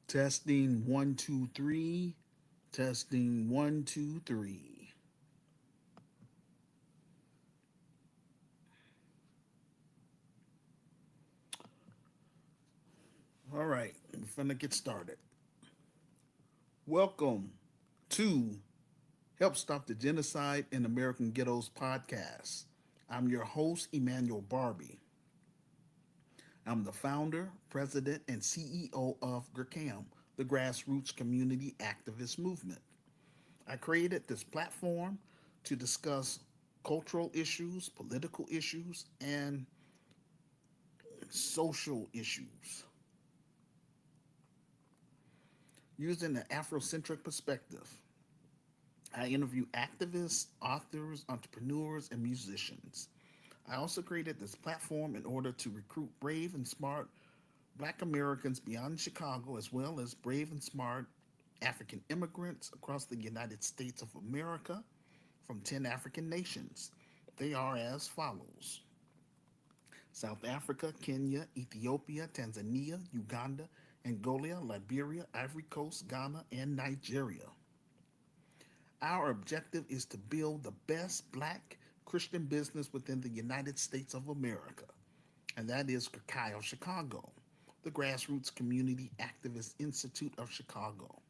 Testing 1 2 3. Testing 1 2 3. All right, we're finna get started. Welcome to Help Stop the Genocide in American Ghettos podcast. I'm your host, Emmanuel Barbie. I'm the founder, president, and CEO of GRCAM, the Grassroots Community Activist Movement. I created this platform to discuss cultural issues, political issues, and social issues using an Afrocentric perspective. I interview activists, authors, entrepreneurs, and musicians. I also created this platform in order to recruit brave and smart Black Americans beyond Chicago, as well as brave and smart African immigrants across the United States of America from 10 African nations. They are as follows: South Africa, Kenya, Ethiopia, Tanzania, Uganda, Angola, Liberia, Ivory Coast, Ghana, and Nigeria. Our objective is to build the best Black Christian business within the United States of America, and that is Cacao Chicago, the Grassroots Community Activist Institute of Chicago.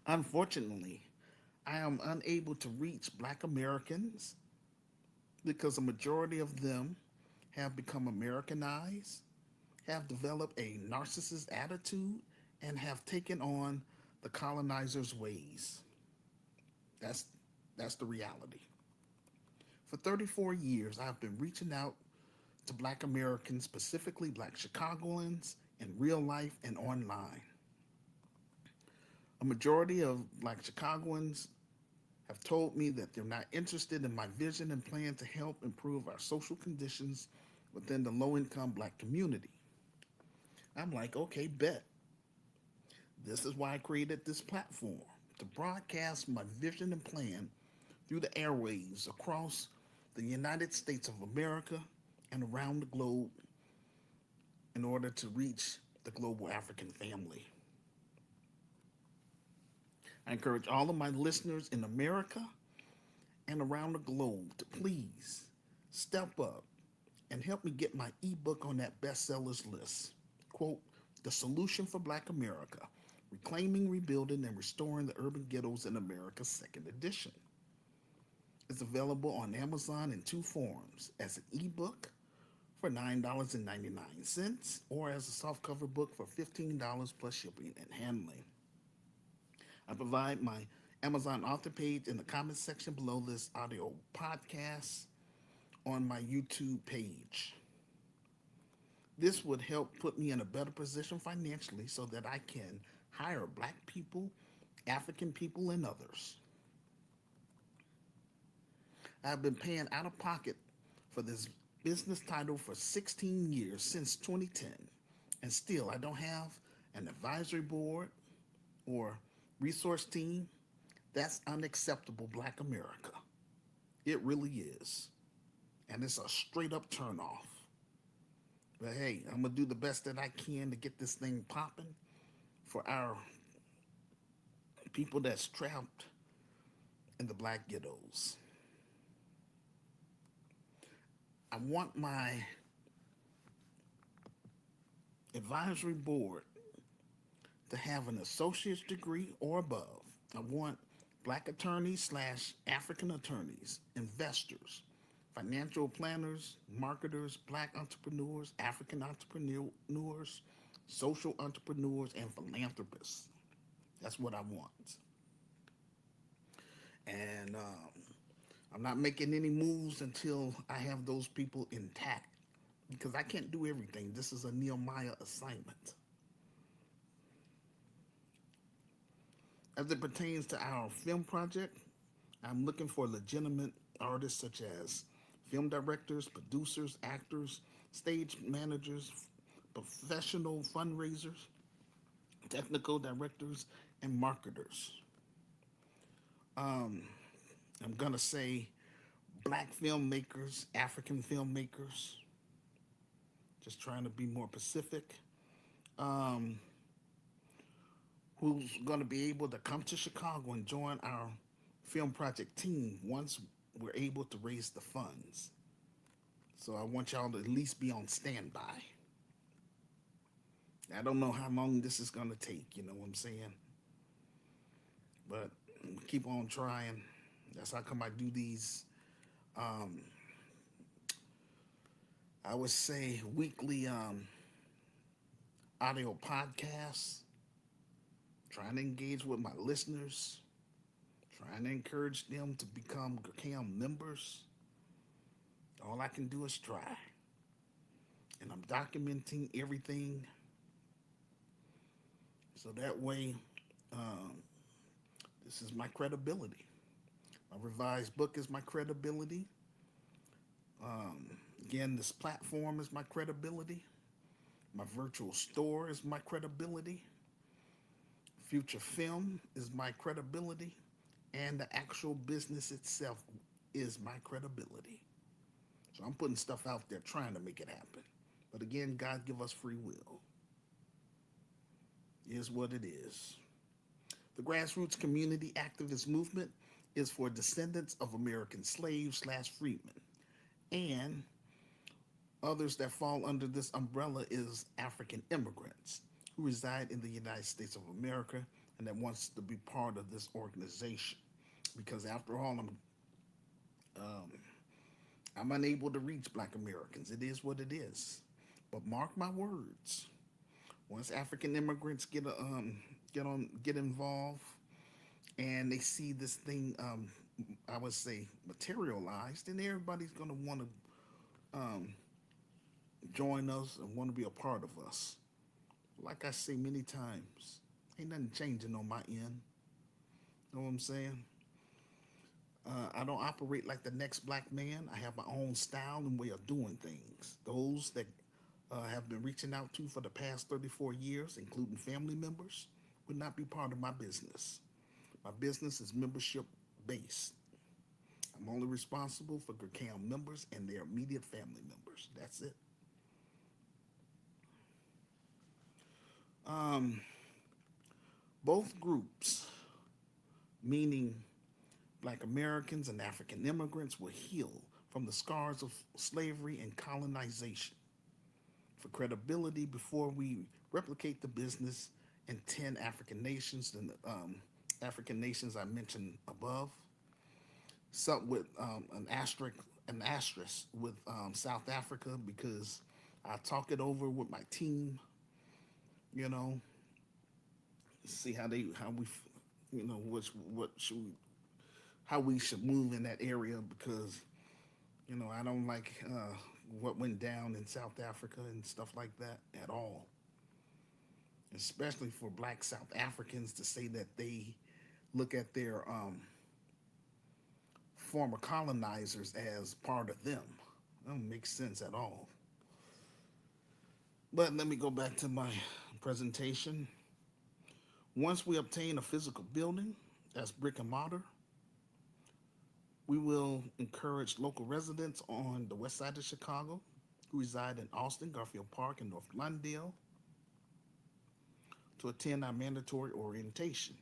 Unfortunately, I am unable to reach Black Americans because a majority of them have become Americanized, have developed a narcissist attitude, and have taken on the colonizer's ways. That's that's the reality. For 34 years, I've been reaching out to Black Americans, specifically Black Chicagoans, in real life and online. A majority of Black Chicagoans have told me that they're not interested in my vision and plan to help improve our social conditions within the low income Black community. I'm like, okay, bet. This is why I created this platform to broadcast my vision and plan through the airwaves across the United States of America and around the globe in order to reach the global African family. I encourage all of my listeners in America and around the globe to please step up and help me get my ebook on that bestsellers list. Quote, The Solution for Black America: Reclaiming, Rebuilding, and Restoring the Urban Ghettos in America, second edition. It's available on Amazon in two forms: as an ebook for $9.99 or as a softcover book for $15 plus shipping and handling. I provide my Amazon author page in the comments section below this audio podcast on my YouTube page. This would help put me in a better position financially so that I can hire Black people, African people, and others. I've been paying out of pocket for this business title for 16 years, since 2010, and still I don't have an advisory board or resource team. That's unacceptable, Black America. It really is. And it's a straight up turnoff. But hey, I'm going to do the best that I can to get this thing popping for our people that's trapped in the Black ghettos. I want my advisory board to have an associate's degree or above. I want Black attorneys slash African attorneys, investors, financial planners, marketers, Black entrepreneurs, African entrepreneurs, social entrepreneurs, and philanthropists. That's what I want. And I'm not making any moves until I have those people intact because I can't do everything. This is a Nehemiah assignment. As it pertains to our film project, I'm looking for legitimate artists such as film directors, producers, actors, stage managers, professional fundraisers, technical directors, and marketers. Um, I'm going to say Black filmmakers, African filmmakers, just trying to be more specific. who's going to be able to come to Chicago and join our film project team once we're able to raise the funds. So I want y'all to at least be on standby. I don't know how long this is going to take, you know what I'm saying? But keep on trying. That's how come I do these, um, I would say, weekly audio podcasts, trying to engage with my listeners, trying to encourage them to become GCAM members. All I can do is try. And I'm documenting everything so that way, um, this is my credibility. My revised book is my credibility. Um, Again, this platform is my credibility. My virtual store is my credibility. Future film is my credibility. And the actual business itself is my credibility. So I'm putting stuff out there trying to make it happen. But again, God give us free will. Is what it is. The grassroots community activist movement is for descendants of American slaves slash freedmen. And others that fall under this umbrella is African immigrants who reside in the United States of America and that wants to be part of this organization. Because after all, um, I'm unable to reach Black Americans. It is what it is. But mark my words: once African immigrants get involved and they see this thing, I would say materialized, then everybody's gonna want to join us and want to be a part of us. Like I say many times, ain't nothing changing on my end. Know what I'm saying? I don't operate like the next black man. I have my own style and way of doing things. Those that have been reaching out to for the past 34 years, including family members, would not be part of my business. My business is membership based. I'm only responsible for GCAM members and their immediate family members. That's it. Um, Both groups, meaning Black Americans and African immigrants, will heal from the scars of slavery and colonization. For credibility, before we replicate the business in 10 African nations, the African nations I mentioned above, some with an asterisk with South Africa because I talk it over with my team, you know, see what should we, how we should move in that area because I don't like what went down in South Africa and stuff like that at all. Especially for Black South Africans to say that they look at their former colonizers as part of them. That don't make sense at all. But let me go back to my presentation. Once we obtain a physical building that's brick and mortar, we will encourage local residents on the west side of Chicago who reside in Austin, Garfield Park, and North Glendale to attend our mandatory orientation.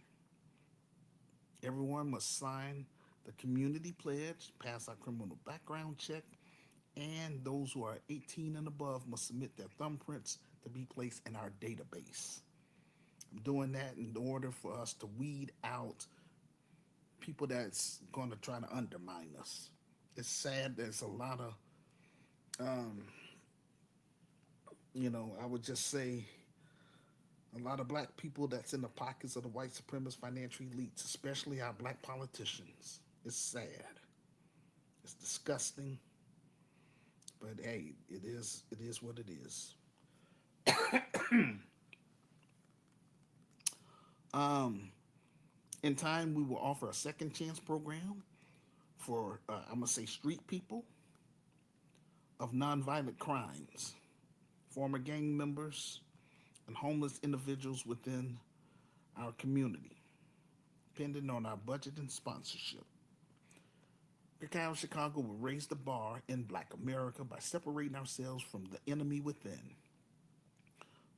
Everyone must sign the community pledge, pass our criminal background check, and those who are 18 and above must submit their thumbprints to be placed in our database. I'm doing that in order for us to weed out people that's going to try to undermine us. It's sad there's a lot of, um, I would just say a lot of black people that's in the pockets of the white supremacist financial elites, especially our black politicians. It's sad. It's disgusting. But hey, it is what it is. Um, in time, we will offer a second chance program for I'm gonna say street people of nonviolent crimes, former gang members, and homeless individuals within our community, depending on our budget and sponsorship. Chicago, Chicago will raise the bar in Black America by separating ourselves from the enemy within.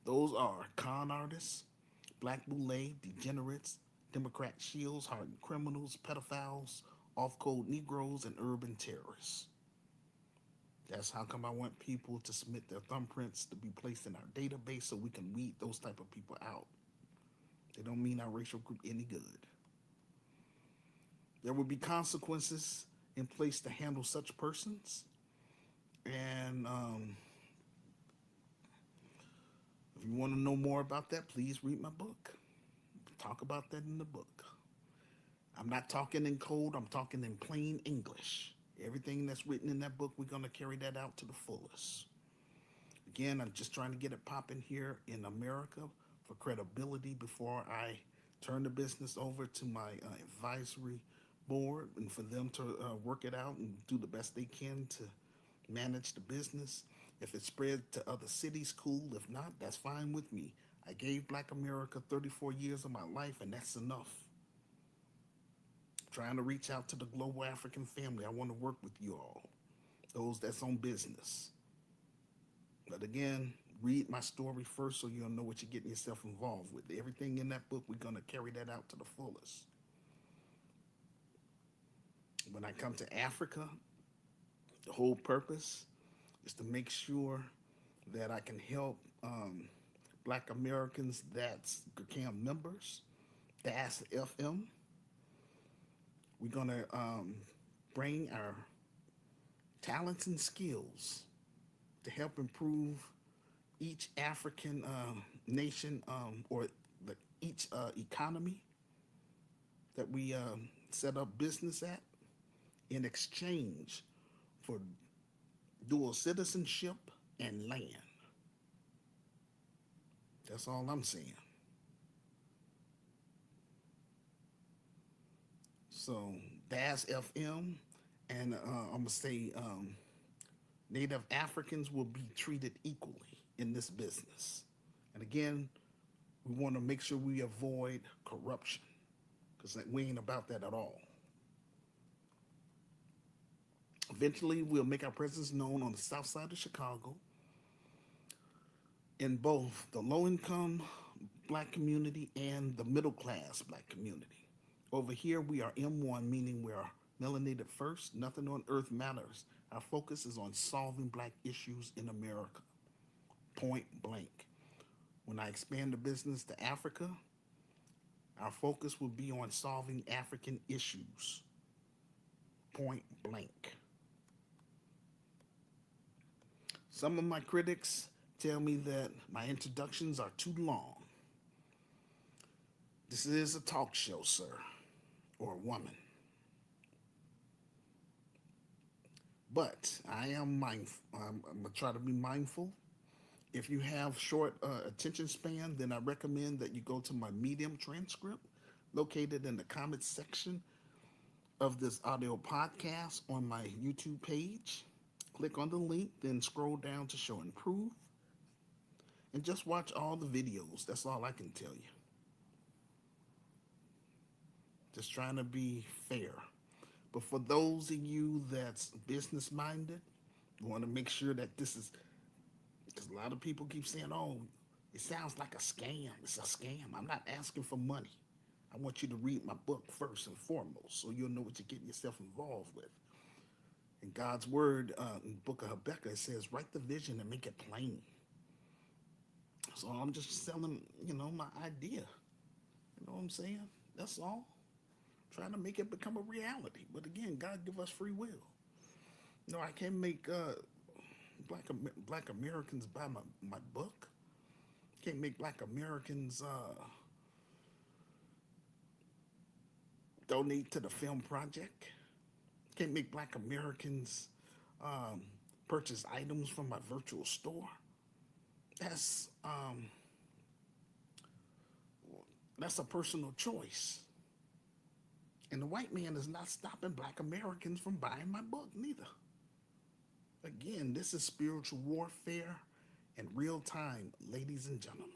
Those are con artists, Black boule, degenerates, Democrat shields, hardened criminals, pedophiles, off-code Negroes, and urban terrorists. That's how come I want people to submit their thumbprints to be placed in our database so we can weed those type of people out. They don't mean our racial group any good. There will be consequences in place to handle such persons. And if you want to know more about that, please read my book. Talk about that in the book. I'm not talking in code, I'm talking in plain English. Everything that's written in that book, we're going to carry that out to the fullest. Again, I'm just trying to get it popping here in America for credibility before I turn the business over to my advisory board and for them to work it out and do the best they can to manage the business. If it spreads to other cities, cool. If not, that's fine with me. I gave Black America 34 years of my life, and that's enough. Trying to reach out to the global African family. I want to work with you all, those that's on business. But again, read my story first so you'll know what you're getting yourself involved with. Everything in that book, we're going to carry that out to the fullest. When I come to Africa, the whole purpose is to make sure that I can help Black Americans that's GCAM members, that's FM. We're going to bring our talents and skills to help improve each African nation or each economy that we set up business at in exchange for dual citizenship and land. That's all I'm saying. So that's FM, and I'm gonna say Native Africans will be treated equally in this business. And again, we want to make sure we avoid corruption because we ain't about that at all. Eventually, we'll make our presence known on the south side of Chicago in both the low-income Black community and the middle-class Black community. Over here, we are M1, meaning we are melanated first. Nothing on earth matters. Our focus is on solving Black issues in America, point blank. When I expand the business to Africa, our focus will be on solving African issues, point blank. Some of my critics tell me that my introductions are too long. This is a talk show, sir, or woman. But I am mindful. I'm going to try to be mindful. If you have short attention span, then I recommend that you go to my Medium transcript located in the comments section of this audio podcast on my YouTube page. Click on the link, then scroll down to show and prove. And just watch all the videos. That's all I can tell you. Just trying to be fair. But for those of you that's business minded, you want to make sure that this is, because a lot of people keep saying, oh, it sounds like a scam. It's a scam. I'm not asking for money. I want you to read my book first and foremost so you'll know what you're getting yourself involved with. In God's word, in the book of Habakkuk, it says, write the vision and make it plain. So I'm just selling, my idea. You know what I'm saying? That's all. Trying to make it become a reality. But again, God give us free will. No, I can't make Black Americans buy my book. Can't make Black Americans donate to the film project. Can't make Black Americans purchase items from my virtual store. That's a personal choice. And the white man is not stopping Black Americans from buying my book, neither. Again, this is spiritual warfare in real time, ladies and gentlemen.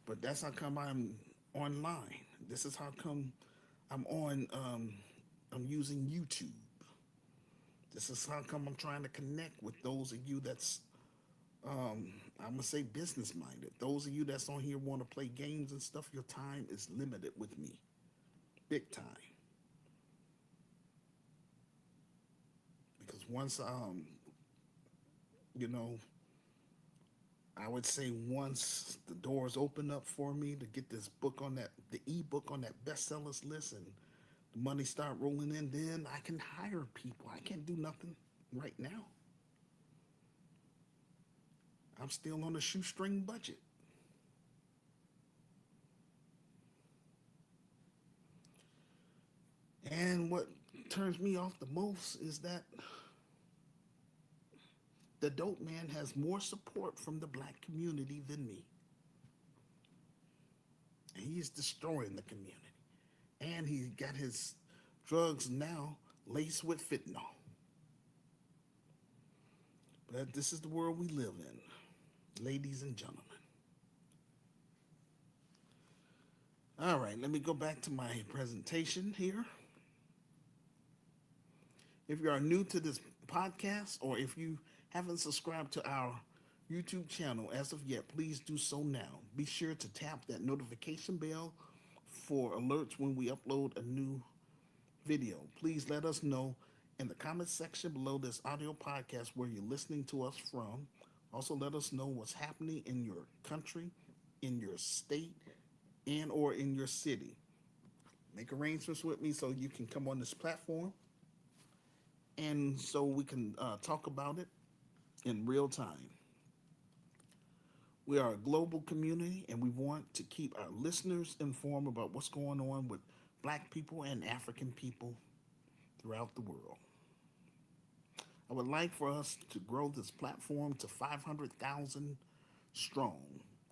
But that's how come I'm online. This is how come I'm on, I'm using YouTube. This is how come I'm trying to connect with those of you that's I'm gonna say business minded. Those of you that's on here want to play games and stuff, your time is limited with me, big time. Because once you know, I would say once the doors open up for me to get this book on that, the ebook on that bestsellers list, and the money start rolling in, then I can hire people. I can't do nothing right now. I'm still on a shoestring budget. And what turns me off the most is that the dope man has more support from the black community than me. And he's destroying the community. And he got his drugs now laced with fentanyl. But this is the world we live in, ladies and gentlemen. All right, let me go back to my presentation here. If you are new to this podcast, or if you haven't subscribed to our YouTube channel as of yet, please do so now. Be sure to tap that notification bell for alerts when we upload a new video. Please let us know in the comments section below this audio podcast where you're listening to us from. Also, let us know what's happening in your country, in your state, and or in your city. Make arrangements with me so you can come on this platform and so we can talk about it in real time. We are a global community and we want to keep our listeners informed about what's going on with black people and African people throughout the world. I would like for us to grow this platform to 500,000 strong,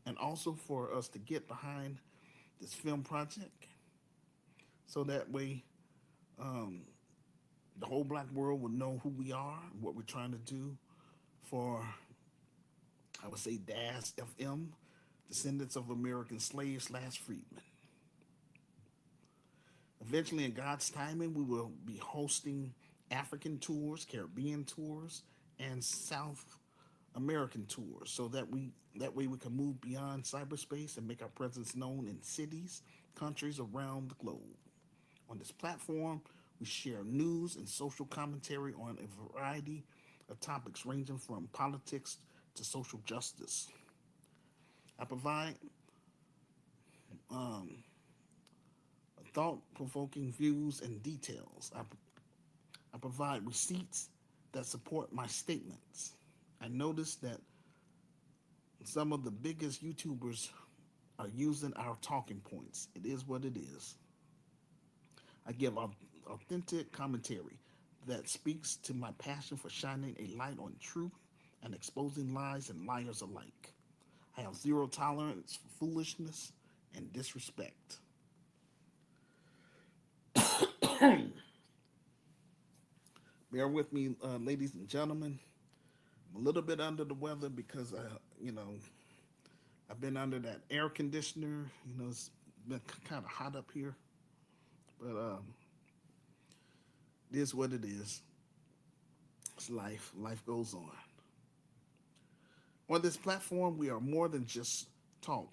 and also for us to get behind this film project so that way um, the whole black world will know who we are, what we're trying to do for, I would say, DAS FM, descendants of American slaves slash freedmen. Eventually, in God's timing, we will be hosting African tours, Caribbean tours, and South American tours, so that way we can move beyond cyberspace and make our presence known in cities, countries around the globe. On this platform, we share news and social commentary on a variety of topics ranging from politics to social justice. I provide um, thought provoking views and details. I provide receipts that support my statements. I noticed that some of the biggest YouTubers are using our talking points. It is what it is. I give authentic commentary that speaks to my passion for shining a light on truth and exposing lies and liars alike. I have zero tolerance for foolishness and disrespect. Bear with me, ladies and gentlemen. I'm a little bit under the weather because, I've been under that air conditioner. It's been kind of hot up here, but it is what it is. It's life. Life goes on. On this platform, we are more than just talk.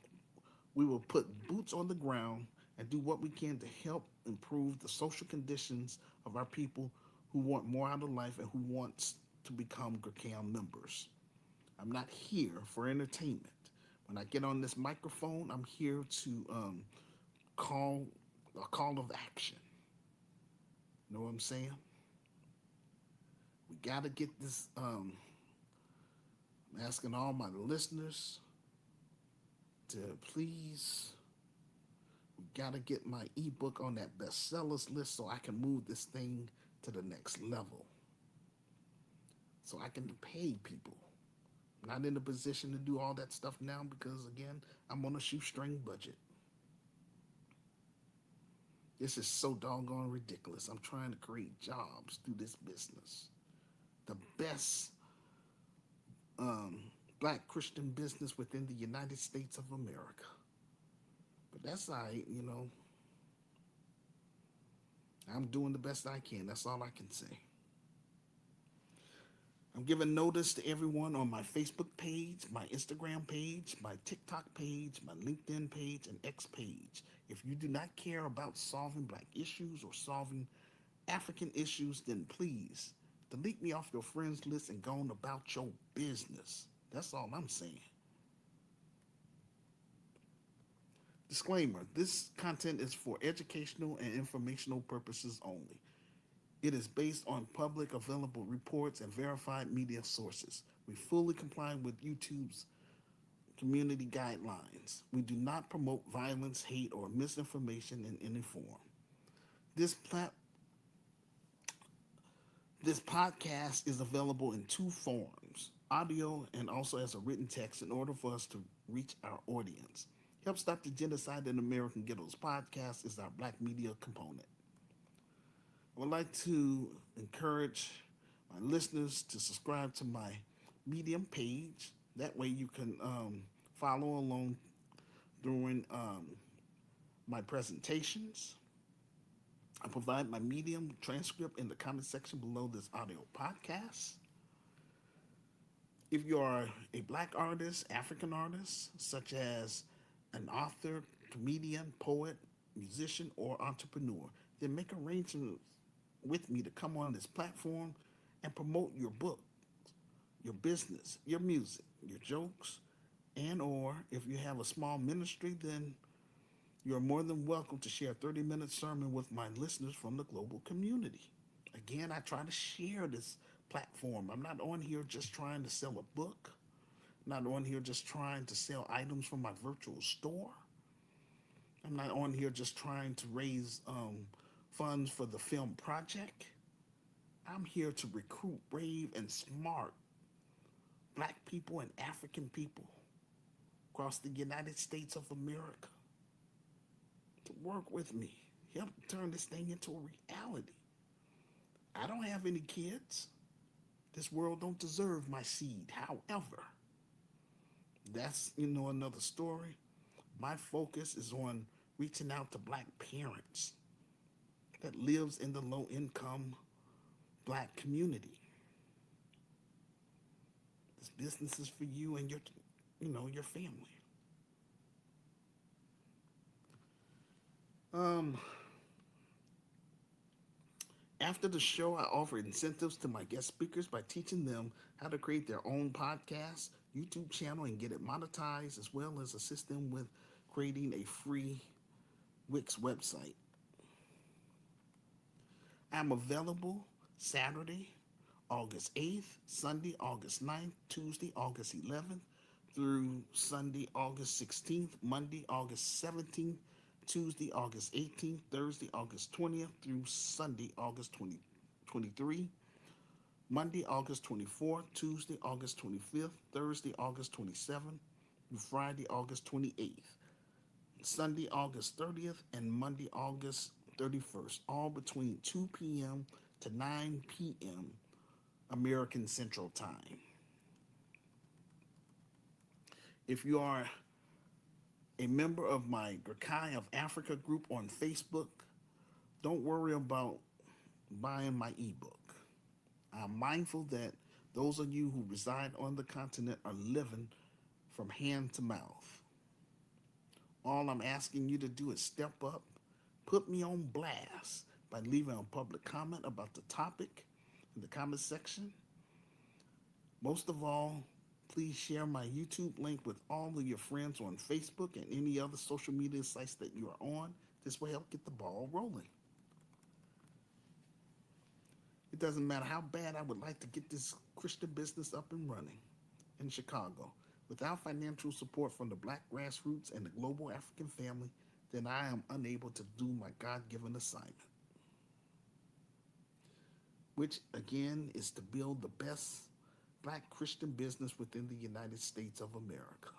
We will put boots on the ground and do what we can to help improve the social conditions of our people who want more out of life and who wants to become Gurkhan members. I'm not here for entertainment. When I get on this microphone, I'm here to call a call of action. You know what I'm saying? We got to get this. I'm asking all my listeners to please. We got to get my ebook on that bestsellers list so I can move this thing to the next level. So I can pay people. I'm not in a position to do all that stuff now because, again, I'm on a shoestring budget. This is so doggone ridiculous. I'm trying to create jobs through this business. The best um, black Christian business within the United States of America. But that's all right. I'm doing the best I can. That's all I can say. I'm giving notice to everyone on my Facebook page, my Instagram page, my TikTok page, my LinkedIn page, and X page. If you do not care about solving black issues or solving African issues, then please delete me off your friends list and go on about your business. That's all I'm saying. Disclaimer: this content is for educational and informational purposes only. It is based on public available reports and verified media sources. We fully comply with YouTube's community guidelines. We do not promote violence, hate, or misinformation in any form. This plat- this podcast is available in two forms: audio and also as a written text in order for us to reach our audience. Help Stop the Genocide in American Ghettos podcast is our black media component. I would like to encourage my listeners to subscribe to my Medium page. That way you can follow along during my presentations. I provide my Medium transcript in the comment section below this audio podcast. If you are a black artist, African artist, such as an author, comedian, poet, musician, or entrepreneur, then make arrangements with me to come on this platform and promote your book, your business, your music, your jokes, and or if you have a small ministry, then you're more than welcome to share a 30-minute sermon with my listeners from the global community. Again, I try to share this platform. I'm not on here just trying to sell a book. I'm not on here just trying to sell items from my virtual store. I'm not on here just trying to raise funds for the film project. I'm here to recruit brave and smart black people and African people across the United States of America to work with me, help turn this thing into a reality. I don't have any kids. This world don't deserve my seed. However, that's another story. My focus is on reaching out to black parents that lives in the low income black community. This business is for you and your family. Um, After the show, I offer incentives to my guest speakers by teaching them how to create their own podcast, YouTube channel, and get it monetized, as well as assist them with creating a free Wix website. I'm available Saturday, August 8th, Sunday, August 9th, Tuesday, August 11th, through Sunday, August 16th, Monday, August 17th, Tuesday, August 18th, Thursday, August 20th, through Sunday, August 23, Monday, August 24th, Tuesday, August 25th, Thursday, August 27th, through Friday, August 28th, Sunday, August 30th, and Monday, August 31st, all between 2 p.m. to 9 p.m. American Central Time. If you are a member of my Grakai of Africa group on Facebook, don't worry about buying my ebook. I'm mindful that those of you who reside on the continent are living from hand to mouth. All I'm asking you to do is step up, put me on blast by leaving a public comment about the topic in the comment section. Most of all, please share my YouTube link with all of your friends on Facebook and any other social media sites that you are on. This will help get the ball rolling. It doesn't matter how bad I would like to get this Christian business up and running in Chicago. Without financial support from the black grassroots and the global African family, then I am unable to do my God given assignment, which again is to build the best black Christian business within the United States of America.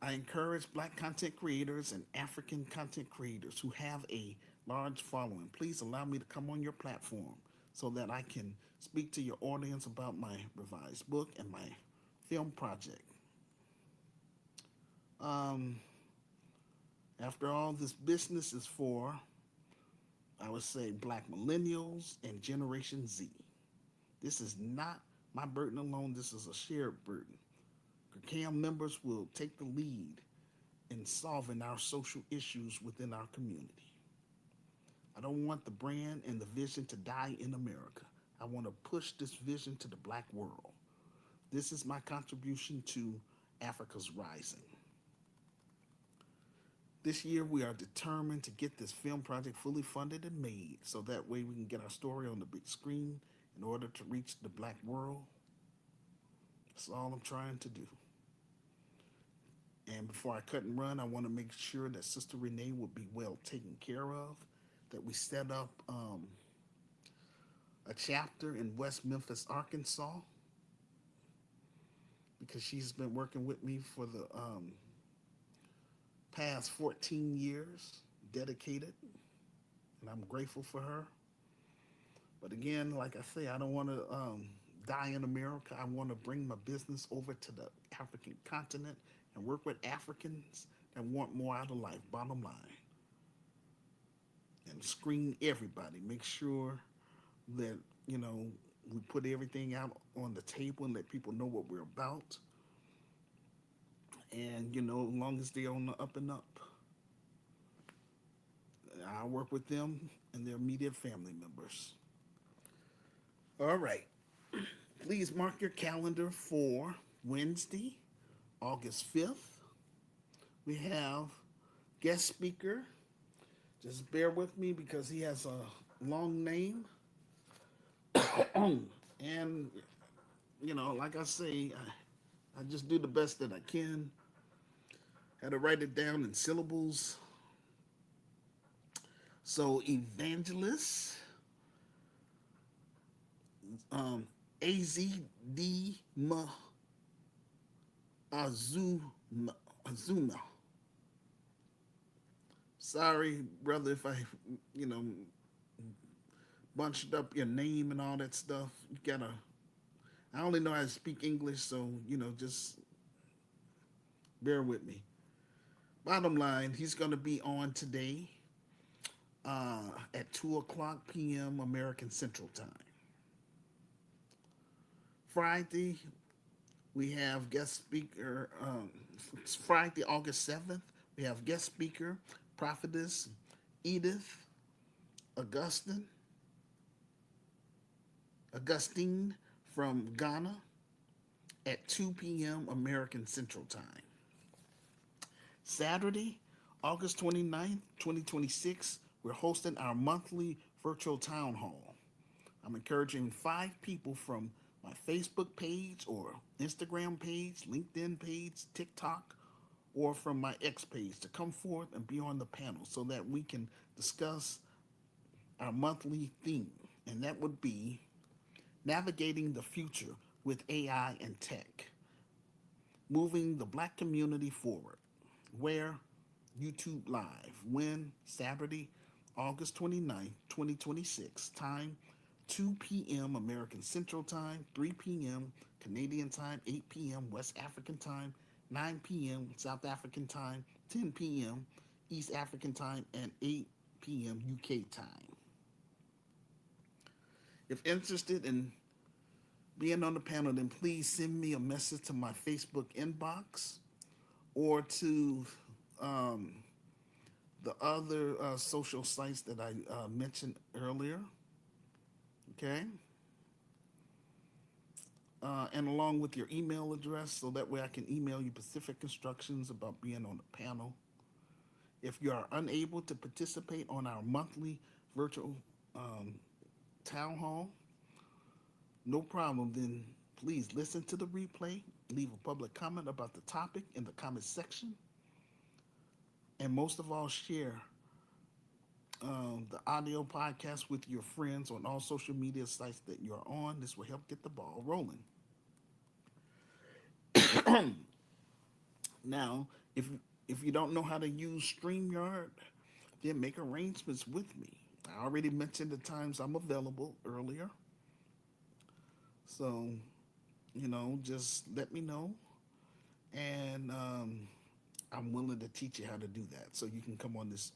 I encourage black content creators and African content creators who have a large following. Please allow me to come on your platform so that I can speak to your audience about my revised book and my film project. Um, After all, this business is for I would say black millennials and Generation Z. This is not my burden alone, this is a shared burden. CAM members will take the lead in solving our social issues within our community. I don't want the brand and the vision to die in America. I want to push this vision to the black world. This is my contribution to Africa's rising. This year, we are determined to get this film project fully funded and made so that way we can get our story on the big screen in order to reach the black world. That's all I'm trying to do. And before I cut and run, I want to make sure that Sister Renee will be well taken care of, that we set up a chapter in West Memphis, Arkansas, because she's been working with me for the past 14 years, dedicated, and I'm grateful for her. But again, like I say, I don't want to die in America. I want to bring my business over to the African continent and work with Africans that want more out of life, bottom line. And screen everybody. Make sure that, we put everything out on the table and let people know what we're about. And, as long as they're on the up and up, I'll work with them and their immediate family members. All right. Please mark your calendar for Wednesday, August 5th. We have guest speaker. Just bear with me because he has a long name. And, like I say, I just do the best that I can. Had to write it down in syllables. So, evangelist, AZD Azuma. Sorry, brother, if I, you know, bunched up your name and all that stuff. You gotta. I only know how to speak English, so just bear with me. Bottom line, he's gonna be on today at 2 o'clock p.m. American Central Time. Friday, we have guest speaker. Friday, August 7th, we have guest speaker, prophetess Edith Augustine, Augustine from Ghana at 2 p.m. American Central Time. Saturday, August 29th, 2026, we're hosting our monthly virtual town hall. I'm encouraging 5 people from my Facebook page or Instagram page, LinkedIn page, TikTok, or from my X page to come forth and be on the panel so that we can discuss our monthly theme. And that would be navigating the future with AI and tech, moving the black community forward. Where? YouTube Live. When? Saturday, August 29th, 2026. Time, 2 p.m. American Central Time, 3 p.m. Canadian Time, 8 p.m. West African Time, 9 p.m. South African Time, 10 p.m. East African Time, and 8 p.m. UK Time. If interested in being on the panel, then please send me a message to my Facebook inbox or to the other social sites that I mentioned earlier. Okay? And along with your email address, so that way I can email you specific instructions about being on the panel. If you are unable to participate on our monthly virtual town hall, no problem, then please listen to the replay, leave a public comment about the topic in the comment section, and most of all, share the audio podcast with your friends on all social media sites that you're on. This will help get the ball rolling. Now, if you don't know how to use StreamYard, then make arrangements with me. I already mentioned the times I'm available earlier. So, just let me know. And I'm willing to teach you how to do that. So you can come on this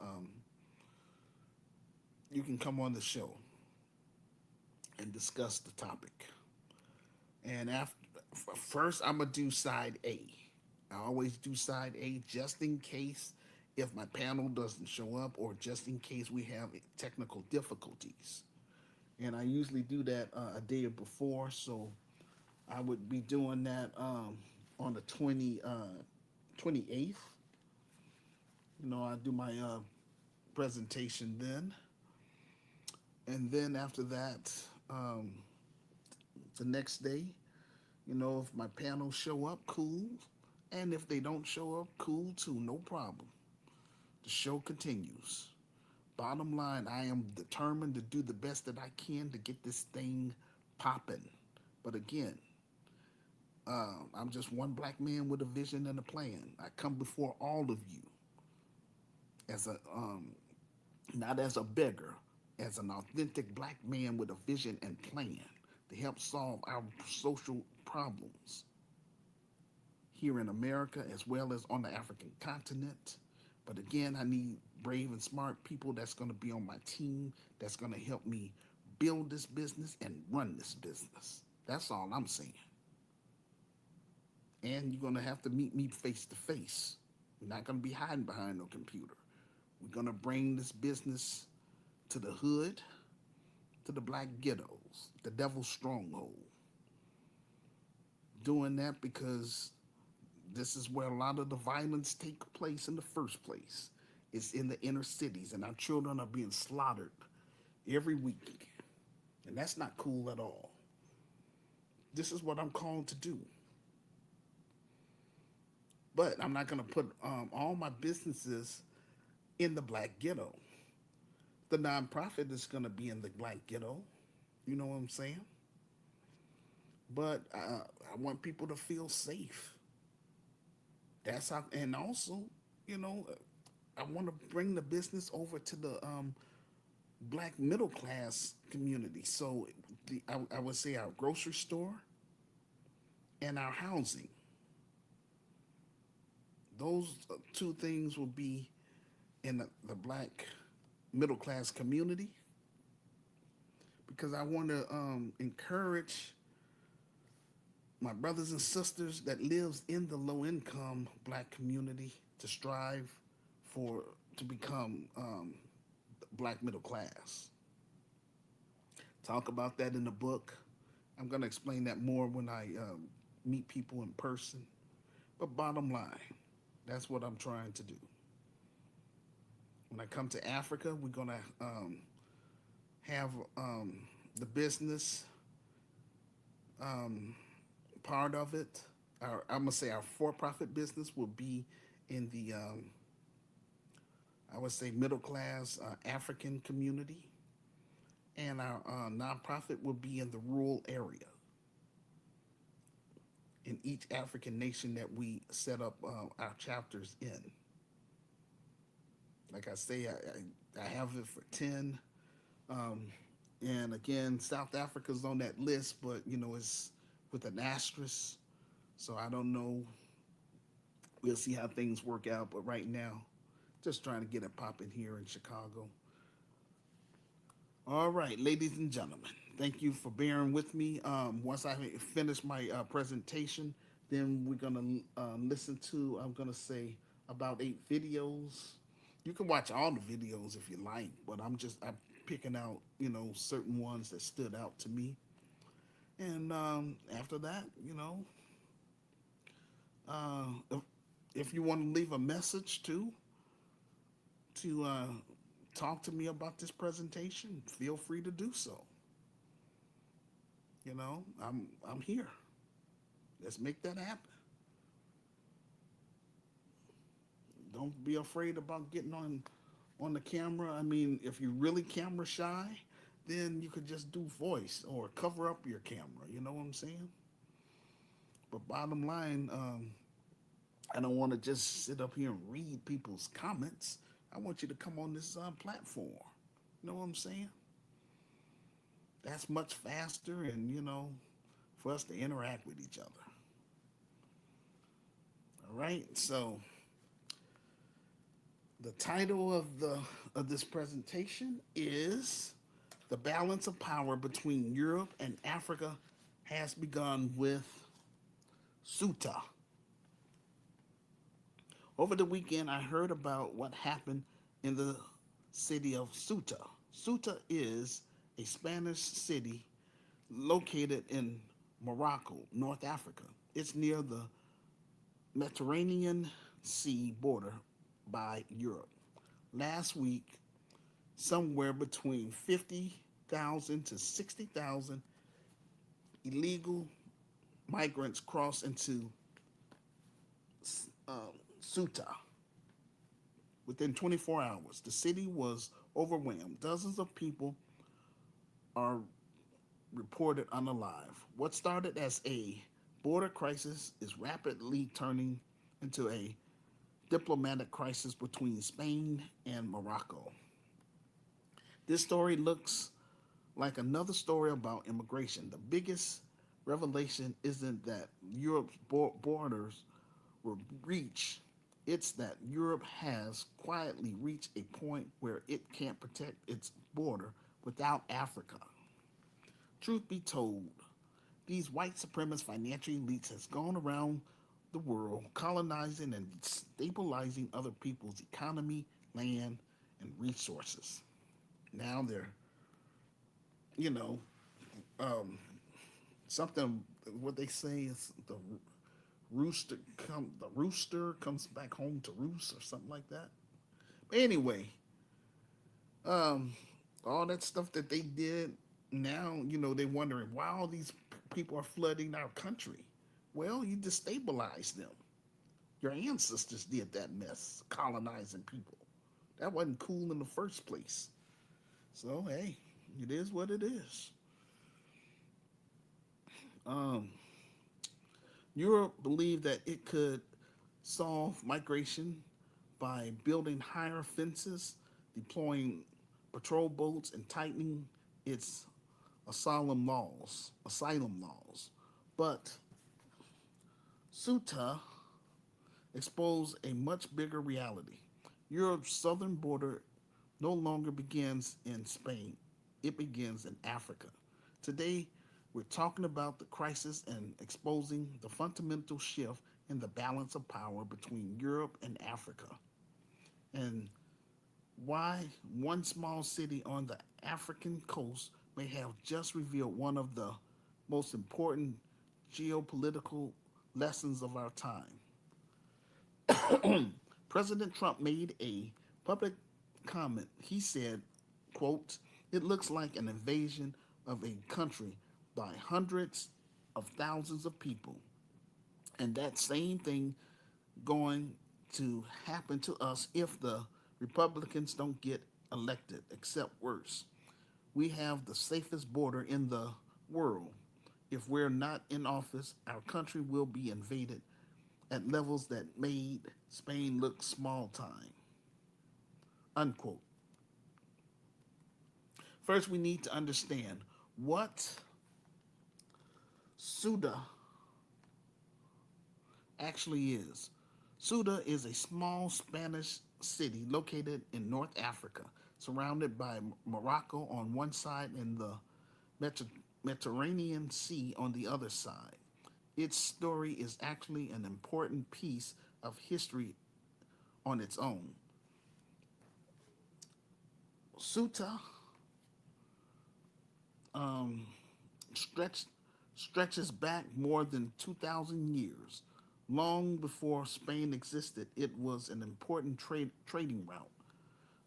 you can come on the show and discuss the topic. And after first, I'm gonna do side A. I always do side A just in case if my panel doesn't show up or just in case we have technical difficulties. And I usually do that a day before, so I would be doing that on the 28th. I do my presentation then. And then after that, um, the next day, if my panel show up, cool. And if they don't show up, cool too, no problem. The show continues. Bottom line, I am determined to do the best that I can to get this thing popping. But again, I'm just one black man with a vision and a plan. I come before all of you as a not as a beggar, as an authentic black man with a vision and plan to help solve our social problems here in America as well as on the African continent. But again, I need brave and smart people that's going to be on my team, that's going to help me build this business and run this business. That's all I'm saying. And you're going to have to meet me face to face. We're not going to be hiding behind no computer. We're going to bring this business to the hood, to the black ghettos, the devil's stronghold. Doing that because this is where a lot of the violence take place in the first place. It's in the inner cities, and our children are being slaughtered every week. And that's not cool at all. This is what I'm called to do. But I'm not going to put all my businesses in the black ghetto. The nonprofit is going to be in the black ghetto. You know what I'm saying? But I want people to feel safe. That's how, and also, you know, I want to bring the business over to the black middle class community. So I would say our grocery store and our housing. Those two things will be in the black middle class community because I want to encourage my brothers and sisters that lives in the low income black community to strive for to become black middle class. Talk about that in the book. I'm going to explain that more when I meet people in person. But bottom line, that's what I'm trying to do. When I come to Africa, we're going to have the business part of it. I'm going to say our for profit business will be in the, I would say, middle class African community. And our nonprofit will be in the rural area in each African nation that we set up our chapters in. Like I say, I have it for 10. Um, and again, South Africa's on that list, but it's with an asterisk. So I don't know. We'll see how things work out. But right now, just trying to get it popping here in Chicago. All right, ladies and gentlemen, thank you for bearing with me. Once I finish my presentation, then we're going to listen to, I'm going to say, about 8 videos. You can watch all the videos if you like, but I'm picking out, certain ones that stood out to me. And after that, if you want to leave a message too, to talk to me about this presentation, feel free to do so. I'm here. Let's make that happen. Don't be afraid about getting on the camera. I mean, if you're really camera shy, then you could just do voice or cover up your camera. You know what I'm saying? But bottom line, I don't want to just sit up here and read people's comments. I want you to come on this platform. You know what I'm saying? That's much faster and, for us to interact with each other. All right? So The title of this presentation is "The Balance of Power Between Europe and Africa Has Begun with Ceuta." Over the weekend, I heard about what happened in the city of Ceuta. Ceuta is a Spanish city located in Morocco, North Africa. It's near the Mediterranean Sea border by Europe. Last week, somewhere between 50,000 to 60,000 illegal migrants crossed into Ceuta within 24 hours. The city was overwhelmed. Dozens of people are reported unalive. What started as a border crisis is rapidly turning into a diplomatic crisis between Spain and Morocco. This story looks like another story about immigration. The biggest revelation isn't that Europe's borders were breached, it's that Europe has quietly reached a point where it can't protect its border without Africa. Truth be told, these white supremacist financial elites has gone around the world colonizing and stabilizing other people's economy, land, and resources. Now they're, you know, um, something. What they say is the rooster comes back home to roost or something like that. But anyway, um, all that stuff that they did. Now they're wondering why all these people are flooding our country. Well, you destabilized them. Your ancestors did that mess, colonizing people. That wasn't cool in the first place. So hey, it is what it is. Um, Europe believed that it could solve migration by building higher fences, deploying patrol boats, and tightening its asylum laws. But Ceuta exposed a much bigger reality. Europe's southern border no longer begins in Spain, it begins in Africa. Today, we're talking about the crisis and exposing the fundamental shift in the balance of power between Europe and Africa, and why one small city on the African coast may have just revealed one of the most important geopolitical lessons of our time. President Trump made a public comment. He said, quote, "It looks like an invasion of a country by hundreds of thousands of people. And that same thing going to happen to us if the Republicans don't get elected, except worse. We have the safest border in the world. If we're not in office, our country will be invaded at levels that made Spain look small time." Unquote. First, we need to understand what Ceuta actually is. Ceuta is a small Spanish city located in North Africa, surrounded by Morocco on one side and the Mediterranean Sea on the other side. Its story is actually an important piece of history on its own. Ceuta um, stretch, stretches back more than 2,000 years. Long before Spain existed, it was an important trading route.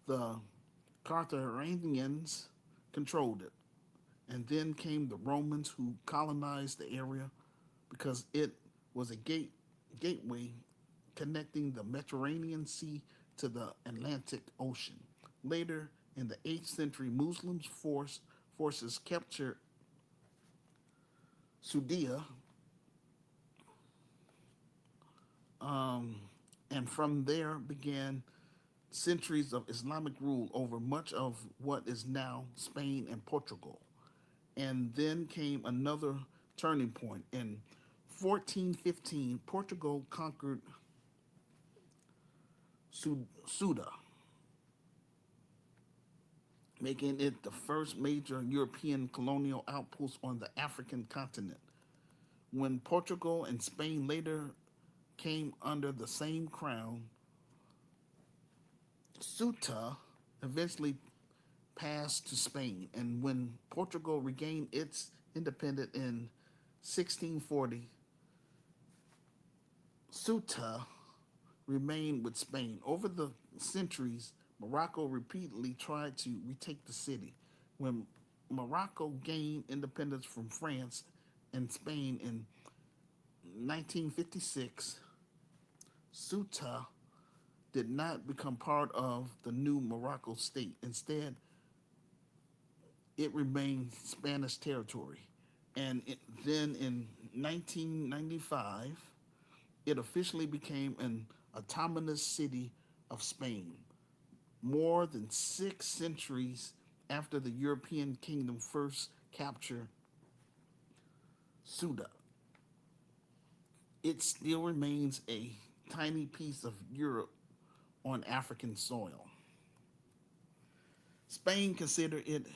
The Carthaginians controlled it, and then came the Romans who colonized the area because it was a gateway connecting the Mediterranean Sea to the Atlantic Ocean. Later, in the 8th century, forces captured Sudia, um, and from there began centuries of Islamic rule over much of what is now Spain and Portugal. And then came another turning point. In 1415, Portugal conquered Ceuta. making it the first major European colonial outpost on the African continent. When Portugal and Spain later came under the same crown, Ceuta eventually passed to Spain, and when Portugal regained its independence in 1640, Ceuta remained with Spain. Over the centuries, Morocco repeatedly tried to retake the city. When Morocco gained independence from France and Spain in 1956, Ceuta did not become part of the new Morocco state. Instead, it remained Spanish territory. Then in 1995, it officially became an autonomous city of Spain, more than 6 centuries after the European kingdom first captured Ceuta. It still remains a tiny piece of Europe on African soil. Spain considered it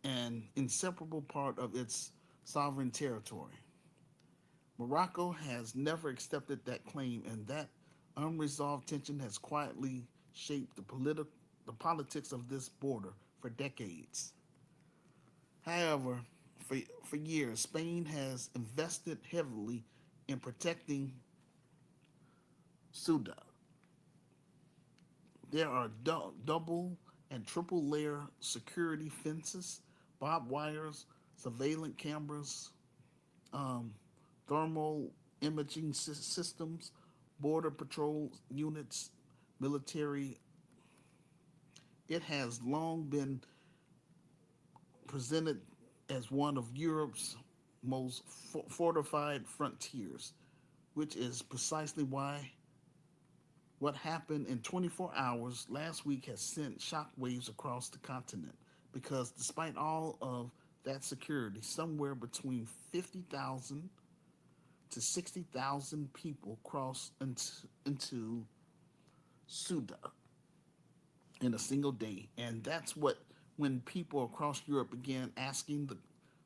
an inseparable part of its sovereign territory. Morocco has never accepted that claim, and that unresolved tension has quietly shaped the politics of this border for decades. However, for years, Spain has invested heavily in protecting Ceuta. There are double and triple layer security fences, barbed wires, surveillance cameras, um, thermal imaging systems, border patrol units, military. It has long been presented as one of Europe's most fortified frontiers, which is precisely why what happened in 24 hours last week has sent shockwaves across the continent. Because despite all of that security, somewhere between 50,000 to 60,000 people crossed into Ceuta in a single day. And that's what, when people across Europe began asking the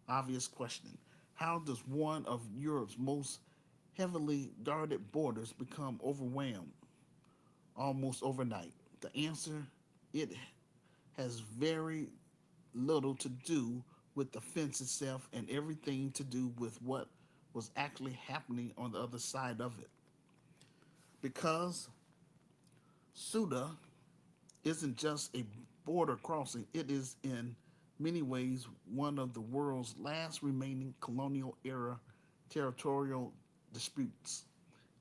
obvious question: how does one of Europe's most heavily guarded borders become overwhelmed almost overnight? The answer: it has very little to do with the fence itself and everything to do with what was actually happening on the other side of it. Because Ceuta isn't just a border crossing, it is in many ways one of the world's last remaining colonial era territorial disputes.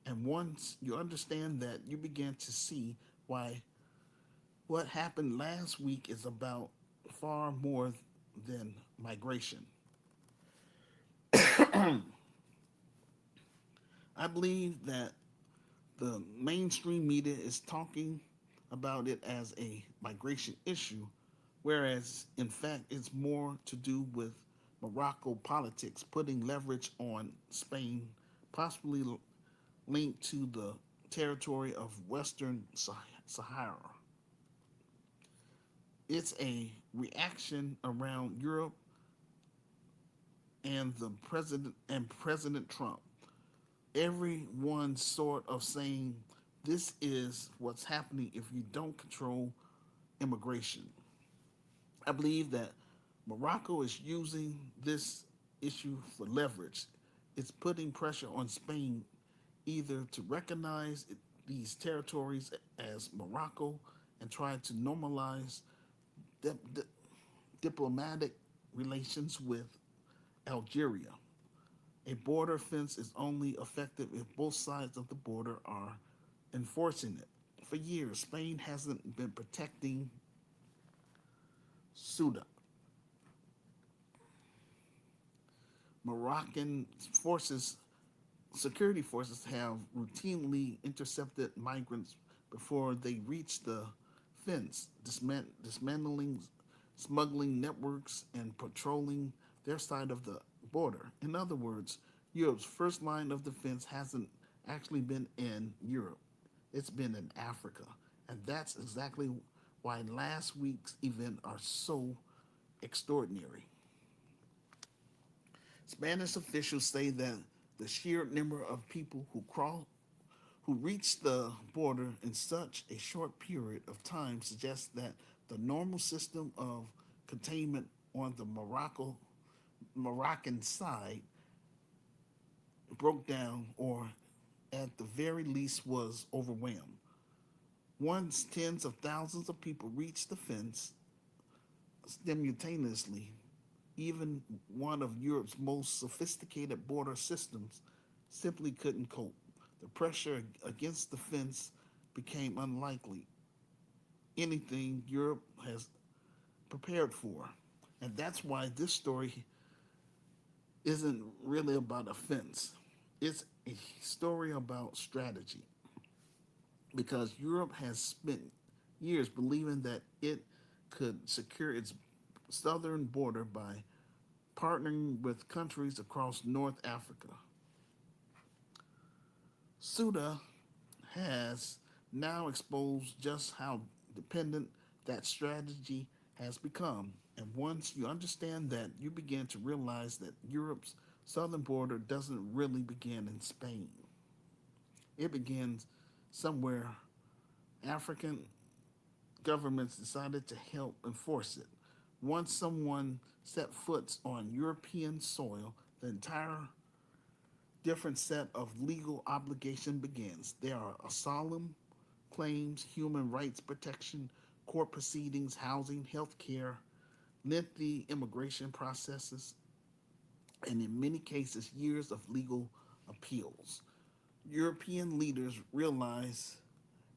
And once you understand that, you begin to see why what happened last week is about far more than migration. I believe that the mainstream media is talking about it as a migration issue, whereas in fact it's more to do with Morocco politics, putting leverage on Spain, possibly linked to the territory of Western Sahara. It's a reaction around Europe and the President Trump. Everyone sort of saying this is what's happening if you don't control immigration. I believe that Morocco is using this issue for leverage. It's putting pressure on Spain either to recognize these territories as Morocco and try to normalize di- di- diplomatic relations with Algeria. A border fence is only effective if both sides of the border are enforcing it. For years, Spain hasn't been protecting Ceuta. Moroccan forces, security forces, have routinely intercepted migrants before they reach the fence, dismantling smuggling networks and patrolling their side of the border. In other words, Europe's first line of defense hasn't actually been in Europe, it's been in Africa. And that's exactly why last week's event are so extraordinary. Spanish officials say that the sheer number of people who reached the border in such a short period of time suggests that the normal system of containment on the Moroccan side broke down or at the very least was overwhelmed. Once tens of thousands of people reached the fence simultaneously, even one of Europe's most sophisticated border systems simply couldn't cope. The pressure against the fence became unlikely anything Europe has prepared for. And that's why this story isn't really about a fence. It's a story about strategy because Europe has spent years believing that it could secure its southern border by partnering with countries across North Africa. Ceuta has now exposed just how dependent that strategy has become. And once you understand that, you begin to realize that Europe's southern border doesn't really begin in Spain. It begins somewhere African governments decided to help enforce it. Once someone set foot on European soil, the entire different set of legal obligation begins. There are asylum claims, human rights protection, court proceedings, housing, health care, lengthy immigration processes, and in many cases, years of legal appeals. European leaders realized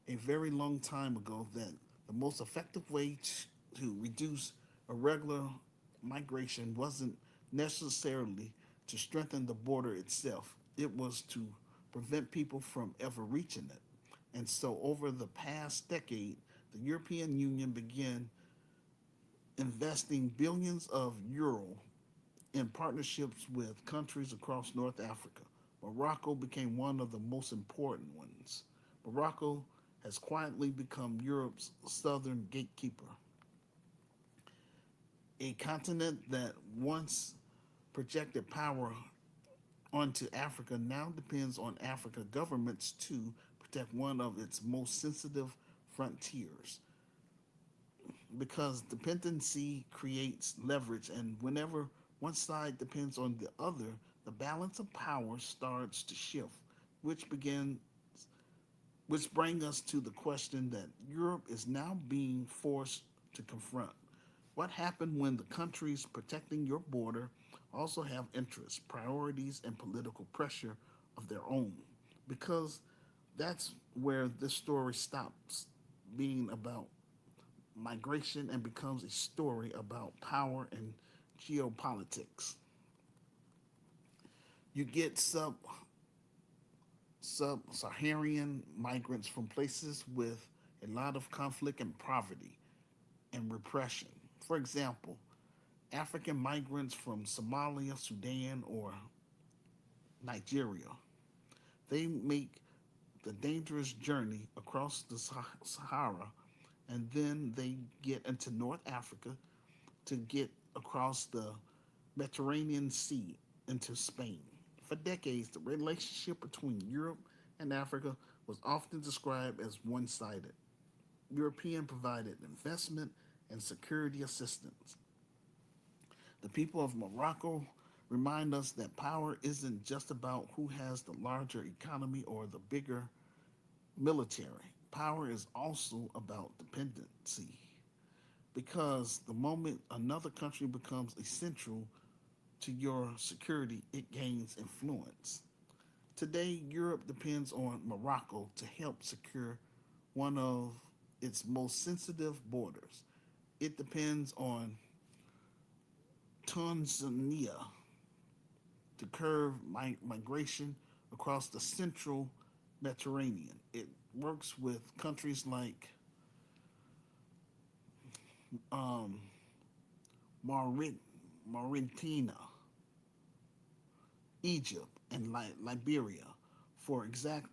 a very long time ago that the most effective way to reduce irregular migration wasn't necessarily to strengthen the border itself, it was to prevent people from ever reaching it. And so, over the past decade, the European Union began investing billions of euro in partnerships with countries across North Africa. Morocco became one of the most important ones. Morocco has quietly become Europe's southern gatekeeper, a continent that once projected power onto Africa now depends on Africa governments to protect one of its most sensitive frontiers. Because dependency creates leverage, and whenever one side depends on the other, the balance of power starts to shift, which begins which brings us to the question that Europe is now being forced to confront. What happened when the countries protecting your border also have interests, priorities, and political pressure of their own? Because that's where this story stops being about migration and becomes a story about power and geopolitics. You get sub-Saharan migrants from places with a lot of conflict and poverty and repression. For example, African migrants from Somalia, Sudan, or Nigeria. They make the dangerous journey across the Sahara and then they get into North Africa to get across the Mediterranean Sea into Spain. For decades, the relationship between Europe and Africa was often described as one sided. European provided investment and security assistance. The people of Morocco remind us that power isn't just about who has the larger economy or the bigger military. Power is also about dependency. Because the moment another country becomes essential to your security, it gains influence. Today, Europe depends on Morocco to help secure one of its most sensitive borders. It depends on Tanzania to curb migration across the central Mediterranean. It works with countries like um, Maurit- Mauritania, Egypt, and Liberia for exact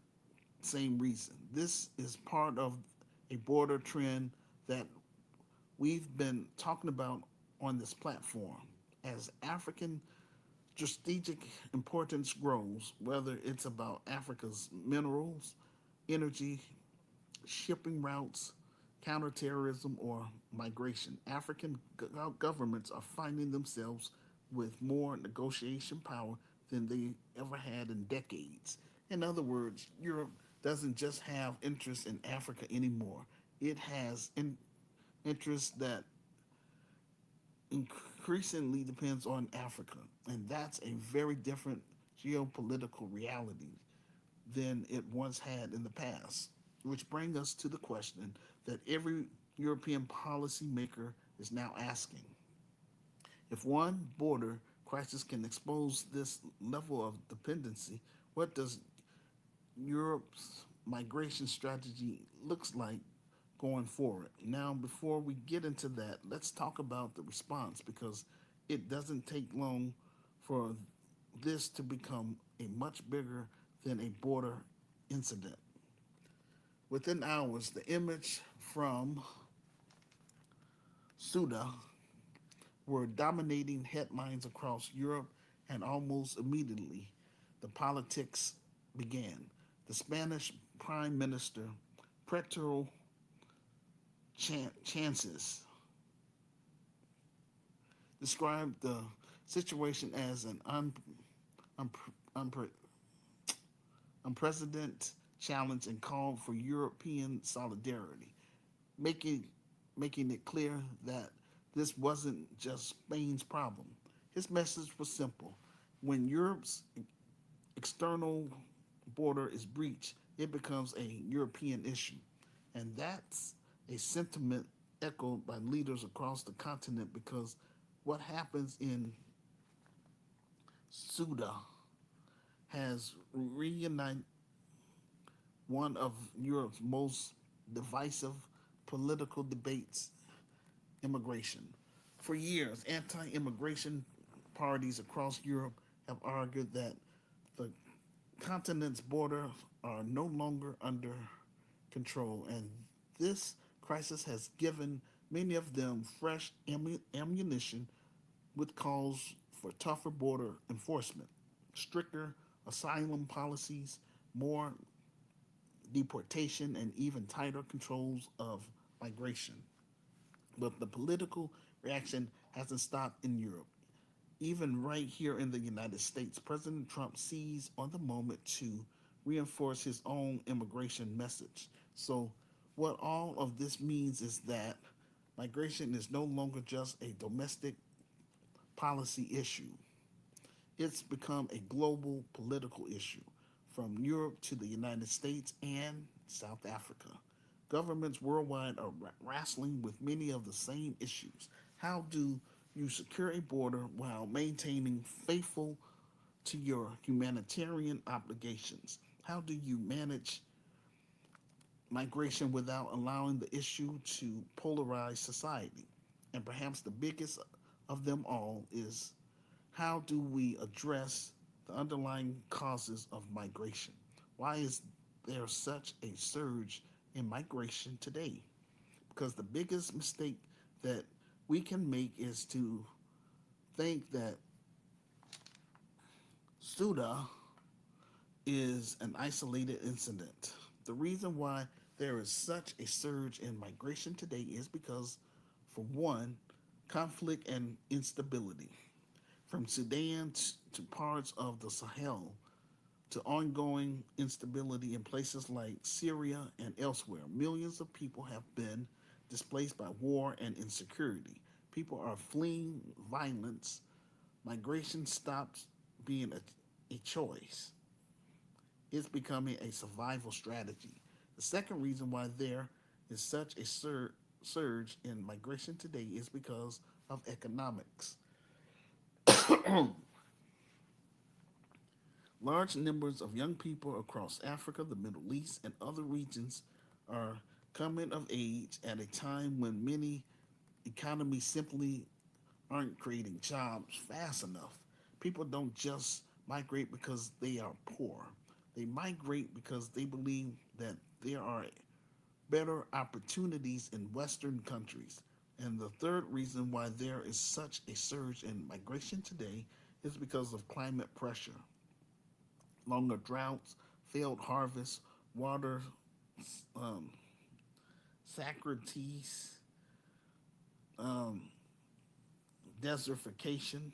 same reason. This is part of a border trend that we've been talking about on this platform. As African strategic importance grows, whether it's about Africa's minerals, energy, shipping routes, counterterrorism, or migration, African governments are finding themselves with more negotiation power than they ever had in decades. In other words, Europe doesn't just have interest in Africa anymore. It has interest that increasingly depends on Africa. And that's a very different geopolitical reality than it once had in the past. Which brings us to the question that every European policymaker is now asking. If one border crisis can expose this level of dependency, what does Europe's migration strategy looks like going forward? Now, before we get into that, let's talk about the response because it doesn't take long for this to become a much bigger than a border incident. Within hours, the image from Ceuta were dominating headlines across Europe, and almost immediately, the politics began. The Spanish Prime Minister, Petro Chances, described the situation as an un, unpre, unprecedented challenge and called for European solidarity, making making it clear that this wasn't just Spain's problem. His message was simple. When Europe's external border is breached, it becomes a European issue. And that's a sentiment echoed by leaders across the continent because what happens in Suda has reunited one of Europe's most divisive political debates, immigration. For years, anti immigration parties across Europe have argued that the continent's borders are no longer under control, and this crisis has given many of them fresh ammunition with calls for tougher border enforcement, stricter asylum policies, more deportation, and even tighter controls of migration. But the political reaction hasn't stopped in Europe. Even right here in the United States, President Trump seized on the moment to reinforce his own immigration message. So, what all of this means is that migration is no longer just a domestic policy issue, it's become a global political issue from Europe to the United States and South Africa. Governments worldwide are wrestling with many of the same issues. How do you secure a border while maintaining faithful to your humanitarian obligations? How do you manage migration without allowing the issue to polarize society? And perhaps the biggest of them all is how do we address the underlying causes of migration? Why is there such a surge in migration today? Because the biggest mistake that we can make is to think that Suda is an isolated incident. The reason why there is such a surge in migration today is because, for one, conflict and instability. From Sudan to parts of the Sahel to ongoing instability in places like Syria and elsewhere, millions of people have been displaced by war and insecurity. People are fleeing violence. Migration stops being a choice, it's becoming a survival strategy. The second reason why there is such a surge in migration today is because of economics. Large numbers of young people across Africa, the Middle East, and other regions are coming of age at a time when many economies simply aren't creating jobs fast enough. People don't just migrate because they are poor. They migrate because they believe that there are better opportunities in Western countries. And the third reason why there is such a surge in migration today is because of climate pressure. Longer droughts, failed harvests, water um, scarcities, um, desertification.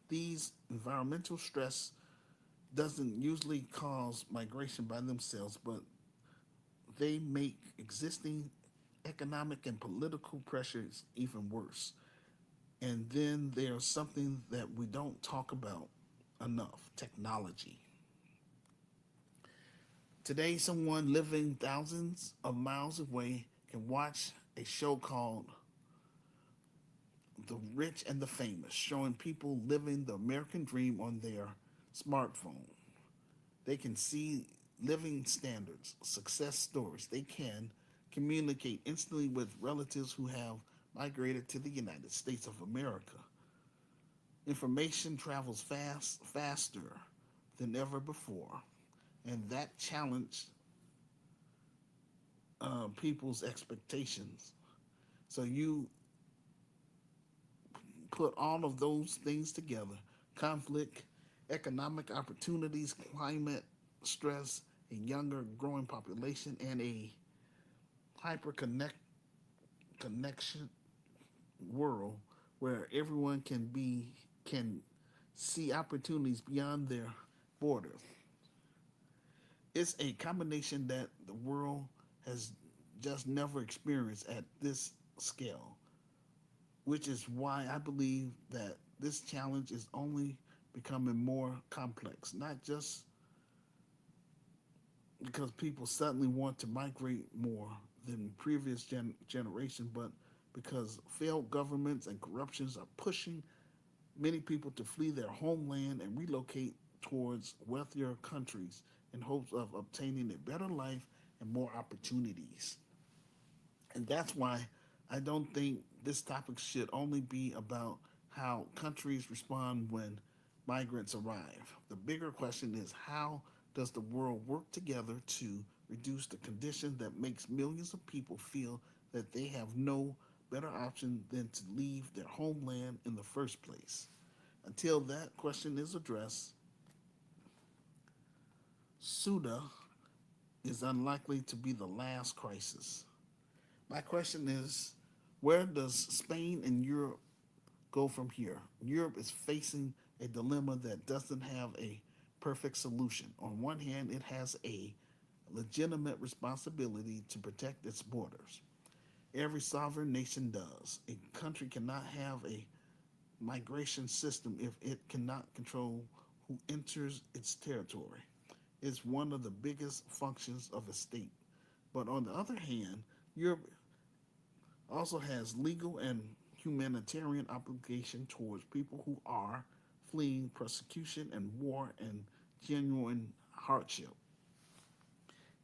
These environmental stress doesn't usually cause migration by themselves, but they make existing economic and political pressures even worse. And then there's something that we don't talk about enough: technology. Today, someone living thousands of miles away can watch a show called The Rich and the Famous, showing people living the American dream on their smartphone. They can see living standards, success stories. They can communicate instantly with relatives who have migrated to the United States of America. Information travels faster than ever before, and that challenged people's expectations. So you put all of those things together: conflict, economic opportunities, climate stress, a younger growing population, and a hyper connection world where everyone can see opportunities beyond their borders. It's a combination that the world has just never experienced at this scale, which is why I believe that this challenge is only becoming more complex, not just because people suddenly want to migrate more than previous generation, but because failed governments and corruptions are pushing many people to flee their homeland and relocate towards wealthier countries in hopes of obtaining a better life and more opportunities. And that's why I don't think this topic should only be about how countries respond when migrants arrive. The bigger question is, how does the world work together to reduce the condition that makes millions of people feel that they have no better option than to leave their homeland in the first place? Until that question is addressed, Ceuta is unlikely to be the last crisis. My question is, where does Spain and Europe go from here? Europe is facing a dilemma that doesn't have a perfect solution. On one hand, it has a legitimate responsibility to protect its borders. Every sovereign nation does. A country cannot have a migration system if it cannot control who enters its territory. It's one of the biggest functions of a state. But on the other hand, Europe also has legal and humanitarian obligation towards people who are fleeing persecution and war and genuine hardship.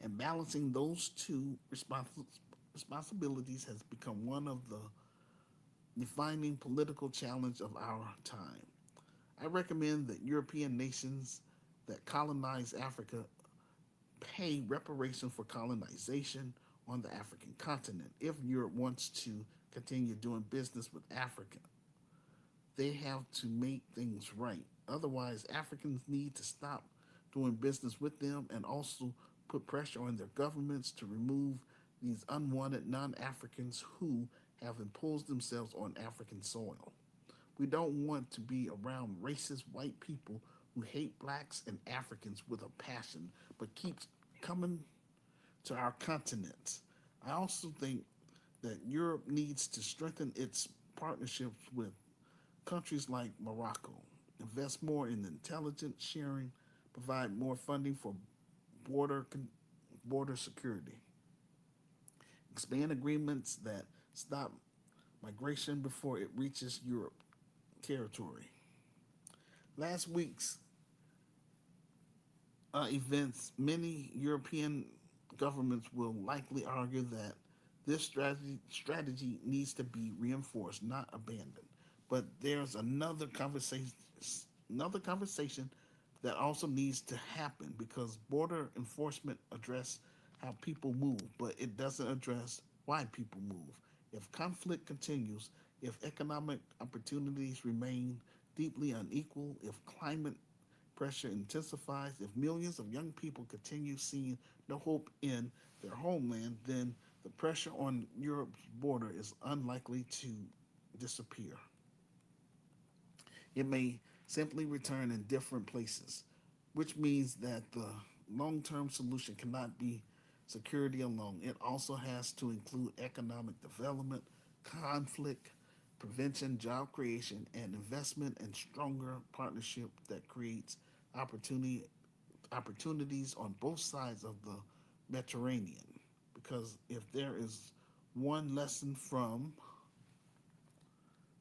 And balancing those two responsibilities has become one of the defining political challenge of our time. I recommend that European nations that colonize Africa pay reparation for colonization on the African continent. If Europe wants to continue doing business with Africa, they have to make things right. Otherwise, Africans need to stop doing business with them and also put pressure on their governments to remove these unwanted non Africans who have imposed themselves on African soil. We don't want to be around racist white people who hate blacks and Africans with a passion, but keeps coming to our continent. I also think that Europe needs to strengthen its partnerships with countries like Morocco, invest more in intelligence sharing, provide more funding for border border security, expand agreements that stop migration before it reaches Europe territory. Last week's events, many European governments will likely argue that this strategy needs to be reinforced, not abandoned. But there's another conversation that also needs to happen because border enforcement address how people move, but it doesn't address why people move. If conflict continues, if economic opportunities remain deeply unequal, if climate pressure intensifies, if millions of young people continue seeing no hope in their homeland, then the pressure on Europe's border is unlikely to disappear. It may simply return in different places, which means that the long term solution cannot be security alone. It also has to include economic development, conflict prevention, job creation, and investment and stronger partnership that creates opportunity opportunities on both sides of the Mediterranean. Because if there is one lesson from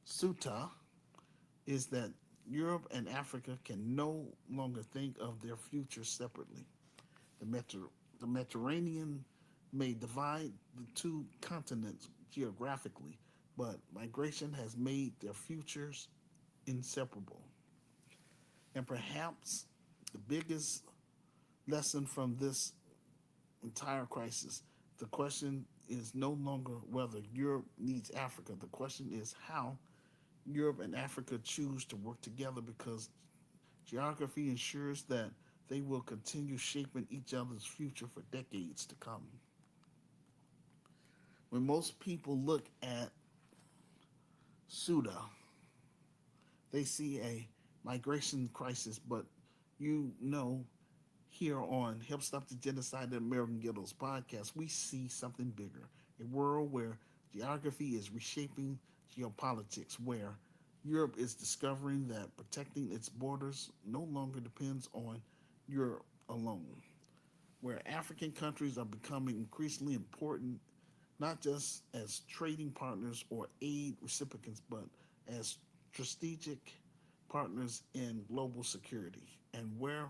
Ceuta, is that Europe and Africa can no longer think of their future separately. The, the Mediterranean may divide the two continents geographically, but migration has made their futures inseparable. And perhaps the biggest lesson from this entire crisis, the question is no longer whether Europe needs Africa. The question is how Europe and Africa choose to work together because geography ensures that they will continue shaping each other's future for decades to come. When most people look at Suda, they see a migration crisis, but you know, here on Help Stop the Genocide in American Ghettos podcast, we see something bigger. A world where geography is reshaping geopolitics, where Europe is discovering that protecting its borders no longer depends on Europe alone, where African countries are becoming increasingly important, not just as trading partners or aid recipients, but as strategic partners in global security, and where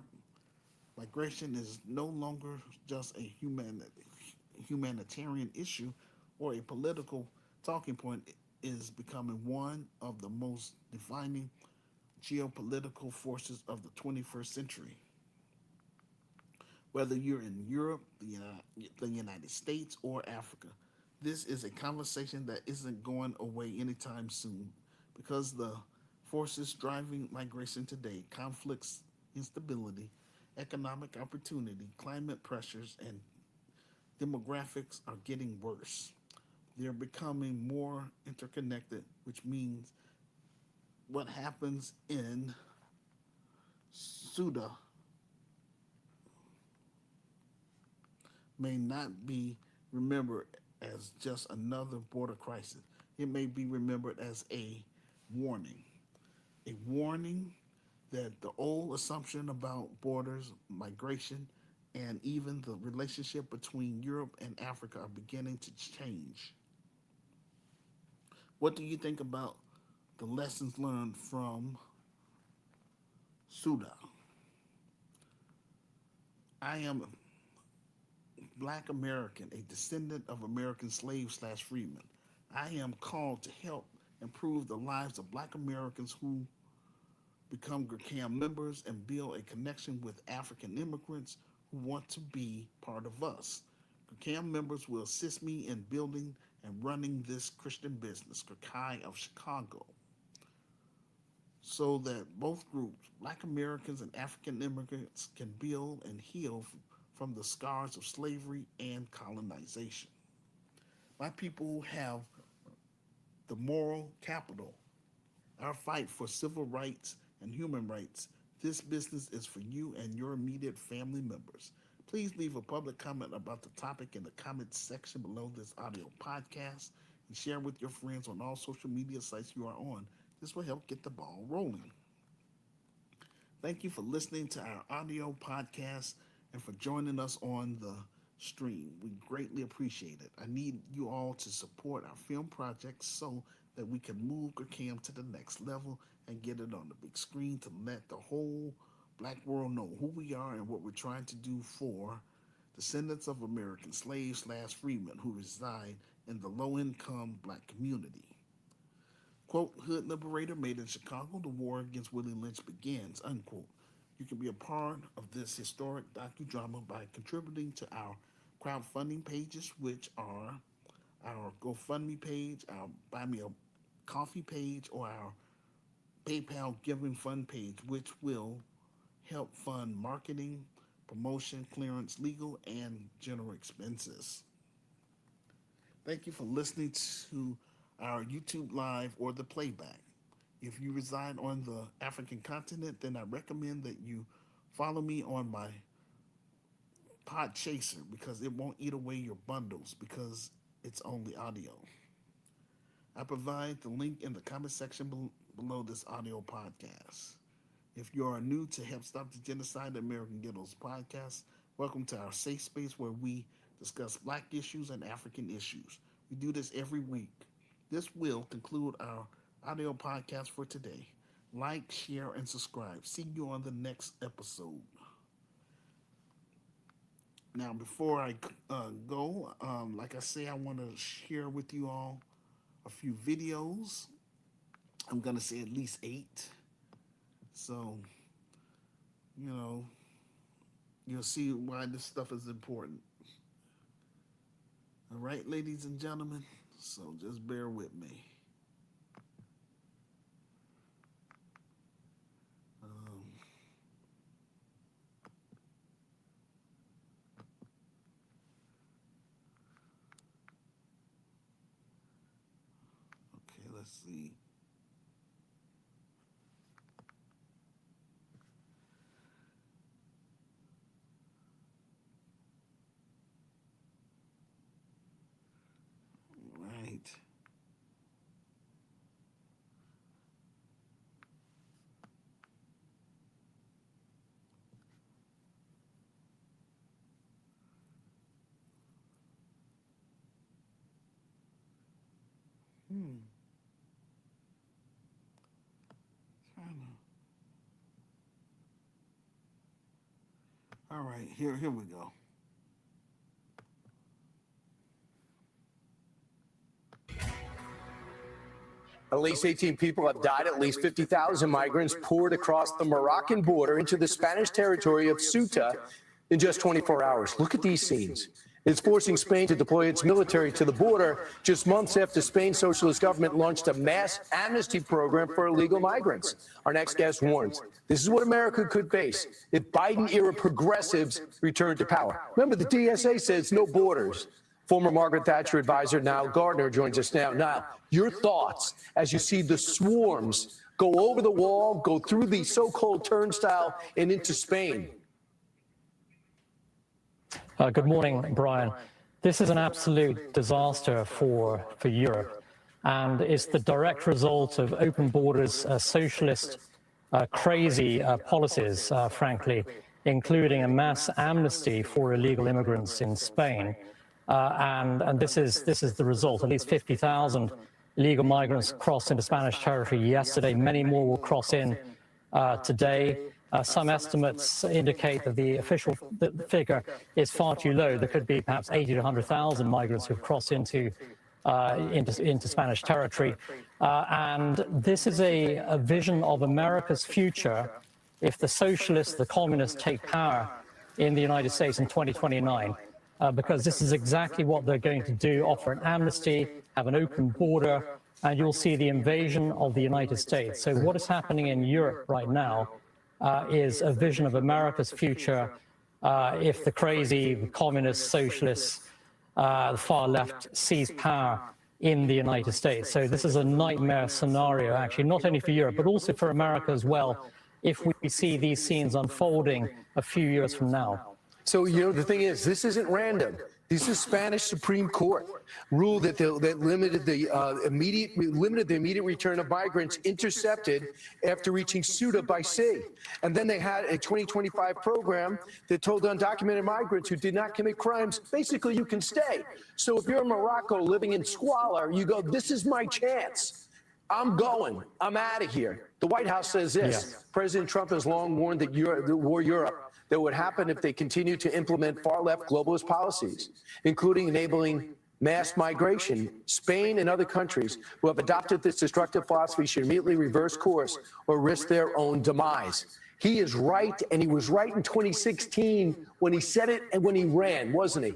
migration is no longer just a humanitarian issue or a political talking point, is becoming one of the most defining geopolitical forces of the 21st century. Whether you're in Europe, the United States, or Africa, this is a conversation that isn't going away anytime soon because the forces driving migration today, conflicts, instability, economic opportunity, climate pressures, and demographics are getting worse. They're becoming more interconnected, which means what happens in Suda may not be remembered as just another border crisis. It may be remembered as warning. A warning that the old assumption about borders, migration, and even the relationship between Europe and Africa are beginning to change. What do you think about the lessons learned from Suda? I am Black American, a descendant of American slaves slash freedmen. I am called to help improve the lives of Black Americans who become GRCAM members and build a connection with African immigrants who want to be part of us. GRCAM members will assist me in building and running this Christian business, GRCI of Chicago, so that both groups, Black Americans and African immigrants, can build and heal from the scars of slavery and colonization. My people have the moral capital. Our fight for civil rights and human rights. This business is for you and your immediate family members. Please leave a public comment about the topic in the comments section below this audio podcast and share with your friends on all social media sites you are on. This will help get the ball rolling. Thank you for listening to our audio podcast and for joining us on the stream. We greatly appreciate it. I need you all to support our film projects so that we can move Cam to the next level and get it on the big screen to let the whole black world know who we are and what we're trying to do for descendants of American slaves slash freedmen who reside in the low income black community. Quote, Hood Liberator made in Chicago, the war against Willie Lynch begins, unquote. You can be a part of this historic docudrama by contributing to our crowdfunding pages, which are our GoFundMe page, our Buy Me a Coffee page, or our PayPal Giving Fund page, which will help fund marketing, promotion, clearance, legal, and general expenses. Thank you for listening to our YouTube Live or the playback. If you reside on the African continent, then I recommend that you follow me on my Pod Chaser because it won't eat away your bundles because it's only audio. I provide the link in the comment section below this audio podcast. If you are new to Help Stop the Genocide in American Ghettos podcast, welcome to our safe space where we discuss Black issues and African issues. We do this every week. This will conclude our audio podcast for today. Like, share, and subscribe. See you on the next episode. Now, before I go, like I say, I want to share with you all a few videos. I'm going to say at least 8. So, you know, you'll see why this stuff is important. All right, ladies and gentlemen, so just bear with me. Okay, let's see. Right. All right, here we go. At least 18 people have died. At least 50,000 migrants poured across the Moroccan border into the Spanish territory of Ceuta in just 24 hours. Look at these scenes. It's forcing Spain to deploy its military to the border just months after Spain's socialist government launched a mass amnesty program for illegal migrants. Our next guest warns this is what America could face if Biden-era progressives return to power. Remember, the DSA says no borders. Former Margaret Thatcher advisor Niall Gardner joins us now. Niall, your thoughts as you see the swarms go over the wall, go through the so-called turnstile and into Spain? Good morning, Brian. This is an absolute disaster for Europe, and it's the direct result of open borders, socialist, crazy policies, frankly, including a mass amnesty for illegal immigrants in Spain. And this is the result. At least 50,000 illegal migrants crossed into Spanish territory yesterday. Many more will cross in today. Some estimates indicate that the official figure is far too low. There could be perhaps 80 to 100,000 migrants who've crossed into Spanish territory. And this is a vision of America's future if the socialists, the communists take power in the United States in 2029. Because this is exactly what they're going to do, offer an amnesty, have an open border, and you'll see the invasion of the United States. So what is happening in Europe right now is a vision of America's future if the crazy communist, socialists, the far left seize power in the United States. So this is a nightmare scenario, actually, not only for Europe, but also for America as well, if we see these scenes unfolding a few years from now. So, you know, the thing is, this isn't random. This is Spanish Supreme Court ruled that limited the immediate return of migrants intercepted after reaching Ceuta by sea. And then they had a 2025 program that told undocumented migrants who did not commit crimes, basically, you can stay. So if you're in Morocco living in squalor, you go, this is my chance. I'm going. I'm out of here. The White House says this. Yeah. President Trump has long warned that Europe that would happen if they continue to implement far-left globalist policies, including enabling mass migration. Spain and other countries who have adopted this destructive philosophy should immediately reverse course or risk their own demise. He is right, and he was right in 2016 when he said it and when he ran, wasn't he?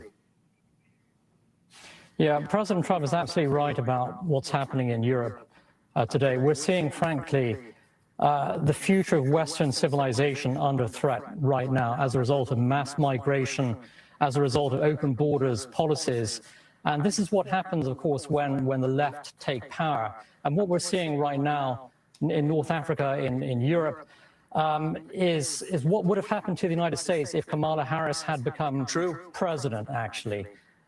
Yeah, President Trump is absolutely right about what's happening in Europe today. We're seeing, frankly, the future of Western civilization under threat right now as a result of mass migration, as a result of open borders policies. And this is what happens, of course, when the left take power. And what we're seeing right now in North Africa, in Europe, is what would have happened to the United States if Kamala Harris had become president, actually.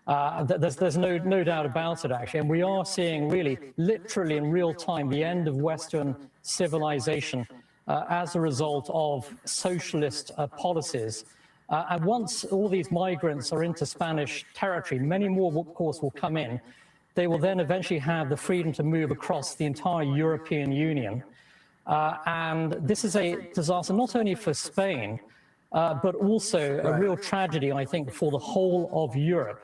There's no doubt about it, actually. And we are seeing really, literally in real time, the end of Western civilization as a result of socialist policies. And once all these migrants are into Spanish territory, many more, of course, will come in. They will then eventually have the freedom to move across the entire European Union. And this is a disaster not only for Spain, but also a real tragedy, I think, for the whole of Europe.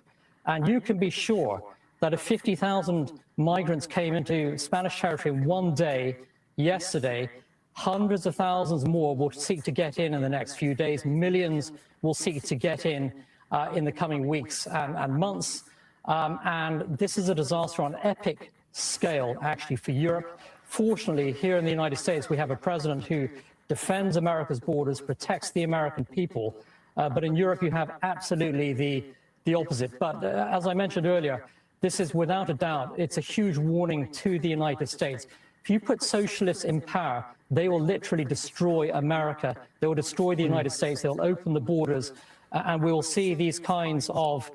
And you can be sure that if 50,000 migrants came into Spanish territory in one day, yesterday, hundreds of thousands more will seek to get in the next few days. Millions will seek to get in the coming weeks and months. And this is a disaster on epic scale, actually, for Europe. Fortunately, here in the United States, we have a president who defends America's borders, protects the American people. But in Europe, you have absolutely the opposite. But as I mentioned earlier, this is without a doubt, it's a huge warning to the United States. If you put socialists in power, they will literally destroy America. They will destroy the United States. They'll open the borders. And we will see these kinds of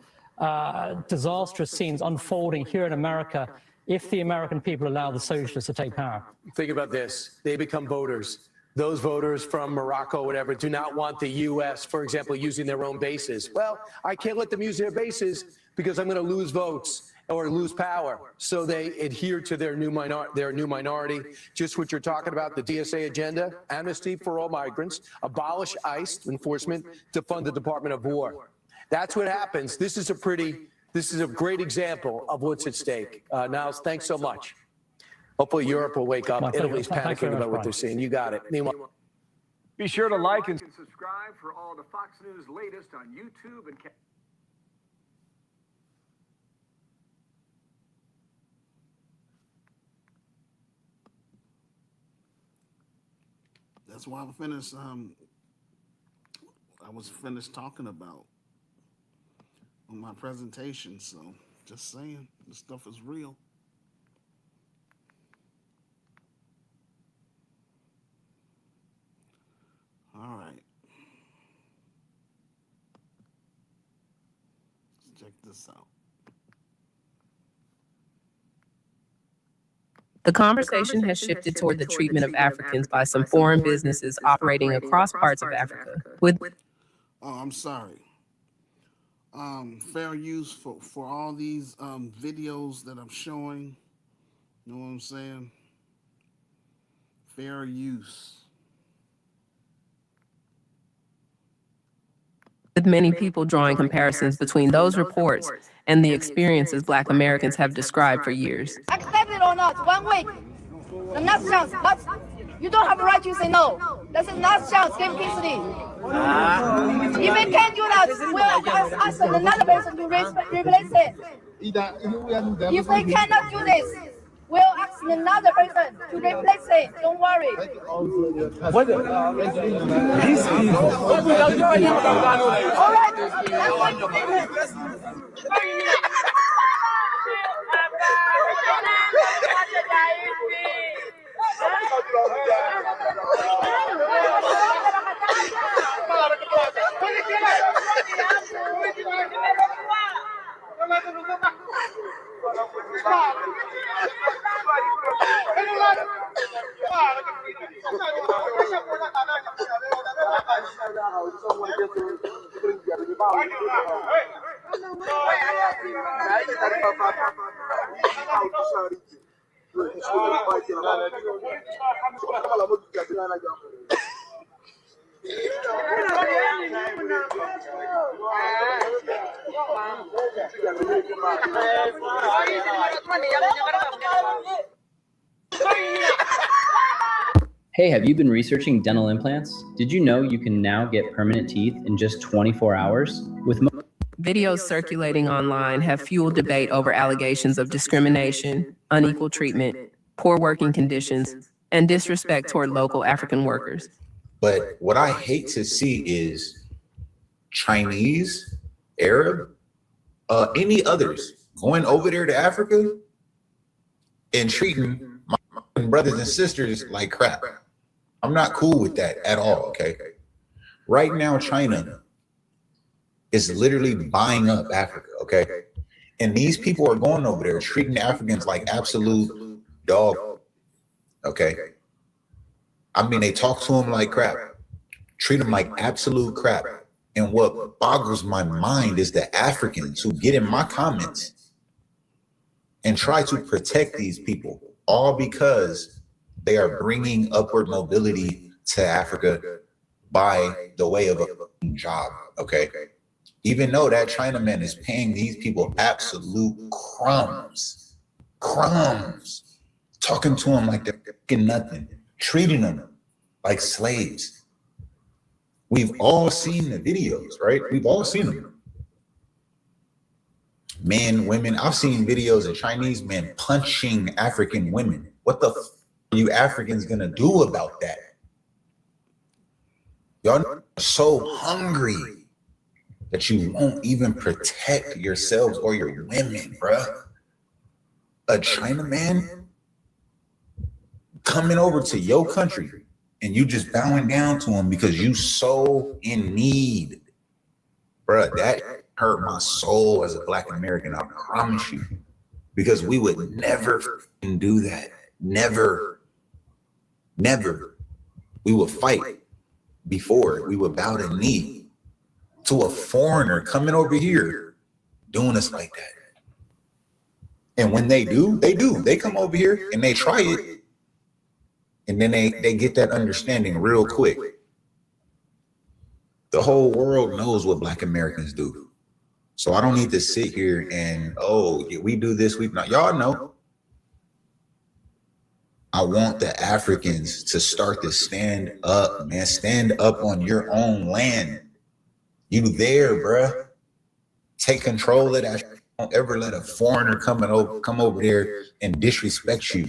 disastrous scenes unfolding here in America if the American people allow the socialists to take power. Think about this. They become voters. Those voters from Morocco, whatever, do not want the U.S., for example, using their own bases. Well, I can't let them use their bases because I'm going to lose votes or lose power. So they adhere to their new minority. Just what you're talking about, the DSA agenda, amnesty for all migrants, abolish ICE enforcement to fund the Department of War. That's what happens. This is a great example of what's at stake. Niles, thanks so much. Hopefully Europe will wake up. Italy's panicking about what they're seeing. You got it. Meanwhile, be sure to like and subscribe for all the Fox News latest on YouTube and. That's why I finished. I was finished talking about on my presentation. So just saying, this stuff is real. All right. Let's check this out. The conversation has shifted toward the treatment of Africans by some foreign businesses operating across parts of Africa. I'm sorry. Fair use for all these videos that I'm showing. You know what I'm saying? Fair use. With many people drawing comparisons between those reports and the experiences Black Americans have described for years. Accept it or not, 1 week. The next chance, but you don't have a right to say no. This is last chance, give peacefully. If we can't do that, we'll ask another person to replace it. If we cannot do this, we'll ask another person to replace it. Don't worry. All right, that's what you think. Hey, have you been researching dental implants? Did you know you can now get permanent teeth in just 24 hours? Videos circulating online have fueled debate over allegations of discrimination, unequal treatment, poor working conditions, and disrespect toward local African workers. But what I hate to see is Chinese, Arab, any others going over there to Africa and treating my brothers and sisters like crap. I'm not cool with that at all, okay? Right now, China is literally buying up Africa, okay? And these people are going over there treating Africans like absolute dog, okay? I mean, they talk to them like crap, treat them like absolute crap. And what boggles my mind is the Africans who get in my comments and try to protect these people, all because they are bringing upward mobility to Africa by the way of a job, okay? Even though that Chinaman is paying these people absolute crumbs, talking to them like they're fucking nothing, treating them like slaves. We've all seen the videos, right? We've all seen them. Men, women, I've seen videos of Chinese men punching African women. What the f are you Africans gonna do about that? Y'all are so hungry that you won't even protect yourselves or your women, bruh. A Chinaman coming over to your country and you just bowing down to him because you so in need. Bruh, that hurt my soul as a Black American, I promise you. Because we would never do that. Never. We would fight before we would bow the knee to a foreigner coming over here doing us like that. And when they do. They come over here and they try it. And then they get that understanding real quick. The whole world knows what Black Americans do. So I don't need to sit here and, oh, yeah, we do this, we not. Y'all know. I want the Africans to start to stand up, man. Stand up on your own land. You there, bruh. Take control of that. Don't ever let a foreigner come over there and disrespect you.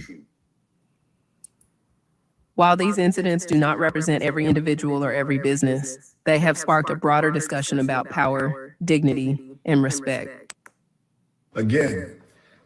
While these incidents do not represent every individual or every business, they have sparked a broader discussion about power, dignity, and respect. Again,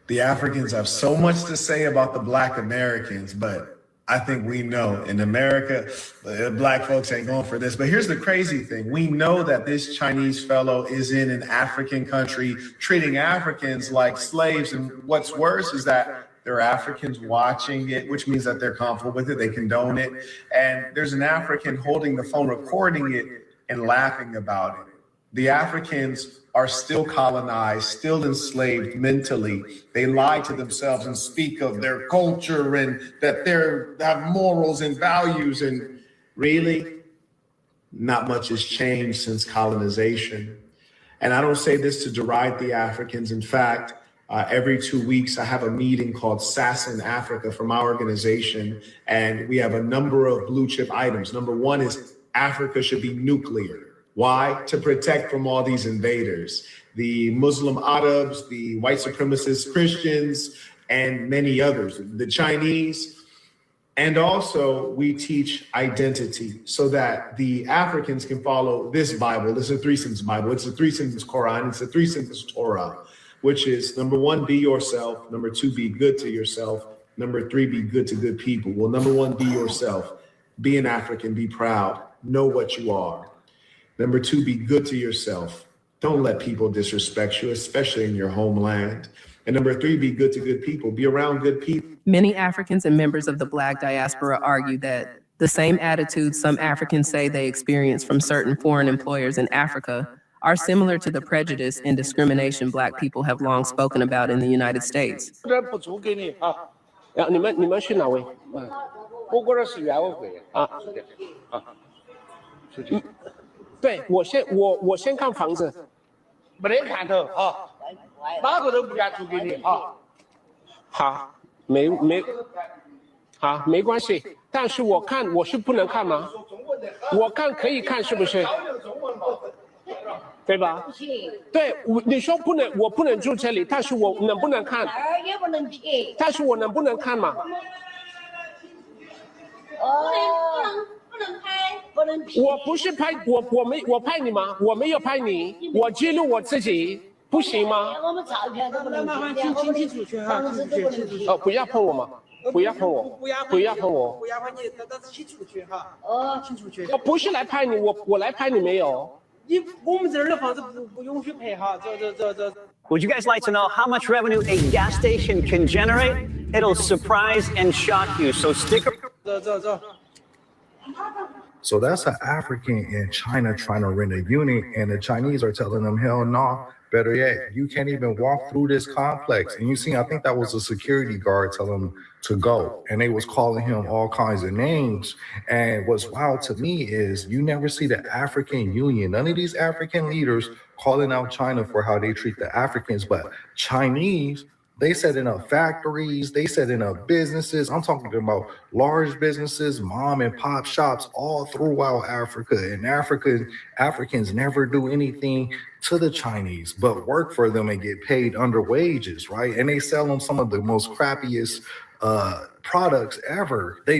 the Africans have so much to say about the Black Americans, but I think we know in America, Black folks ain't going for this. But here's the crazy thing. We know that this Chinese fellow is in an African country treating Africans like slaves. And what's worse is that there are Africans watching it, which means that they're comfortable with it. They condone it. And there's an African holding the phone, recording it and laughing about it. The Africans are still colonized, still enslaved mentally. They lie to themselves and speak of their culture and that they have morals and values. And really, not much has changed since colonization. And I don't say this to deride the Africans. In fact, every 2 weeks, I have a meeting called SAS in Africa from our organization. And we have a number of blue chip items. Number one is Africa should be nuclear. Why? To protect from all these invaders, the Muslim Arabs, the white supremacist Christians, and many others, the Chinese. And also we teach identity so that the Africans can follow this Bible. This is a 3-sentence Bible. It's a 3-sentence Quran. It's a 3-sentence Torah, which is number 1, be yourself. Number 2, be good to yourself. Number 3, be good to good people. Well, number 1, be yourself. Be an African, be proud, know what you are. Number 2, be good to yourself. Don't let people disrespect you, especially in your homeland. And number 3, be good to good people. Be around good people. Many Africans and members of the Black diaspora argue that the same attitudes some Africans say they experience from certain foreign employers in Africa are similar to the prejudice and discrimination Black people have long spoken about in the United States. 对，我先看房子，没人看头啊，哪个都不敢租给你啊。好，好，没关系。但是我看我是不能看吗？我看可以看是不是？对吧？对，你说不能，我不能住这里，但是我能不能看？哪儿也不能去。但是我能不能看嘛？不能拍，不能拍。我不是拍我拍你吗？我没有拍你，我记录我自己，不行吗？我们照片都不能拍，请出去哈，哦，不要碰我嘛，不要碰我，不要碰我，不要碰你，但是请出去哈。请出去。我不是来拍你，我来拍你没有？我们这儿的房子不允许拍哈，走。Would you guys like to know how much revenue a gas station can generate? It'll surprise and shock you. So stick around. 走。 So that's an African in China trying to rent a unit, and the Chinese are telling them, hell no. Better yet, you can't even walk through this complex. And you see, I think that was a security guard telling him to go. And they was calling him all kinds of names. And what's wild to me is you never see the African Union, none of these African leaders calling out China for how they treat the Africans, but Chinese, they setting up factories, they setting up businesses. I'm talking about large businesses, mom and pop shops all throughout Africa. And Africans never do anything to the Chinese, but work for them and get paid under wages, right? And they sell them some of the most crappiest products ever. They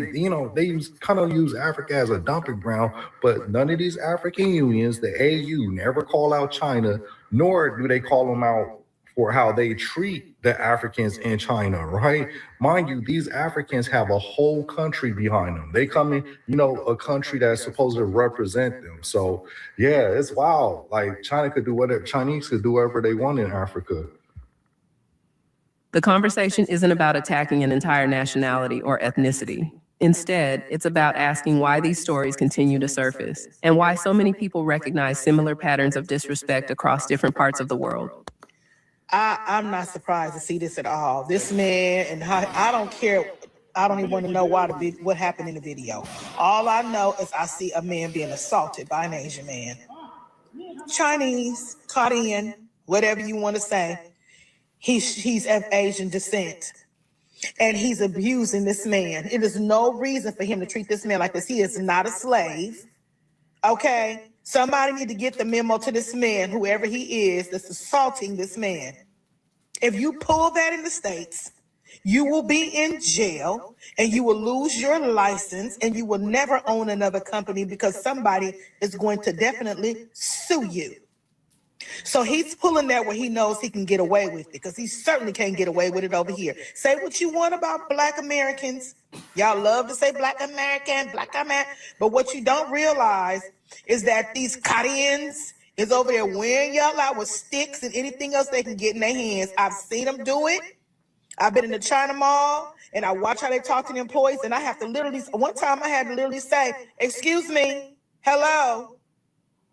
kind of use Africa as a dumping ground, but none of these African unions, the AU, never call out China, nor do they call them out for how they treat the Africans in China, right? Mind you, these Africans have a whole country behind them. They come in, a country that's supposed to represent them. So yeah, it's wild. Like Chinese could do whatever they want in Africa. The conversation isn't about attacking an entire nationality or ethnicity. Instead, it's about asking why these stories continue to surface and why so many people recognize similar patterns of disrespect across different parts of the world. I'm not surprised to see this at all. This man, and I don't care. I don't even want to know what happened in the video. All I know is I see a man being assaulted by an Asian man. Chinese, Korean, whatever you want to say. He's of Asian descent. And he's abusing this man. It is no reason for him to treat this man like this. He is not a slave. Okay? Somebody need to get the memo to this man, whoever he is, that's assaulting this man. If you pull that in the States, you will be in jail and you will lose your license and you will never own another company because somebody is going to definitely sue you. So he's pulling that where he knows he can get away with it because he certainly can't get away with it over here. Say what you want about Black Americans. Y'all love to say Black American, but what you don't realize is that these Koreans is over there wearing y'all out with sticks and anything else they can get in their hands. I've seen them do it. I've been in the China Mall and I watch how they talk to the employees and I have to one time I had to literally say, excuse me, hello,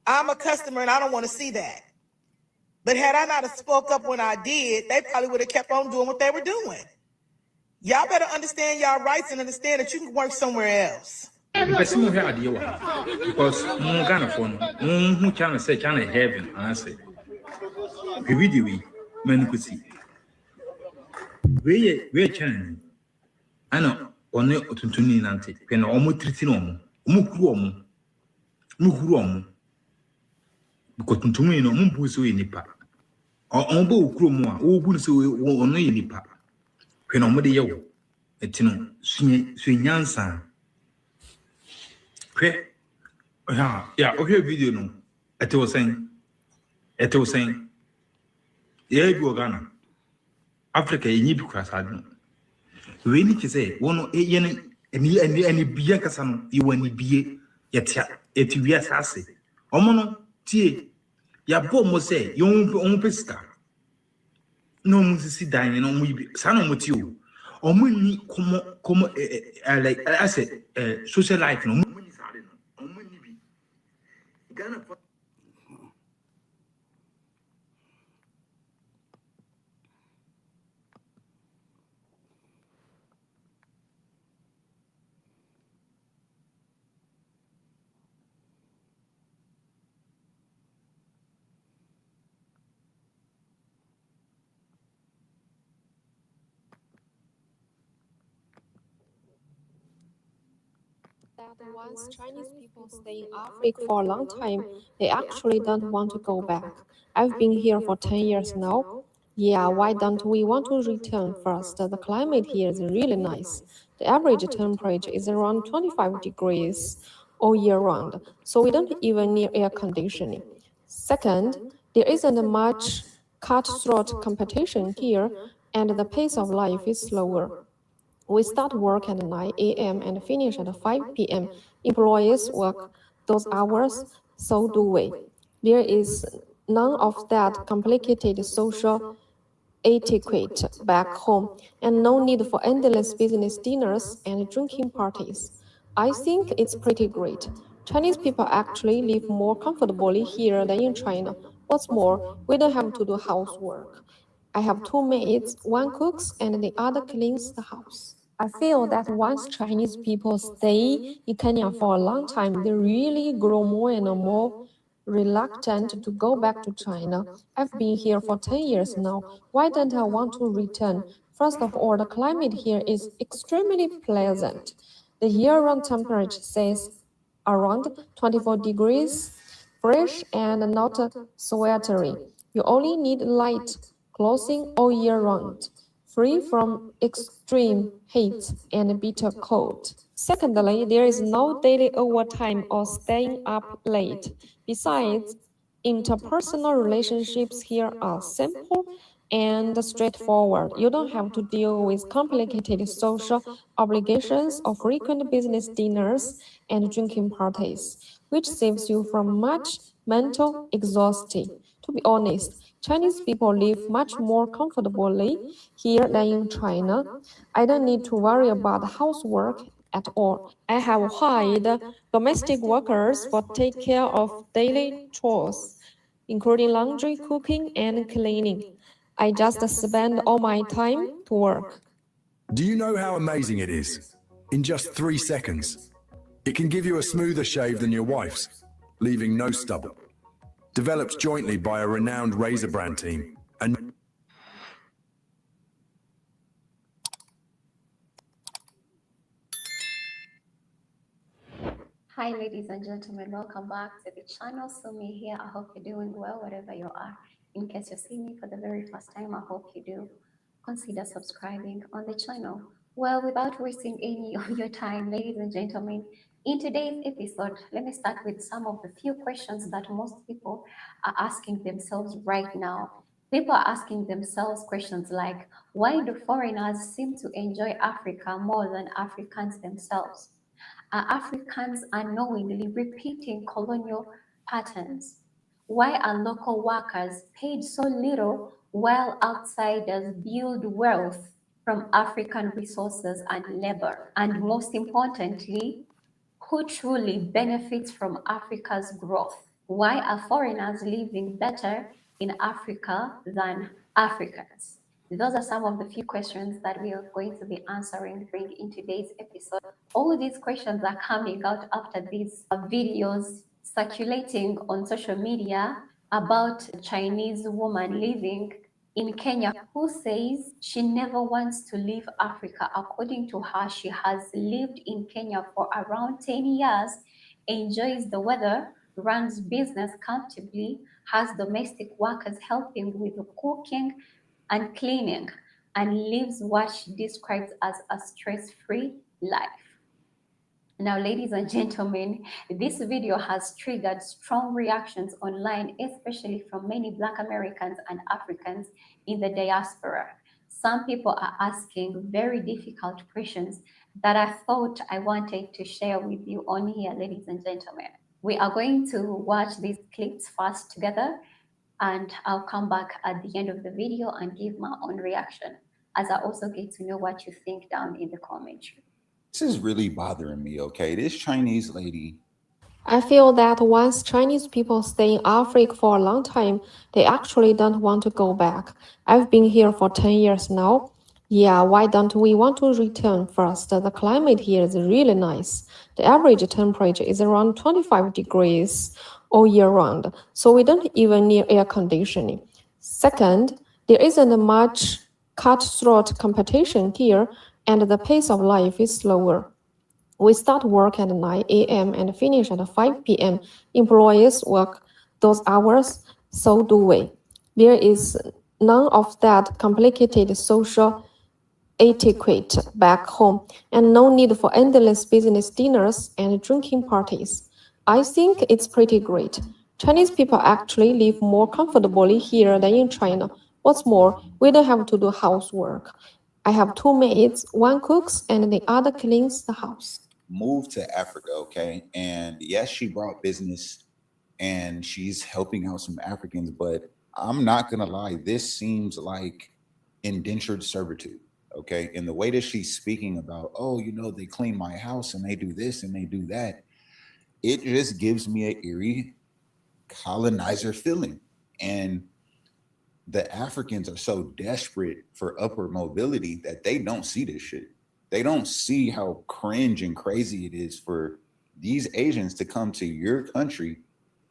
I'm a customer and I don't want to see that. But had I not have spoke up when I did, they probably would have kept on doing what they were doing. Y'all better understand y'all rights and understand that you can work somewhere else. Because Ghana for who can say China heaven answer. The video we could see. We China. I know on the Tuntuni Nante, Pen almost treating Mukuom. Because Tuntuni no Mumpusu in Nipa. Or Ombo Krumwa, Obusu or no Nipa. Pen on the Yo, a Tino, Swinyansan. Yeah, okay, video no. It was saying, yeah, you Ghana. Africa, you need to cross. I don't. We need to say, one, any Biancasano, you want to be yet, it be assassin. Omono, tea, ya bomb say, you own pesca. No, Mrs. Dining on we, son with you. Or money, come, like I said, social life, no. Ghana. that once Chinese people stay in Africa for a long time, they actually don't want to go back. I've been here for 10 years now. Yeah, why don't we want to return first? The climate here is really nice. The average temperature is around 25 degrees all year round, so we don't even need air conditioning. Second, there isn't much cutthroat competition here, and the pace of life is slower. We start work at 9 a.m. and finish at 5 p.m. Employees work those hours, so do we. There is none of that complicated social etiquette back home, and no need for endless business dinners and drinking parties. I think it's pretty great. Chinese people actually live more comfortably here than in China. What's more, we don't have to do housework. I have two maids, one cooks and the other cleans the house. I feel that once Chinese people stay in Kenya for a long time, they really grow more and more reluctant to go back to China. I've been here for 10 years now. Why don't I want to return? First of all, the climate here is extremely pleasant. The year-round temperature says around 24 degrees, fresh and not sweatery. You only need light clothing all year round, free from extreme heat and bitter cold. Secondly, there is no daily overtime or staying up late. Besides, interpersonal relationships here are simple and straightforward. You don't have to deal with complicated social obligations or frequent business dinners and drinking parties, which saves you from much mental exhaustion. To be honest, Chinese people live much more comfortably here than in China. I don't need to worry about housework at all. I have hired domestic workers for take care of daily chores, including laundry, cooking, and cleaning. I just spend all my time to work. Do you know how amazing it is? In just 3 seconds, it can give you a smoother shave than your wife's, leaving no stubble. Developed jointly by a renowned razor brand team. And Hi, ladies and gentlemen, welcome back to the channel. Sumi here. I hope you're doing well wherever you are. In case you see me for the very first time, I hope you do consider subscribing on the channel. Well, without wasting any of your time, ladies and gentlemen, in today's episode, let me start with some of the few questions that most people are asking themselves right now. People are asking themselves questions like, why do foreigners seem to enjoy Africa more than Africans themselves? Are Africans unknowingly repeating colonial patterns? Why are local workers paid so little while outsiders build wealth from African resources and labor? And most importantly, who truly benefits from Africa's growth? Why are foreigners living better in Africa than Africans? Those are some of the few questions that we are going to be answering in today's episode. All these questions are coming out after these videos circulating on social media about a Chinese woman living in Kenya who says she never wants to leave Africa. According to her, she has lived in Kenya for around 10 years, enjoys the weather, runs business comfortably, has domestic workers helping with the cooking and cleaning, and lives what she describes as a stress-free life. Now, ladies and gentlemen, this video has triggered strong reactions online, especially from many Black Americans and Africans in the diaspora. Some people are asking very difficult questions that I thought I wanted to share with you on here, ladies and gentlemen. We are going to watch these clips first together, and I'll come back at the end of the video and give my own reaction, as I also get to know what you think down in the commentary. This is really bothering me, okay? This Chinese lady. I feel that once Chinese people stay in Africa for a long time, they actually don't want to go back. I've been here for 10 years now. Yeah, why don't we want to return first? The climate here is really nice. The average temperature is around 25 degrees all year round, so we don't even need air conditioning. Second, there isn't much cutthroat competition here, and the pace of life is slower. We start work at 9 a.m. and finish at 5 p.m. Employees work those hours, so do we. There is none of that complicated social etiquette back home, and no need for endless business dinners and drinking parties. I think it's pretty great. Chinese people actually live more comfortably here than in China. What's more, we don't have to do housework. I have two maids, one cooks and the other cleans the house. Moved to Africa, okay? And yes, she brought business and she's helping out some Africans, but I'm not gonna lie, this seems like indentured servitude, okay? And the way that she's speaking about, oh, you know, they clean my house and they do this and they do that, it just gives me an eerie colonizer feeling. And the Africans are so desperate for upward mobility that they don't see this shit. They don't see how cringe and crazy it is for these Asians to come to your country,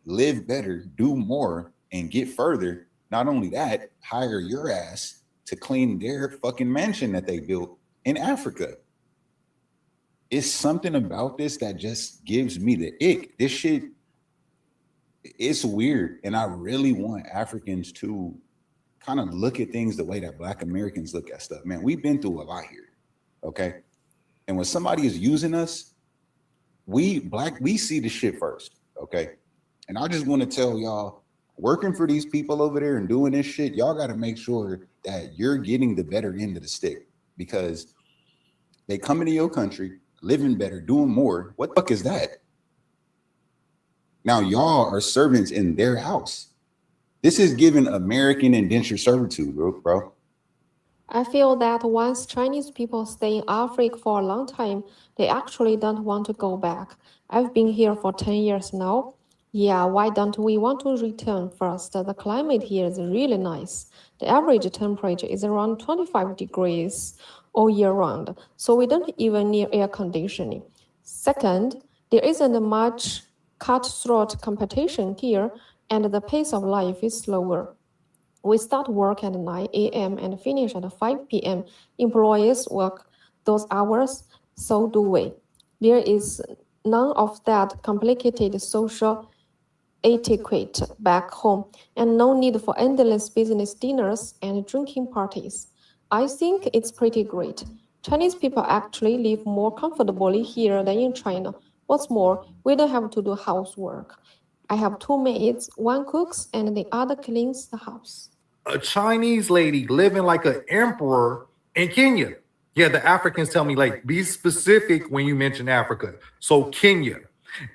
live better, do more, and get further. Not only that, hire your ass to clean their fucking mansion that they built in Africa. It's something about this that just gives me the ick. This shit, it's weird. And I really want Africans to kind of look at things the way that Black Americans look at stuff. Man, we've been through a lot here, okay? And when somebody is using us, we see the shit first, okay? And I just want to tell y'all, working for these people over there and doing this shit, y'all got to make sure that you're getting the better end of the stick, because they come into your country, living better, doing more. What the fuck is that? Now y'all are servants in their house. This is giving American indentured servitude, bro. I feel that once Chinese people stay in Africa for a long time, they actually don't want to go back. I've been here for 10 years now. Yeah, why don't we want to return first? The climate here is really nice. The average temperature is around 25 degrees all year round, so we don't even need air conditioning. Second, there isn't much cutthroat competition here, and the pace of life is slower. We start work at 9 a.m. and finish at 5 p.m. Employees work those hours, so do we. There is none of that complicated social etiquette back home, and no need for endless business dinners and drinking parties. I think it's pretty great. Chinese people actually live more comfortably here than in China. What's more, we don't have to do housework. I have two maids, one cooks and the other cleans the house. A Chinese lady living like an emperor in Kenya. Yeah, the Africans tell me, like, be specific when you mention Africa. So Kenya.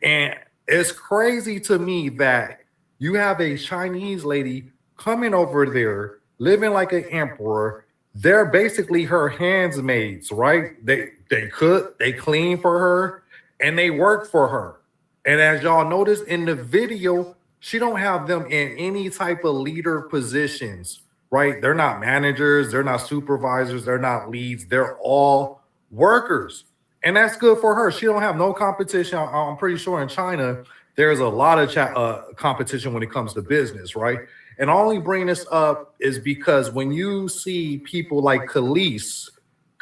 And it's crazy to me that you have a Chinese lady coming over there, living like an emperor. They're basically her handsmaids, right? They cook, they clean for her, and they work for her. And as y'all notice in the video, she don't have them in any type of leader positions, right? They're not managers, they're not supervisors, they're not leads, they're all workers. And that's good for her. She don't have no competition. I'm pretty sure in China, there's a lot of competition when it comes to business, right? And I only bring this up is because when you see people like Khalees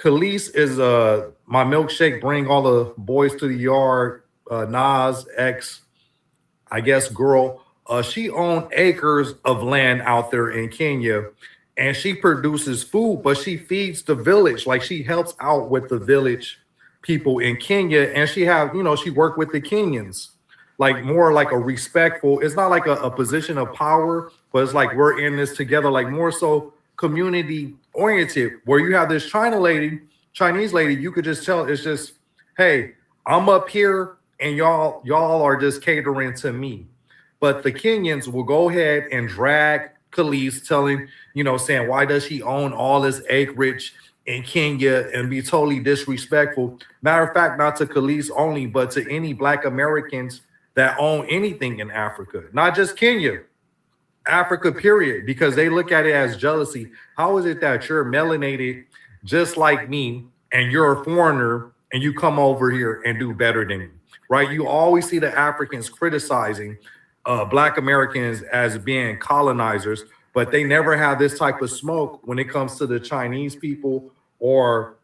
is my milkshake, bring all the boys to the yard, Nas ex, I guess, girl. She owned acres of land out there in Kenya, and she produces food, but she feeds the village. Like, she helps out with the village people in Kenya, and she have, she worked with the Kenyans, like more like a respectful. It's not like a position of power, but it's like we're in this together, like more so community oriented. Where you have this Chinese lady, you could just tell it's just, hey, I'm up here and y'all are just catering to me. But the Kenyans will go ahead and drag Khalees, telling, saying, why does she own all this acreage in Kenya, and be totally disrespectful. Matter of fact, not to Khalees only, but to any Black Americans that own anything in Africa, not just Kenya, Africa, period, because they look at it as jealousy. How is it that you're melanated just like me and you're a foreigner and you come over here and do better than me, right? You always see the Africans criticizing Black Americans as being colonizers, but they never have this type of smoke when it comes to the Chinese people or,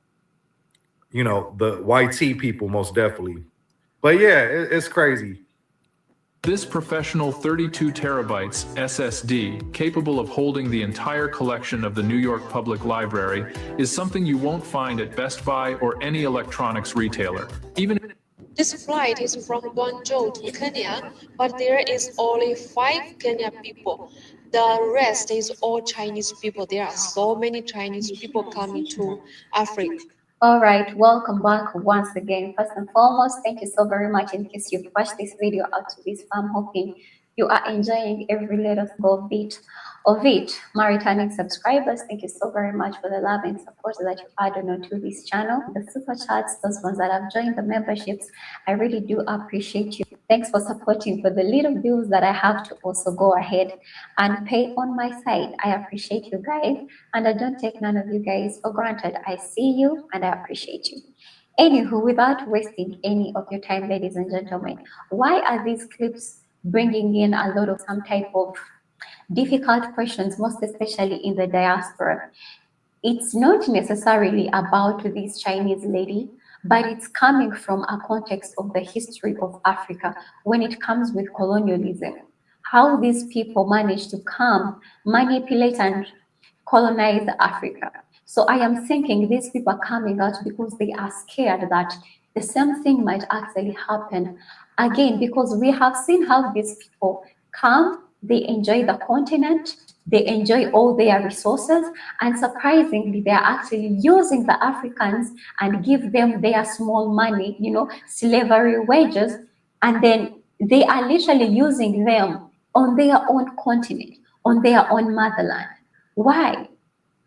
the YT people most definitely. But yeah, it's crazy. This professional 32 terabytes SSD, capable of holding the entire collection of the New York Public Library, is something you won't find at Best Buy or any electronics retailer. This flight is from Guangzhou to Kenya, but there is only 5 Kenyan people. The rest is all Chinese people. There are so many Chinese people coming to Africa. All right, welcome back once again. First and foremost, thank you so very much. In case you've watched this video out to this far, I'm hoping you are enjoying every little single bit of it. My returning subscribers, thank you so very much for the love and support that you add on to this channel. The super chats, those ones that have joined the memberships, I really do appreciate you. Thanks for supporting. For the little bills that I have to also go ahead and pay on my side, I appreciate you guys, and I don't take none of you guys for granted. I see you and I appreciate you. Anywho, without wasting any of your time, ladies and gentlemen, why are these clips bringing in a lot of some type of difficult questions, most especially in the diaspora? It's not necessarily about this Chinese lady, but it's coming from a context of the history of Africa when it comes with colonialism. How these people managed to come, manipulate, and colonize Africa. So I am thinking these people are coming out because they are scared that the same thing might actually happen again, because we have seen how these people come, they enjoy the continent, they enjoy all their resources, and surprisingly, they are actually using the Africans and give them their small money, slavery wages, and then they are literally using them on their own continent, on their own motherland. Why?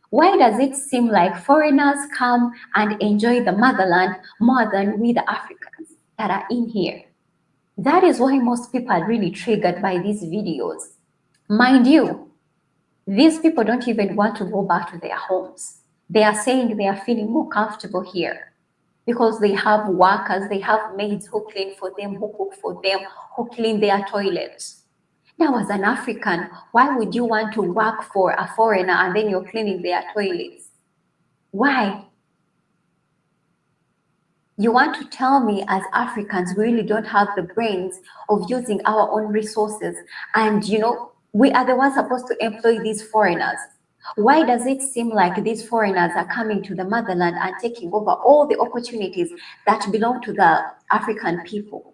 Why does it seem like foreigners come and enjoy the motherland more than we, the Africans that are in here? That is why most people are really triggered by these videos. Mind you, these people don't even want to go back to their homes. They are saying they are feeling more comfortable here because they have workers, they have maids who clean for them, who cook for them, who clean their toilets. Now, as an African, why would you want to work for a foreigner and then you're cleaning their toilets? Why? You want to tell me as Africans, we really don't have the brains of using our own resources, and we are the ones supposed to employ these foreigners. Why does it seem like these foreigners are coming to the motherland and taking over all the opportunities that belong to the African people?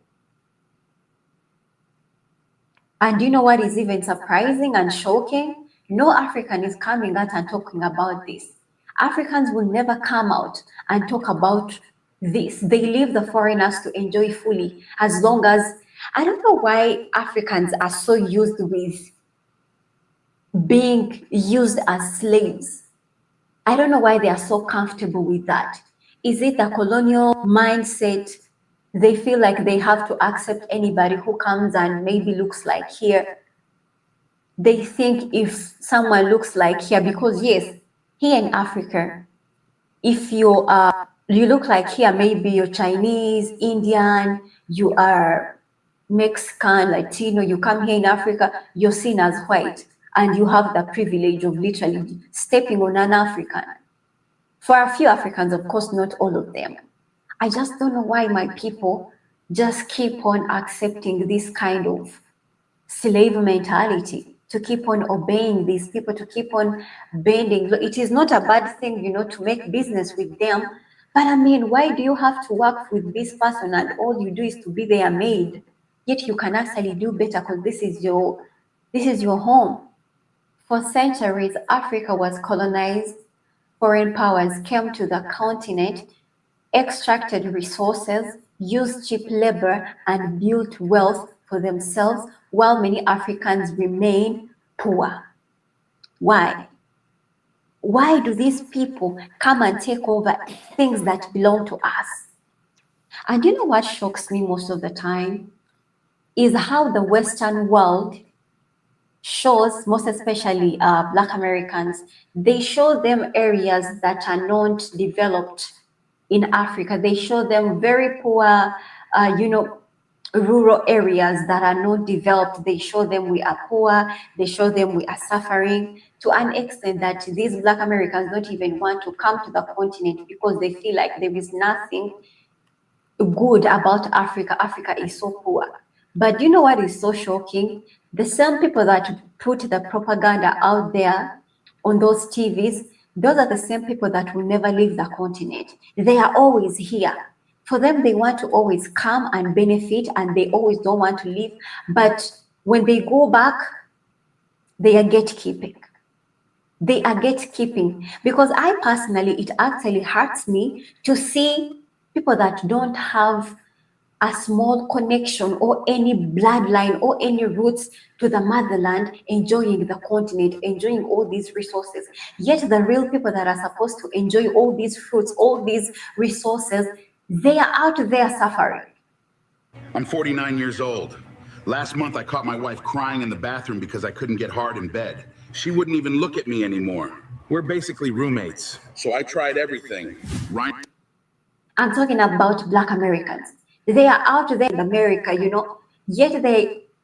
And you know what is even surprising and shocking? No African is coming out and talking about this. Africans will never come out and talk about this. They leave the foreigners to enjoy fully, as long as, I don't know why Africans are so used with being used as slaves. I don't know why they are so comfortable with that. Is it the colonial mindset? They feel like they have to accept anybody who comes and maybe looks like here. They think if someone looks like here, because yes, here in Africa, if you look like here, maybe you're Chinese, Indian, you are Mexican, Latino, you come here in Africa, you're seen as white, and you have the privilege of literally stepping on an African. For a few Africans, of course, not all of them. I just don't know why my people just keep on accepting this kind of slave mentality, to keep on obeying these people, to keep on bending. It is not a bad thing, to make business with them. But I mean, why do you have to work with this person and all you do is to be their maid? Yet you can actually do better because this is your home. For centuries, Africa was colonized. Foreign powers came to the continent, extracted resources, used cheap labor, and built wealth for themselves, while many Africans remain poor. Why? Why do these people come and take over things that belong to us? And you know what shocks me most of the time? Is how the Western world shows, most especially Black Americans, they show them areas that are not developed in Africa. They show them very poor, rural areas that are not developed. They show them we are poor, they show them we are suffering to an extent that these Black Americans don't even want to come to the continent because they feel like there is nothing good about Africa. Africa is so poor. But you know what is so shocking? The same people that put the propaganda out there on those TVs, those are the same people that will never leave the continent. They are always here. For them, they want to always come and benefit, and they always don't want to leave. But when they go back, they are gatekeeping. They are gatekeeping. Because I personally, it actually hurts me to see people that don't have a small connection or any bloodline or any roots to the motherland, enjoying the continent, enjoying all these resources. Yet the real people that are supposed to enjoy all these fruits, all these resources, they are out there suffering. I'm 49 years old. Last month, I caught my wife crying in the bathroom because I couldn't get hard in bed. She wouldn't even look at me anymore. We're basically roommates, so I tried everything. Right? I'm talking about Black Americans. They are out there in America, you know, yet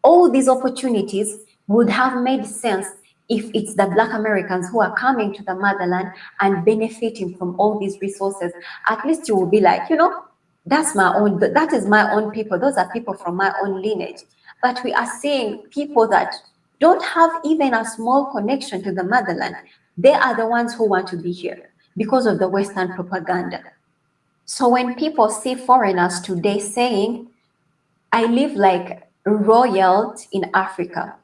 all these opportunities would have made sense if it's the Black Americans who are coming to the motherland and benefiting from all these resources. At least you will be like, you know, that is my own people. Those are people from my own lineage. But we are seeing people that don't have even a small connection to the motherland. They are the ones who want to be here because of the Western propaganda. So when people see foreigners today saying, I live like royalty in Africa,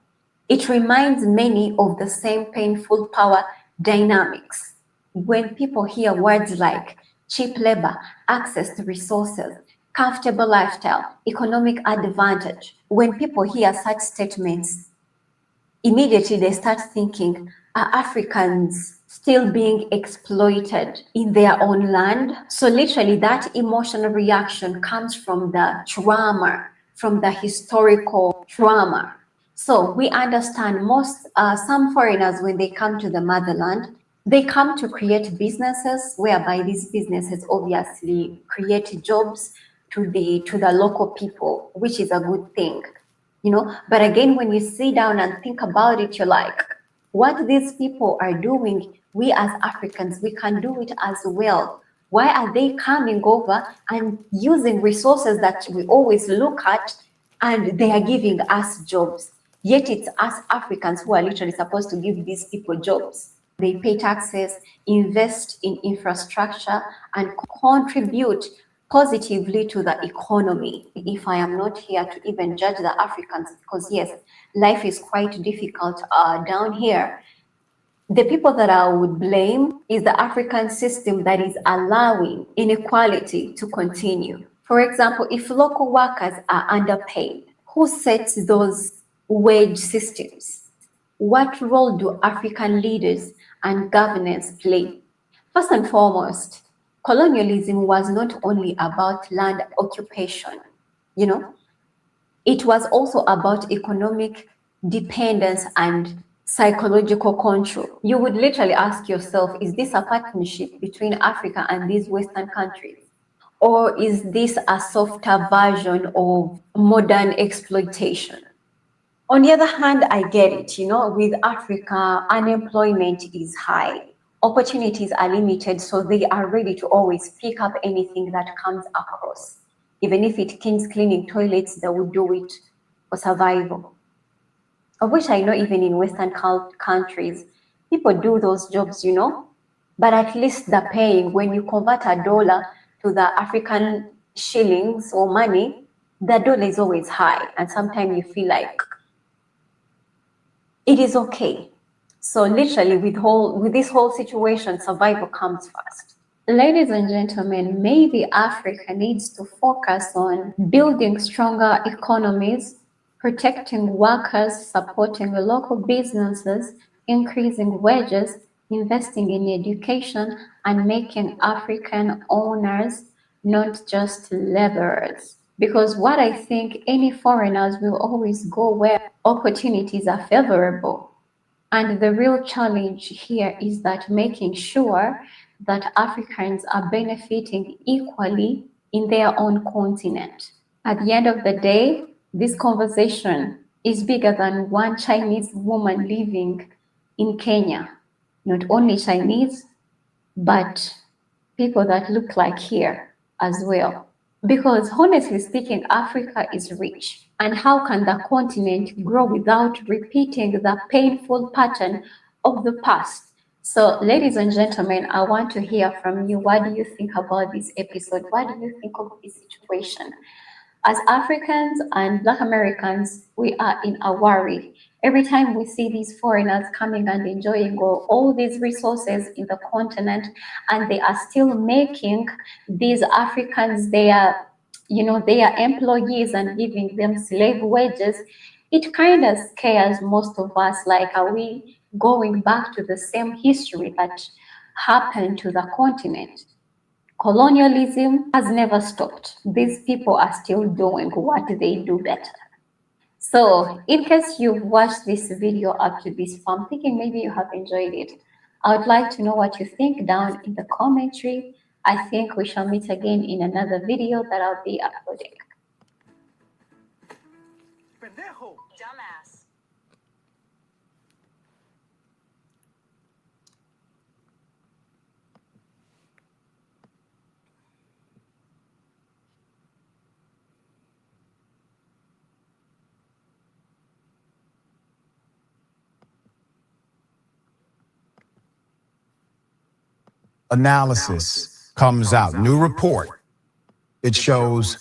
it reminds many of the same painful power dynamics. When people hear words like cheap labor, access to resources, comfortable lifestyle, economic advantage, when people hear such statements, immediately they start thinking, are Africans still being exploited in their own land? So literally that emotional reaction comes from the trauma, from the historical trauma. So we understand some foreigners, when they come to the motherland, they come to create businesses, whereby these businesses obviously create jobs to the local people, which is a good thing. You know, but again, when you sit down and think about it, you're like, what these people are doing, we as Africans, we can do it as well. Why are they coming over and using resources that we always look at, and they are giving us jobs? Yet it's us Africans who are literally supposed to give these people jobs. They pay taxes, invest in infrastructure, and contribute positively to the economy. If I am not here to even judge the Africans, because yes, life is quite difficult down here, the people that I would blame is the African system that is allowing inequality to continue. For example, if local workers are underpaid, who sets those wage systems? What role do African leaders and governance play? First and foremost, colonialism was not only about land occupation, you know, it was also about economic dependence and psychological control. You would literally ask yourself, is this a partnership between Africa and these Western countries? Or is this a softer version of modern exploitation? On the other hand, I get it, you know, with Africa, unemployment is high. Opportunities are limited, so they are ready to always pick up anything that comes across. Even if it means cleaning toilets, they will do it for survival. Of which I know even in Western countries, people do those jobs, you know, but at least the paying, when you convert a dollar to the African shillings or money, the dollar is always high. And sometimes you feel like it is okay. So literally with this whole situation, survival comes first. Ladies and gentlemen, maybe Africa needs to focus on building stronger economies, protecting workers, supporting local businesses, increasing wages, investing in education, and making African owners not just laborers. Because what I think, any foreigners will always go where opportunities are favorable. And the real challenge here is that making sure that Africans are benefiting equally in their own continent. At the end of the day, this conversation is bigger than one Chinese woman living in Kenya. Not only Chinese, but people that look like here as well. Because honestly speaking, Africa is rich. And how can the continent grow without repeating the painful pattern of the past? So, ladies and gentlemen, I want to hear from you. What do you think about this episode? What do you think of this situation? As Africans and Black Americans, we are in a worry. Every time we see these foreigners coming and enjoying all these resources in the continent, and they are still making these Africans their employees and giving them slave wages, it kind of scares most of us. Like, are we going back to the same history that happened to the continent? Colonialism has never stopped. These people are still doing what they do better. So, in case you've watched this video up to this point, I'm thinking maybe you have enjoyed it. I would like to know what you think down in the commentary. I think we shall meet again in another video that I'll be uploading. Pendejo. Dumbass. Analysis comes out, new report. It shows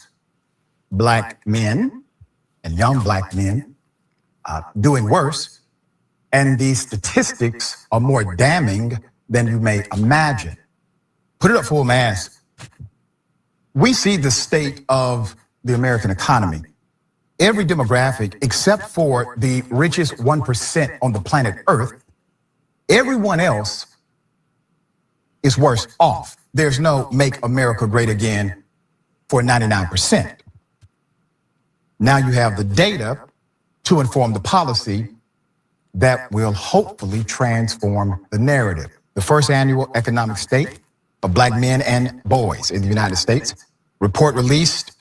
Black men and young Black men doing worse, and these statistics are more damning than you may imagine. Put it up full mass. We see the state of the American economy. Every demographic, except for the richest 1% on the planet Earth, everyone else is worse off. There's no make America great again for 99%. Now you have the data to inform the policy that will hopefully transform the narrative. The first annual economic state of Black men and boys in the United States, report released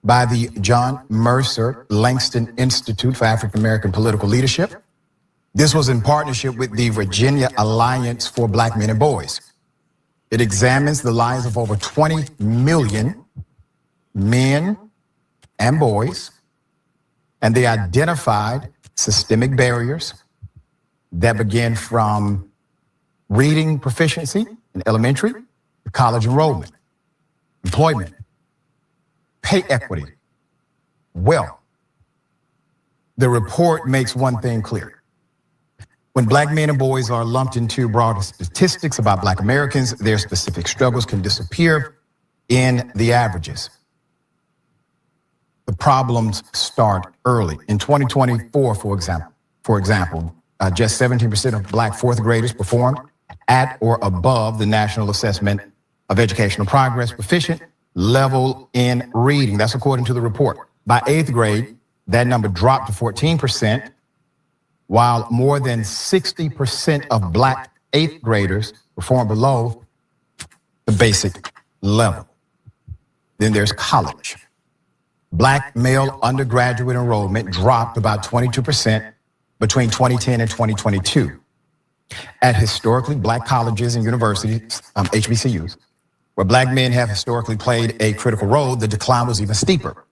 by the John Mercer Langston Institute for African American Political Leadership. This was in partnership with the Virginia Alliance for Black Men and Boys. It examines the lives of over 20 million men and boys, and they identified systemic barriers that begin from reading proficiency in elementary to college enrollment, employment, pay equity, wealth. The report makes one thing clear. When Black men and boys are lumped into broader statistics about Black Americans, their specific struggles can disappear in the averages. The problems start early. In 2024, for example, just 17% of Black fourth graders performed at or above the National Assessment of Educational Progress proficient level in reading. That's according to the report. By eighth grade, that number dropped to 14%, while more than 60% of Black eighth graders perform below the basic level. Then there's college. Black male undergraduate enrollment dropped about 22% between 2010 and 2022. At historically Black colleges and universities, HBCUs, where Black men have historically played a critical role, the decline was even steeper.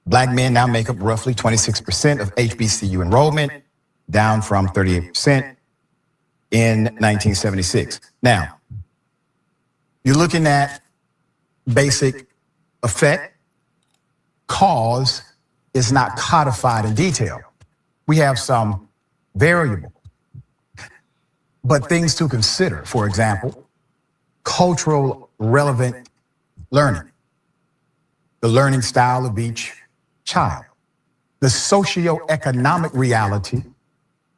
Black men now make up roughly 26% of HBCU enrollment, down from 38% in 1976. Now, you're looking at basic effect. Cause is not codified in detail. We have some variable, but things to consider. For example, cultural relevant learning, the learning style of each child, the socioeconomic reality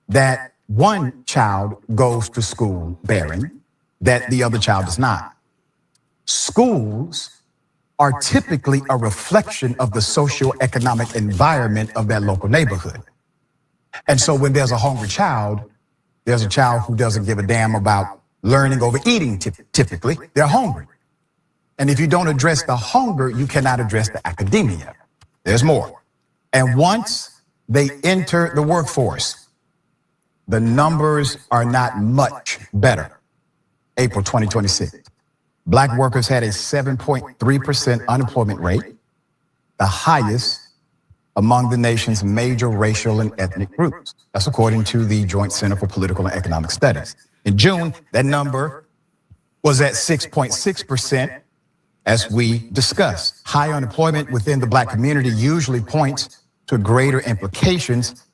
that one child goes to school bearing, that the other child does not. Schools are typically a reflection of the socioeconomic environment of that local neighborhood. And so when there's a hungry child, there's a child who doesn't give a damn about learning over eating typically. They're hungry. And if you don't address the hunger, you cannot address the academia. There's more. And once they enter the workforce, the numbers are not much better. April 2026. Black workers had a 7.3% unemployment rate, the highest among the nation's major racial and ethnic groups. That's according to the Joint Center for Political and Economic Studies. In June, that number was at 6.6%, as we discussed. High unemployment within the Black community usually points to greater implications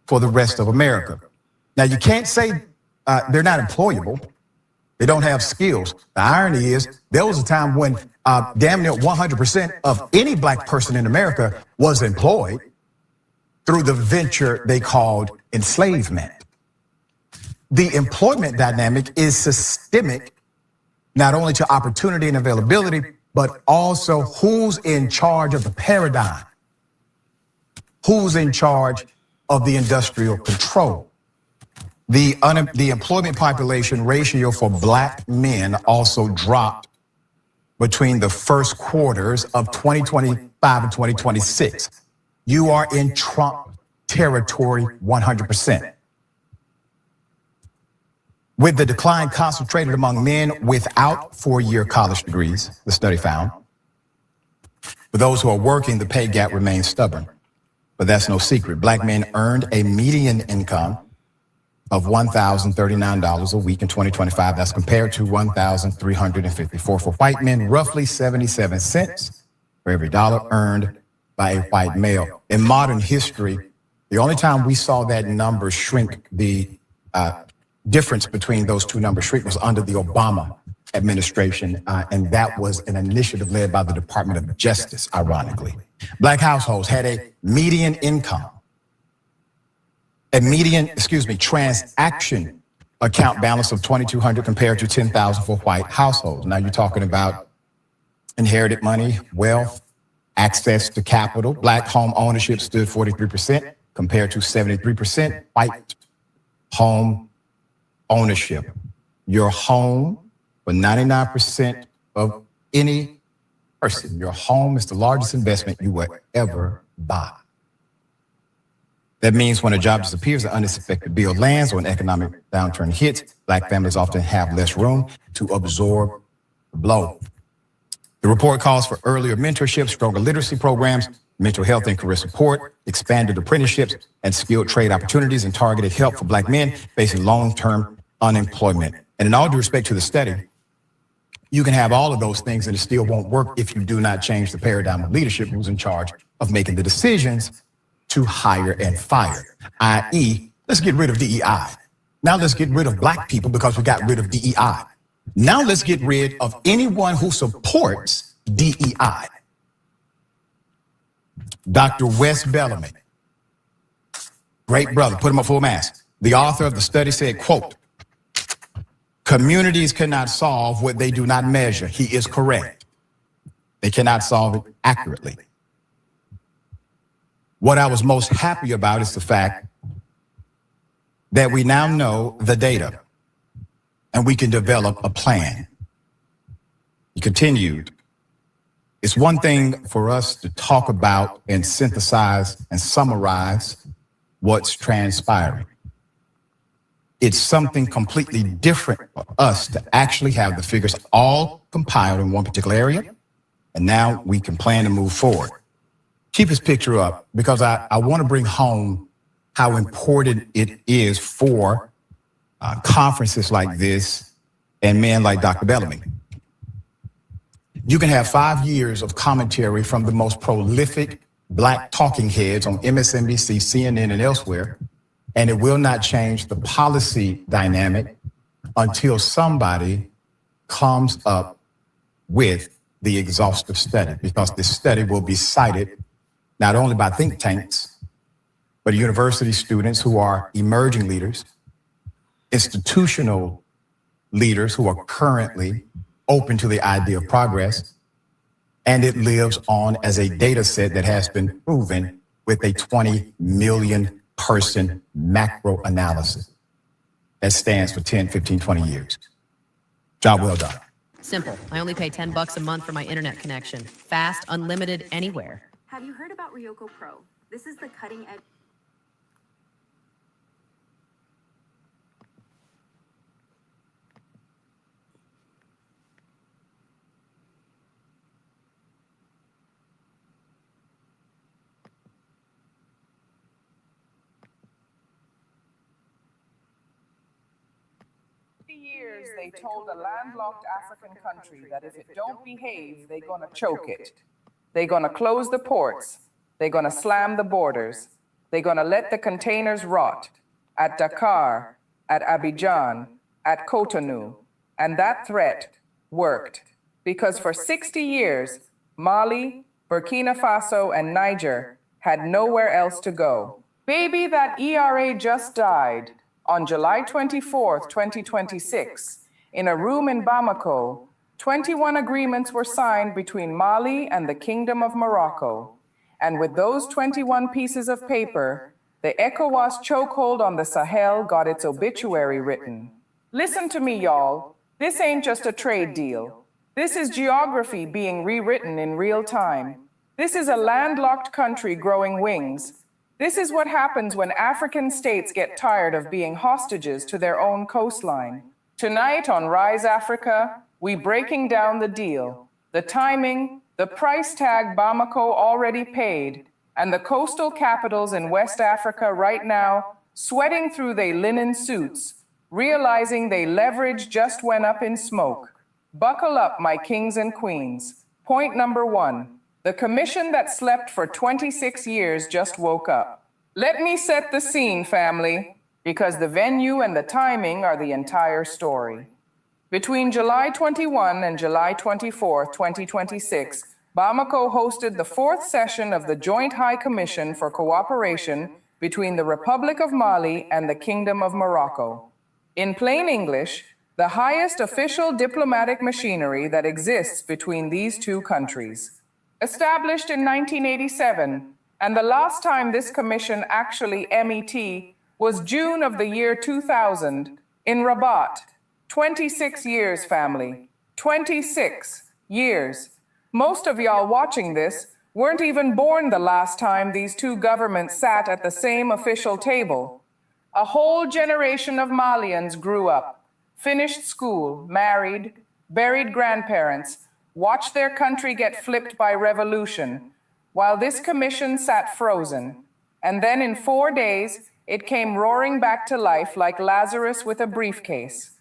for the rest of America. Now, you can't say they're not employable. They don't have skills. The irony is there was a time when damn near 100% of any Black person in America was employed through the venture they called enslavement. The employment dynamic is systemic, not only to opportunity and availability, but also who's in charge of the paradigm, who's in charge of the industrial control. The employment population ratio for Black men also dropped between the first quarters of 2025 and 2026. You are in Trump territory 100%. With the decline concentrated among men without four-year college degrees, the study found. For those who are working, the pay gap remains stubborn. But that's no secret. Black men earned a median income of $1,039 a week in 2025. That's compared to $1,354 for white men, roughly 77 cents for every dollar earned by a white male. In modern history, the only time we saw that number shrink, the difference between those two numbers shrink, was under the Obama administration, and that was an initiative led by the Department of Justice, ironically. Black households had a median income, transaction account balance of $2,200 compared to $10,000 for white households. Now you're talking about inherited money, wealth, access to capital. Black home ownership stood 43% compared to 73% white home ownership. Your home, for 99% of any person, your home is the largest investment you will ever buy. That means when a job disappears, an unexpected bill lands, or an economic downturn hits, Black families often have less room to absorb the blow. The report calls for earlier mentorship, stronger literacy programs, mental health and career support, expanded apprenticeships, and skilled trade opportunities, and targeted help for Black men facing long-term unemployment. And in all due respect to the study, you can have all of those things and it still won't work if you do not change the paradigm of leadership who's in charge of making the decisions to hire and fire, i.e., let's get rid of DEI. Now let's get rid of Black people because we got rid of DEI. Now let's get rid of anyone who supports DEI. Dr. Wes Bellamy, great brother, put him up full mask. The author of the study said, quote, "Communities cannot solve what they do not measure." He is correct. They cannot solve it accurately. What I was most happy about is the fact that we now know the data and we can develop a plan. He continued, "It's one thing for us to talk about and synthesize and summarize what's transpiring. It's something completely different for us to actually have the figures all compiled in one particular area, and now we can plan to move forward." Keep his picture up because I want to bring home how important it is for conferences like this and men like Dr. Bellamy. You can have 5 years of commentary from the most prolific Black talking heads on MSNBC, CNN, and elsewhere, and it will not change the policy dynamic until somebody comes up with the exhaustive study, because this study will be cited not only by think tanks, but university students who are emerging leaders, institutional leaders who are currently open to the idea of progress, and it lives on as a data set that has been proven with a 20 million person macro analysis that stands for 10, 15, 20 years. Job well done. Simple. I only pay $10 a month for my internet connection. Fast, unlimited, anywhere. Have you heard about Ryoko Pro? This is the cutting edge. Years they told a landlocked African country that if it don't behave, they gonna choke it. They gonna close the ports. They gonna slam the borders. They gonna let the containers rot at Dakar, at Abidjan, at Cotonou. And that threat worked because for 60 years, Mali, Burkina Faso, and Niger had nowhere else to go. Baby, that ERA just died on July 24th, 2026, in a room in Bamako. 21 agreements were signed between Mali and the Kingdom of Morocco. And with those 21 pieces of paper, the ECOWAS chokehold on the Sahel got its obituary written. Listen to me, y'all. This ain't just a trade deal. This is geography being rewritten in real time. This is a landlocked country growing wings. This is what happens when African states get tired of being hostages to their own coastline. Tonight on Rise Africa, we breaking down the deal, the timing, the price tag Bamako already paid, and the coastal capitals in West Africa right now sweating through their linen suits, realizing they leverage just went up in smoke. Buckle up, my kings and queens. Point number 1. The commission that slept for 26 years just woke up. Let me set the scene, family, because the venue and the timing are the entire story. Between July 21 and July 24, 2026, Bamako hosted the 4th session of the Joint High Commission for Cooperation between the Republic of Mali and the Kingdom of Morocco. In plain English, the highest official diplomatic machinery that exists between these two countries. Established in 1987, and the last time this commission actually MET was June of the year 2000 in Rabat. 26 years, family. 26 years. Most of y'all watching this weren't even born the last time these two governments sat at the same official table. A whole generation of Malians grew up, finished school, married, buried grandparents, watched their country get flipped by revolution, while this commission sat frozen. And then in 4 days, it came roaring back to life like Lazarus with a briefcase.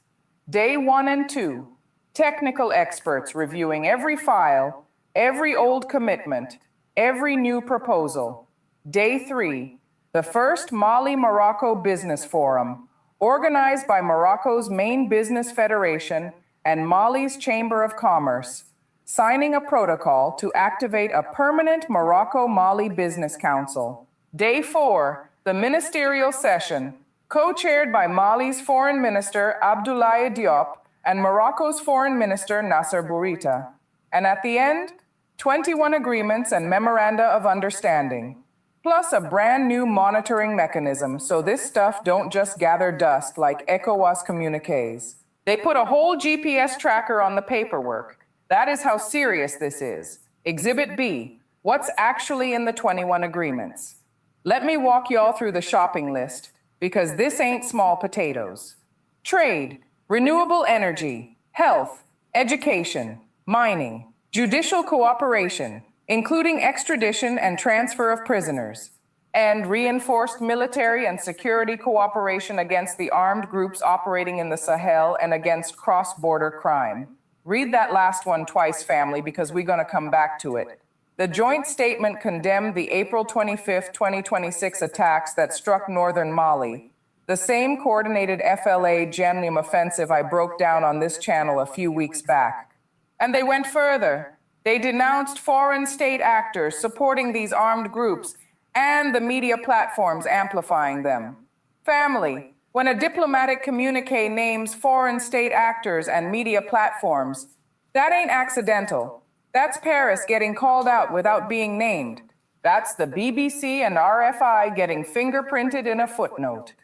Day 1 and 2, technical experts reviewing every file, every old commitment, every new proposal. Day 3, the first Mali-Morocco Business Forum, organized by Morocco's main business federation and Mali's Chamber of Commerce, signing a protocol to activate a permanent Morocco-Mali Business Council. Day 4, the ministerial session, co-chaired by Mali's Foreign Minister Abdoulaye Diop and Morocco's Foreign Minister Nasser Bourita. And at the end, 21 agreements and memoranda of understanding, plus a brand new monitoring mechanism so this stuff don't just gather dust like ECOWAS communiques. They put a whole GPS tracker on the paperwork. That is how serious this is. Exhibit B, what's actually in the 21 agreements? Let me walk y'all through the shopping list, because this ain't small potatoes. Trade, renewable energy, health, education, mining, judicial cooperation, including extradition and transfer of prisoners, and reinforced military and security cooperation against the armed groups operating in the Sahel and against cross-border crime. Read that last one twice, family, because we're going to come back to it. The joint statement condemned the April 25, 2026 attacks that struck northern Mali, the same coordinated FLA Jamnium offensive I broke down on this channel a few weeks back. And they went further. They denounced foreign state actors supporting these armed groups and the media platforms amplifying them. Family, when a diplomatic communique names foreign state actors and media platforms, that ain't accidental. That's Paris getting called out without being named. That's the BBC and RFI getting fingerprinted in a footnote.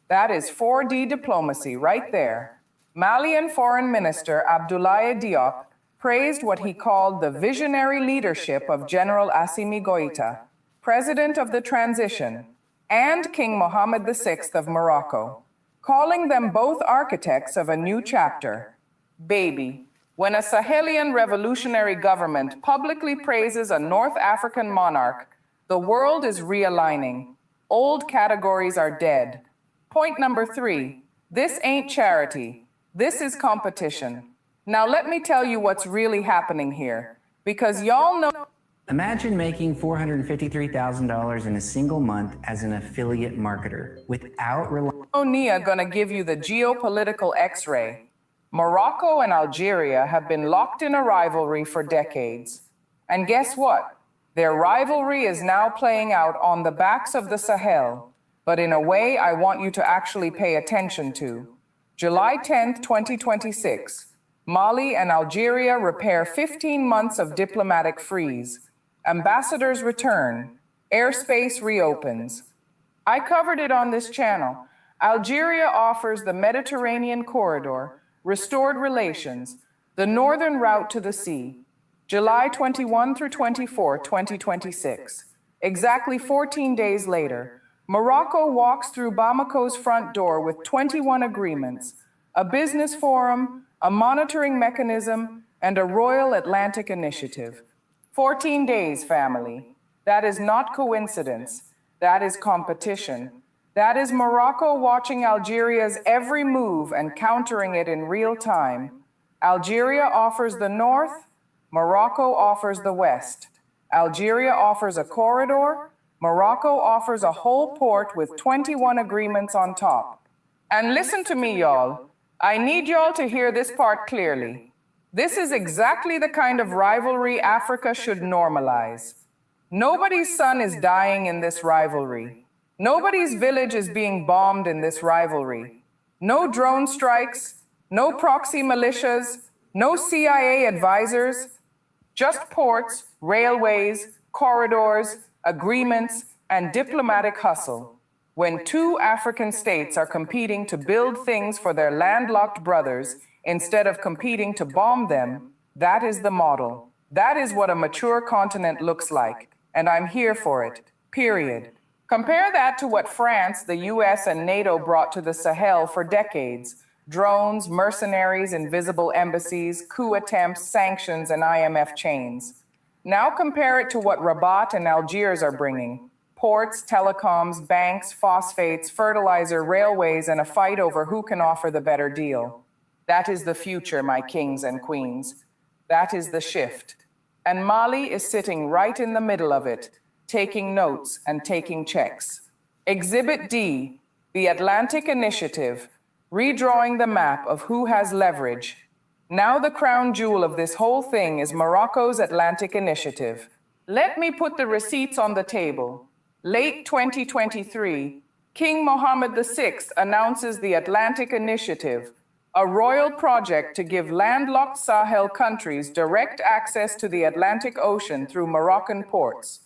That is 4D diplomacy right there. Malian Foreign Minister Abdoulaye Diop praised what he called the visionary leadership of General Assimi Goïta, president of the transition, and King Mohammed VI of Morocco, calling them both architects of a new chapter. Baby, when a Sahelian revolutionary government publicly praises a North African monarch, the world is realigning. Old categories are dead. Point number 3, this ain't charity. This is competition. Now let me tell you what's really happening here, because y'all know. Imagine making $453,000 in a single month as an affiliate marketer without relying. Nia gonna give you the geopolitical X-ray. Morocco and Algeria have been locked in a rivalry for decades. And guess what? Their rivalry is now playing out on the backs of the Sahel, but in a way I want you to actually pay attention to. July 10th, 2026, Mali and Algeria repair 15 months of diplomatic freeze. Ambassadors return. Airspace reopens. I covered it on this channel. Algeria offers the Mediterranean corridor, restored relations, the northern route to the sea. July 21 through 24, 2026. Exactly 14 days later, Morocco walks through Bamako's front door with 21 agreements, a business forum, a monitoring mechanism, and a Royal Atlantic Initiative. 14 days, family. That is not coincidence. That is competition. That is Morocco watching Algeria's every move and countering it in real time. Algeria offers the north, Morocco offers the west. Algeria offers a corridor, Morocco offers a whole port with 21 agreements on top. And listen to me, y'all. I need y'all to hear this part clearly. This is exactly the kind of rivalry Africa should normalize. Nobody's son is dying in this rivalry. Nobody's village is being bombed in this rivalry. No drone strikes, no proxy militias, no CIA advisors, just ports, railways, corridors, agreements, and diplomatic hustle. When two African states are competing to build things for their landlocked brothers instead of competing to bomb them, that is the model. That is what a mature continent looks like, and I'm here for it, period. Compare that to what France, the US, and NATO brought to the Sahel for decades. Drones, mercenaries, invisible embassies, coup attempts, sanctions, and IMF chains. Now compare it to what Rabat and Algiers are bringing. Ports, telecoms, banks, phosphates, fertilizer, railways, and a fight over who can offer the better deal. That is the future, my kings and queens. That is the shift. And Mali is sitting right in the middle of it, taking notes and taking checks. Exhibit D, the Atlantic Initiative, redrawing the map of who has leverage. Now the crown jewel of this whole thing is Morocco's Atlantic Initiative. Let me put the receipts on the table. Late 2023, King Mohammed VI announces the Atlantic Initiative, a royal project to give landlocked Sahel countries direct access to the Atlantic Ocean through Moroccan ports.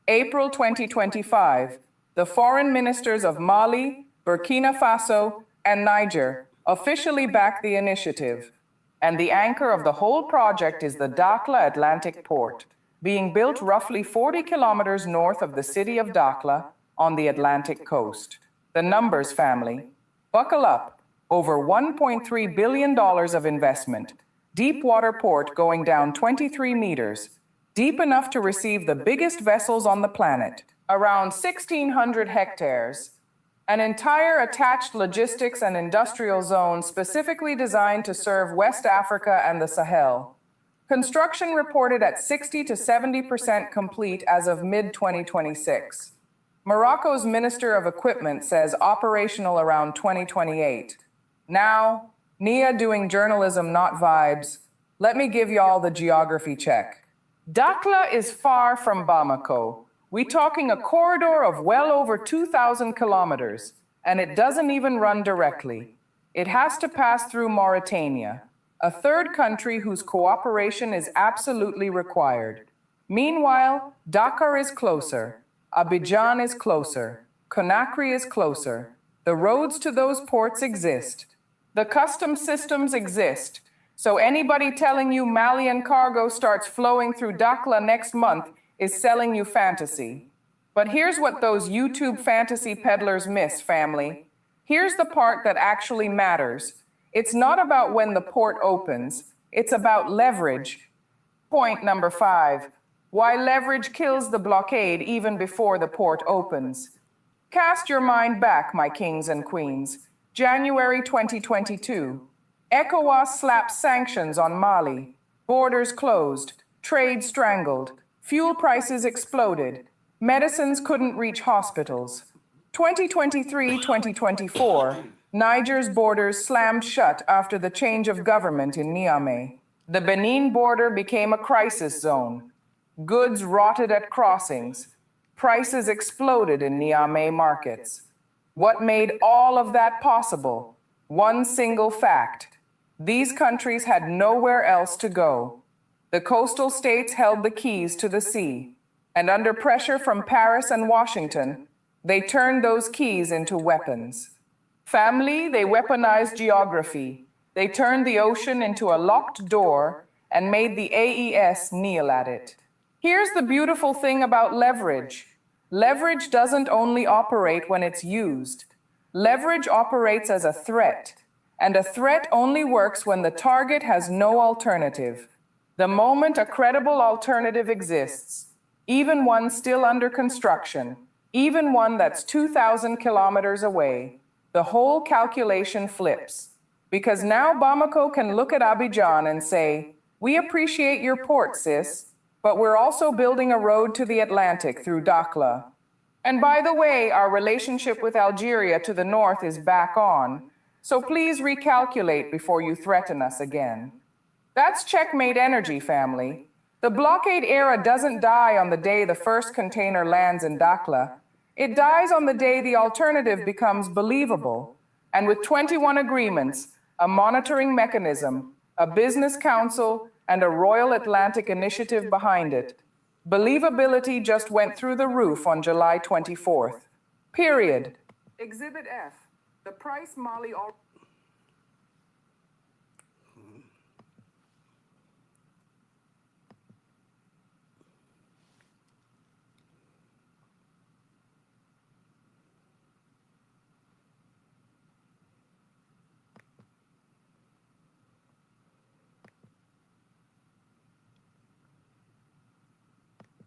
April 2025, the foreign ministers of Mali, Burkina Faso, and Niger officially back the initiative. And the anchor of the whole project is the Dakhla Atlantic Port, being built roughly 40 kilometers north of the city of Dakhla on the Atlantic coast. The numbers, family. Buckle up. Over $1.3 billion of investment. Deep water port going down 23 meters. Deep enough to receive the biggest vessels on the planet. Around 1,600 hectares. An entire attached logistics and industrial zone specifically designed to serve West Africa and the Sahel. Construction reported at 60 to 70% complete as of mid-2026. Morocco's Minister of Equipment says operational around 2028. Now, Nia doing journalism, not vibes. Let me give y'all the geography check. Dakhla is far from Bamako. We talking a corridor of well over 2,000 kilometers, and it doesn't even run directly. It has to pass through Mauritania, a third country whose cooperation is absolutely required. Meanwhile, Dakar is closer, Abidjan is closer, Conakry is closer. The roads to those ports exist. The customs systems exist. So anybody telling you Malian cargo starts flowing through Dakhla next month is selling you fantasy. But here's what those YouTube fantasy peddlers miss, family. Here's the part that actually matters. It's not about when the port opens, it's about leverage. Point number 5. Why leverage kills the blockade even before the port opens. Cast your mind back, my kings and queens. January 2022. ECOWAS slaps sanctions on Mali. Borders closed. Trade strangled. Fuel prices exploded. Medicines couldn't reach hospitals. 2023-2024. Niger's borders slammed shut after the change of government in Niamey. The Benin border became a crisis zone. Goods rotted at crossings. Prices exploded in Niamey markets. What made all of that possible? One single fact. These countries had nowhere else to go. The coastal states held the keys to the sea, and under pressure from Paris and Washington, they turned those keys into weapons. Family, they weaponized geography. They turned the ocean into a locked door and made the AES kneel at it. Here's the beautiful thing about leverage. Leverage doesn't only operate when it's used. Leverage operates as a threat, and a threat only works when the target has no alternative. The moment a credible alternative exists, even one still under construction, even one that's 2,000 kilometers away, the whole calculation flips. Because now Bamako can look at Abidjan and say, "We appreciate your port, sis, but we're also building a road to the Atlantic through Dakhla." And by the way, our relationship with Algeria to the north is back on, so please recalculate before you threaten us again. That's checkmate energy, family. The blockade era doesn't die on the day the first container lands in Dakhla. It dies on the day the alternative becomes believable. And with 21 agreements, a monitoring mechanism, a business council, and a Royal Atlantic initiative behind it, believability just went through the roof on July 24th. Period. Exhibit F. The price Mali already...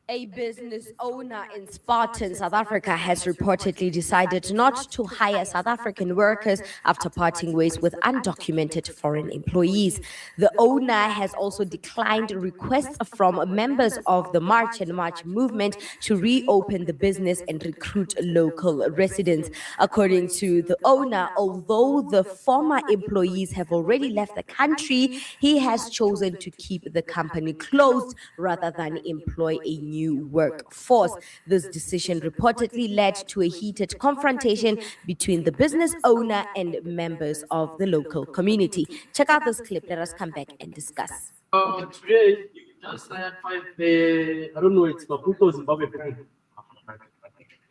A business owner in Spartan, South Africa, has reportedly decided not to hire South African workers after parting ways with undocumented foreign employees. The owner has also declined requests from members of the March and March movement to reopen the business and recruit local residents. According to the owner, although the former employees have already left the country, he has chosen to keep the company closed rather than employ a new workforce. This decision reportedly led to a heated confrontation between the business owner and members of the local community. Check out this clip. Let us come back and discuss. Today, you just hired 5, I don't know, it's Maputo, Zimbabwe people.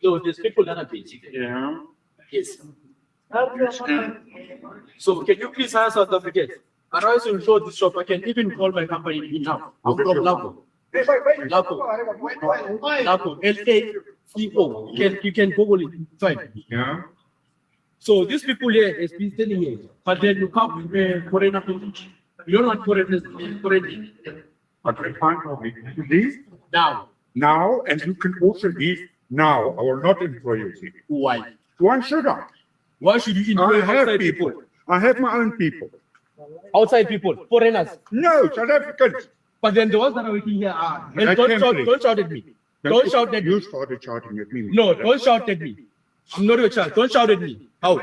No, there's people that are busy. Yeah. Yes. So, can you please hire South Africans? Otherwise, you'll show this shop. I can even call my company now. I'm from Lapo. Lapo, L-A-C-O. You can Google it. Fine. Yeah. So these people here is been staying here, but then you come with foreigner people. You don't want foreigners. But I can't leave Now, and you can also leave now. I will not employ you. Why? Why should I? Why should you employ outside people? I have my own people. Outside people, foreigners. No, South Africans. But then the ones that are working here are. And don't shout at me. Don't shout at me. You started shouting at me. No, don't shout at me. I'm not your child. Don't shout at me. How?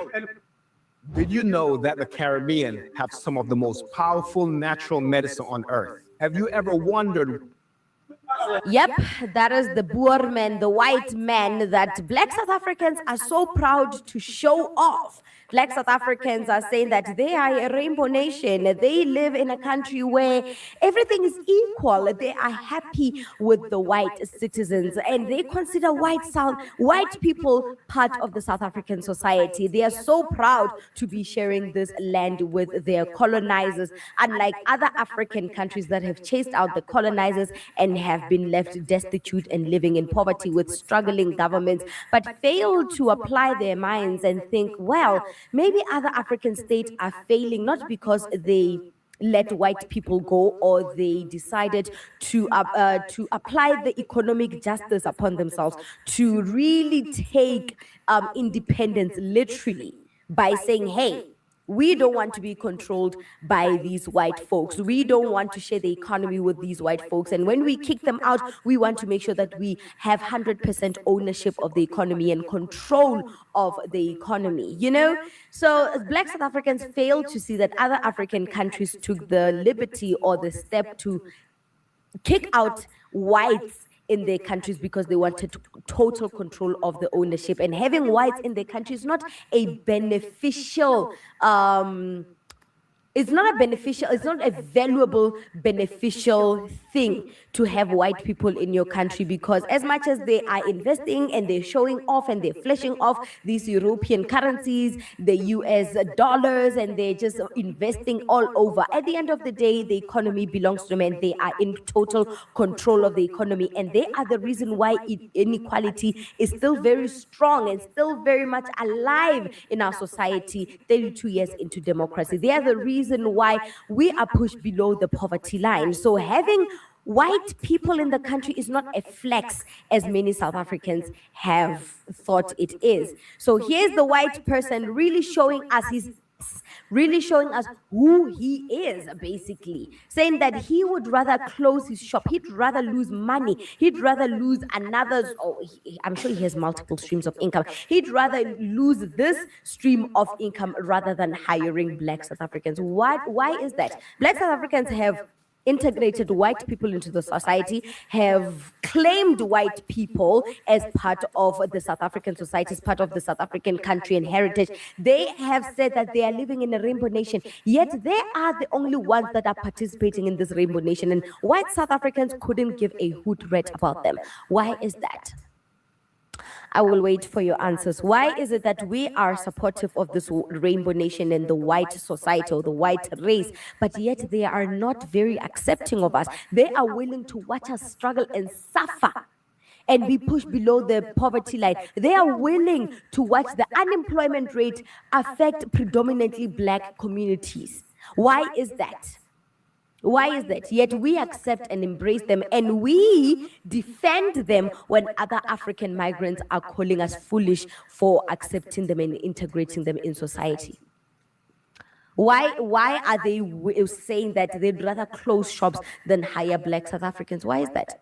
Did you know that the Caribbean have some of the most powerful natural medicine on earth? Have you ever wondered? Yep, that is the Boer man, the white man that Black South Africans are so proud to show off. Black South Africans are saying that they are a rainbow nation. They live in a country where everything is equal. They are happy with the white citizens, and they consider white people part of the South African society. They are so proud to be sharing this land with their colonizers, unlike other African countries that have chased out the colonizers and have been left destitute and living in poverty with struggling governments, but fail to apply their minds and think, well, maybe other African states are failing not because they let white people go or they decided to apply the economic justice upon themselves to really take independence literally by saying, hey, we don't want to be controlled by these white folks. We don't want to share the economy with these white folks. And when we kick them out, we want to make sure that we have 100% ownership of the economy and control of the economy, you know? So Black South Africans fail to see that other African countries took the liberty or the step to kick out whites in their countries because they wanted total control of the ownership. And having whites in their country is not a beneficial it's not a valuable, beneficial thing to have white people in your country, because as much as they are investing and they're showing off and they're flashing off these European currencies, the US dollars, and they're just investing all over, at the end of the day, the economy belongs to them and they are in total control of the economy. And they are the reason why inequality is still very strong and still very much alive in our society 32 years into democracy. They are the reason why we are pushed below the poverty line. So having white people in the country is not a flex as many South Africans have thought it is. So here's the white person really showing us who he is, basically saying that he would rather close his shop, he'd rather lose money, he'd rather lose another's, I'm sure he has multiple streams of income, he'd rather lose this stream of income rather than hiring Black South Africans. Why is that? Black South Africans have integrated white people into the society, have claimed white people as part of the South African society, as part of the South African country and heritage. They have said that they are living in a rainbow nation, yet they are the only ones that are participating in this rainbow nation, and white South Africans couldn't give a hoot rat about them. Why is that? I will wait for your answers. Why is it that we are supportive of this rainbow nation and the white society or the white race, but yet they are not very accepting of us? They are willing to watch us struggle and suffer and be pushed below the poverty line. They are willing to watch the unemployment rate affect predominantly Black communities. Why is that? Why is that? Yet we accept and embrace them, and we defend them when other African migrants are calling us foolish for accepting them and integrating them in society. Why are they saying that they'd rather close shops than hire Black South Africans? Why is that?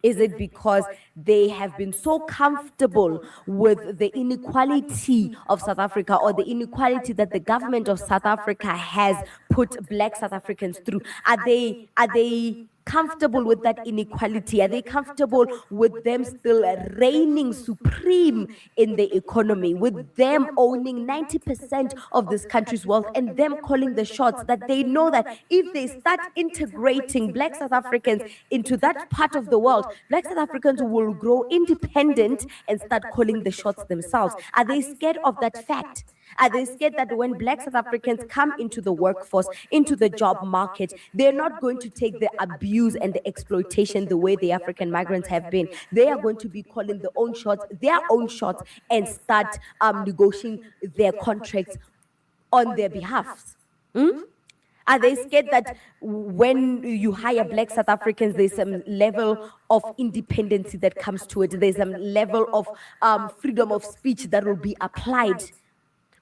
Is it because they have been so comfortable with the inequality of South Africa, or the inequality that the government of South Africa has put Black South Africans through? Are they comfortable with that inequality? Are they comfortable with them still reigning supreme in the economy, with them owning 90% of this country's wealth and them calling the shots, that they know that if they start integrating Black South Africans into that part of the world, Black South Africans will grow independent and start calling the shots themselves? Are they scared of that fact? Are they scared that when Black South Africans come into the workforce, into the job market, they're not going to take the abuse and the exploitation the way the African migrants have been? They are going to be calling their own shots, and start negotiating their contracts on their behalf. Are they scared that when you hire Black South Africans, there's some level of independency that comes to it? There's some level of freedom of speech that will be applied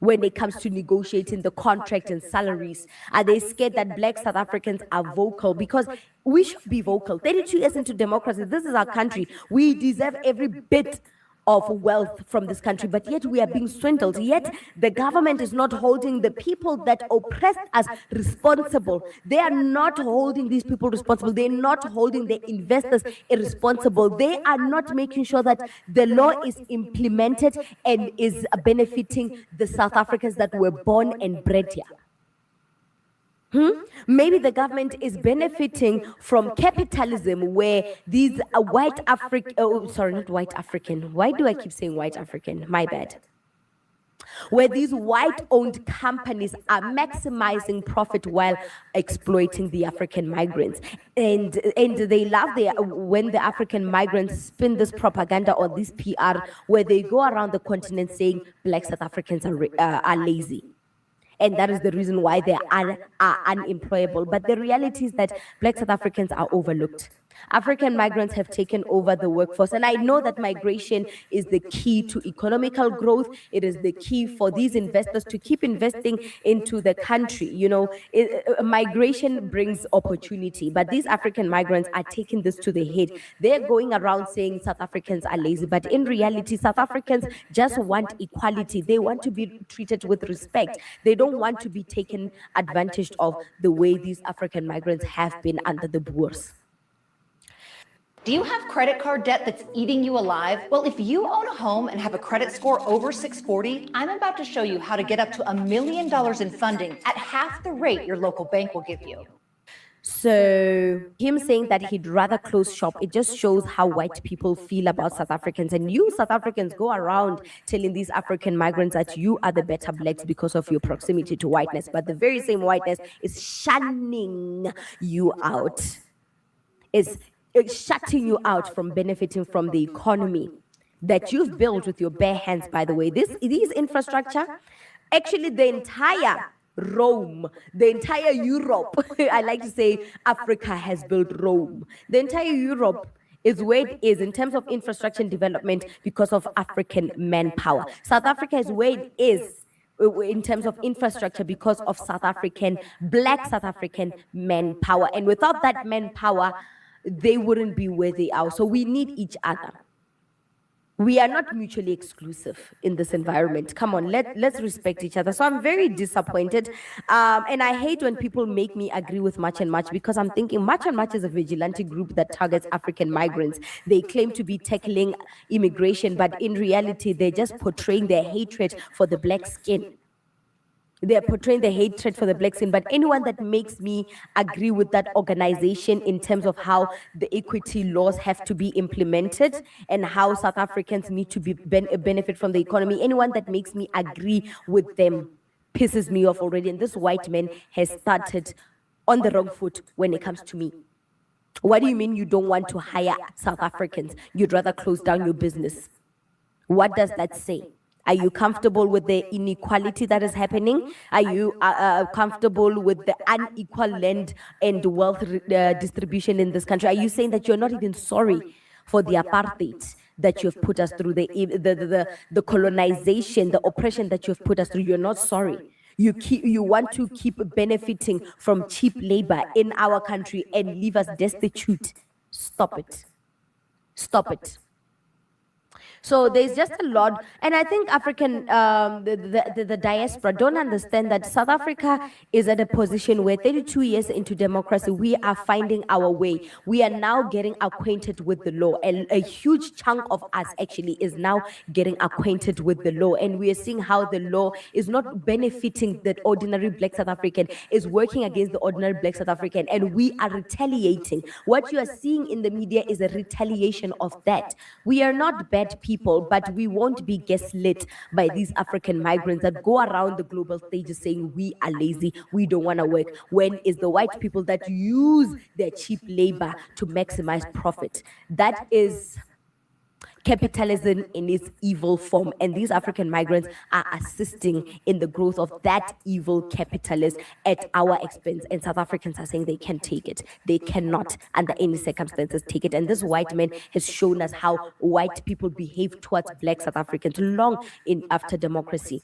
when it comes to negotiating the contract and salaries? Are they scared that Black South Africans are vocal? Because we should be vocal. 32 years into democracy, this is our country. We deserve every bit of wealth from this country, but yet we are being swindled. Yet the government is not holding the people that oppressed us responsible. They are not holding these people responsible. They're not holding the investors irresponsible. They are not making sure that the law is implemented and is benefiting the South Africans that were born and bred here. Maybe the government is benefiting from capitalism where these white African, not white African. Why do I keep saying white African? My bad. Where these white-owned companies are maximizing profit while exploiting the African migrants. And they love when the African migrants spin this propaganda or this PR where they go around the continent saying Black South Africans are lazy. And that is the reason why they are unemployable. But the reality is that Black South Africans are overlooked. African migrants have taken over the workforce. And I know that migration is the key to economical growth. It is the key for these investors to keep investing into the country. You know, migration brings opportunity, but these African migrants are taking this to the head. They're going around saying South Africans are lazy, but in reality, South Africans just want equality. They want to be treated with respect. They don't want to be taken advantage of the way these African migrants have been under the Boers. Do you have credit card debt that's eating you alive? Well, if you own a home and have a credit score over 640, I'm about to show you how to get up to $1 million in funding at half the rate your local bank will give you. So him saying that he'd rather close shop, it just shows how white people feel about South Africans. And you South Africans go around telling these African migrants that you are the better blacks because of your proximity to whiteness. But the very same whiteness is shunning you out. It's shutting you out from benefiting from the economy that you've built with your bare hands, by the way. These infrastructure, actually the entire Rome, the entire Europe, I like to say Africa has built Rome. The entire Europe is where it is in terms of infrastructure and development because of African manpower. South Africa is where it is in terms of infrastructure because of Black South African manpower. And without that manpower, they wouldn't be where they are. So we need each other. We are not mutually exclusive in this environment. Come on, let's respect each other. So I'm very disappointed. And I hate when people make me agree with Much and Much because I'm thinking Much and Much is a vigilante group that targets African migrants. They claim to be tackling immigration, but in reality, they're just portraying their hatred for the black skin. They're portraying the hatred for the black skin, but anyone that makes me agree with that organization in terms of how the equity laws have to be implemented and how South Africans need to be benefit from the economy, anyone that makes me agree with them pisses me off already. And this white man has started on the wrong foot when it comes to me. What do you mean you don't want to hire South Africans? You'd rather close down your business. What does that say? Are you comfortable with the inequality that is happening? Are you comfortable with the unequal land and wealth distribution in this country? Are you saying that you're not even sorry for the apartheid that you've put us through, the colonization, the oppression that you've put us through? You're not sorry. You want to keep benefiting from cheap labor in our country and leave us destitute. Stop it. Stop it. So there's just a lot, and I think African, the diaspora don't understand that South Africa is at a position where 32 years into democracy, we are finding our way. We are now getting acquainted with the law, and a huge chunk of us actually is now getting acquainted with the law, and we are seeing how the law is not benefiting the ordinary Black South African, is working against the ordinary Black South African, and we are retaliating. What you are seeing in the media is a retaliation of that. We are not bad people, but we won't be gaslit by these African migrants that go around the global stage saying we are lazy, we don't want to work, when it's the white people that use their cheap labor to maximize profit. That is capitalism in its evil form, and these African migrants are assisting in the growth of that evil capitalism at our expense, and South Africans are saying they can't take it. They cannot under any circumstances take it, and this white man has shown us how white people behave towards Black South Africans long after democracy.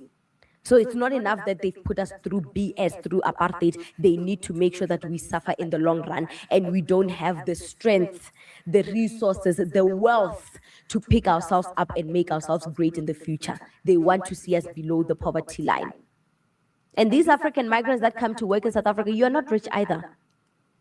So it's not enough that they've put us through BS, through apartheid. They need to make sure that we suffer in the long run and we don't have the strength, the resources, the wealth to pick ourselves up and make ourselves great in the future. They want to see us below the poverty line. And these African migrants that come to work in South Africa, you're not rich either.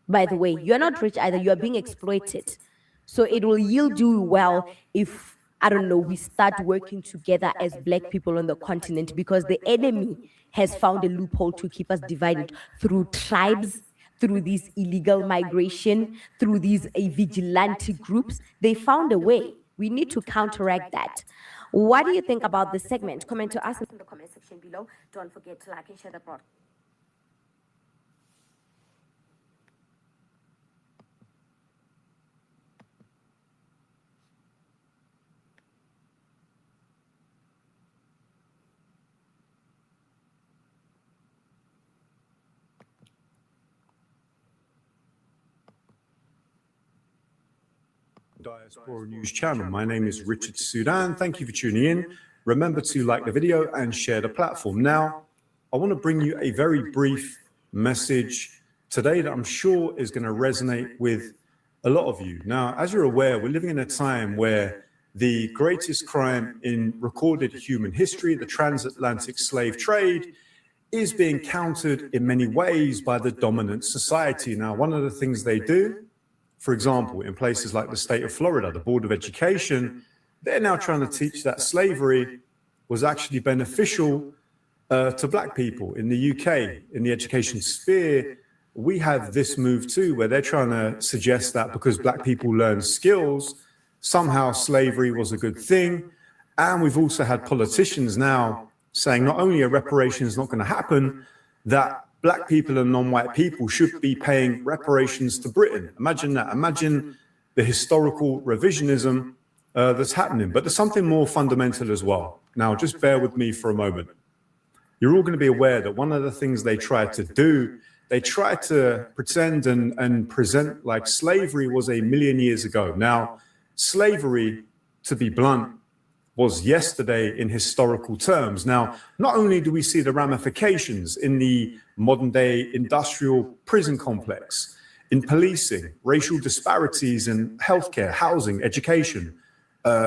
By the way, you're not rich either. You are being exploited. So it will yield you well if, I don't know, we start working together as Black people on the continent, because the enemy has found a loophole to keep us divided through tribes, through these illegal migration, through these vigilante groups. They found a way. We need to counteract that. What do you think about this segment? Comment to us in the comment section below. Don't forget to like and share the broadcast. Diaspora News Channel. My name is Richard Sudan. Thank you for tuning in. Remember to like the video and share the platform. Now, I want to bring you a very brief message today that I'm sure is going to resonate with a lot of you. Now, as you're aware, we're living in a time where the greatest crime in recorded human history, the transatlantic slave trade, is being countered in many ways by the dominant society. Now, one of the things they do, for example, in places like the state of Florida, the Board of Education, they're now trying to teach that slavery was actually beneficial to Black people. In the UK, in the education sphere, we have this move too, where they're trying to suggest that because Black people learn skills, somehow slavery was a good thing. And we've also had politicians now saying not only are reparations not going to happen, that Black people and non-white people should be paying reparations to Britain. Imagine that. Imagine the historical revisionism that's happening. But there's something more fundamental as well. Now, just bear with me for a moment. You're all going to be aware that one of the things they tried to do, they tried to pretend and present like slavery was 1,000,000 years ago. Now, slavery, to be blunt, was yesterday in historical terms. Now, not only do we see the ramifications in the modern day industrial prison complex, in policing, racial disparities in healthcare, housing, education,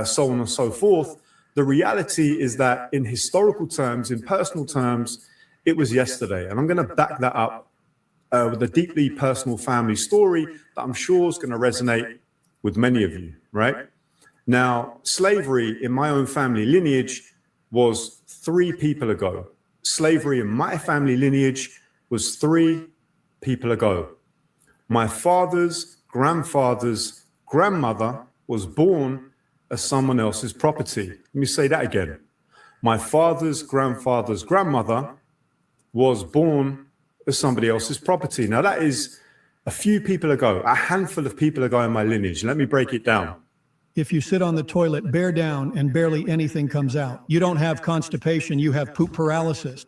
so on and so forth, the reality is that in historical terms, in personal terms, it was yesterday. And I'm going to back that up with a deeply personal family story that I'm sure is going to resonate with many of you, right? Now, slavery in my own family lineage was 3 people ago. Slavery in my family lineage was 3 people ago. My father's grandfather's grandmother was born as someone else's property. Let me say that again. My father's grandfather's grandmother was born as somebody else's property. Now, that is a few people ago, a handful of people ago in my lineage. Let me break it down. If you sit on the toilet, bear down, and barely anything comes out. You don't have constipation, you have poop paralysis.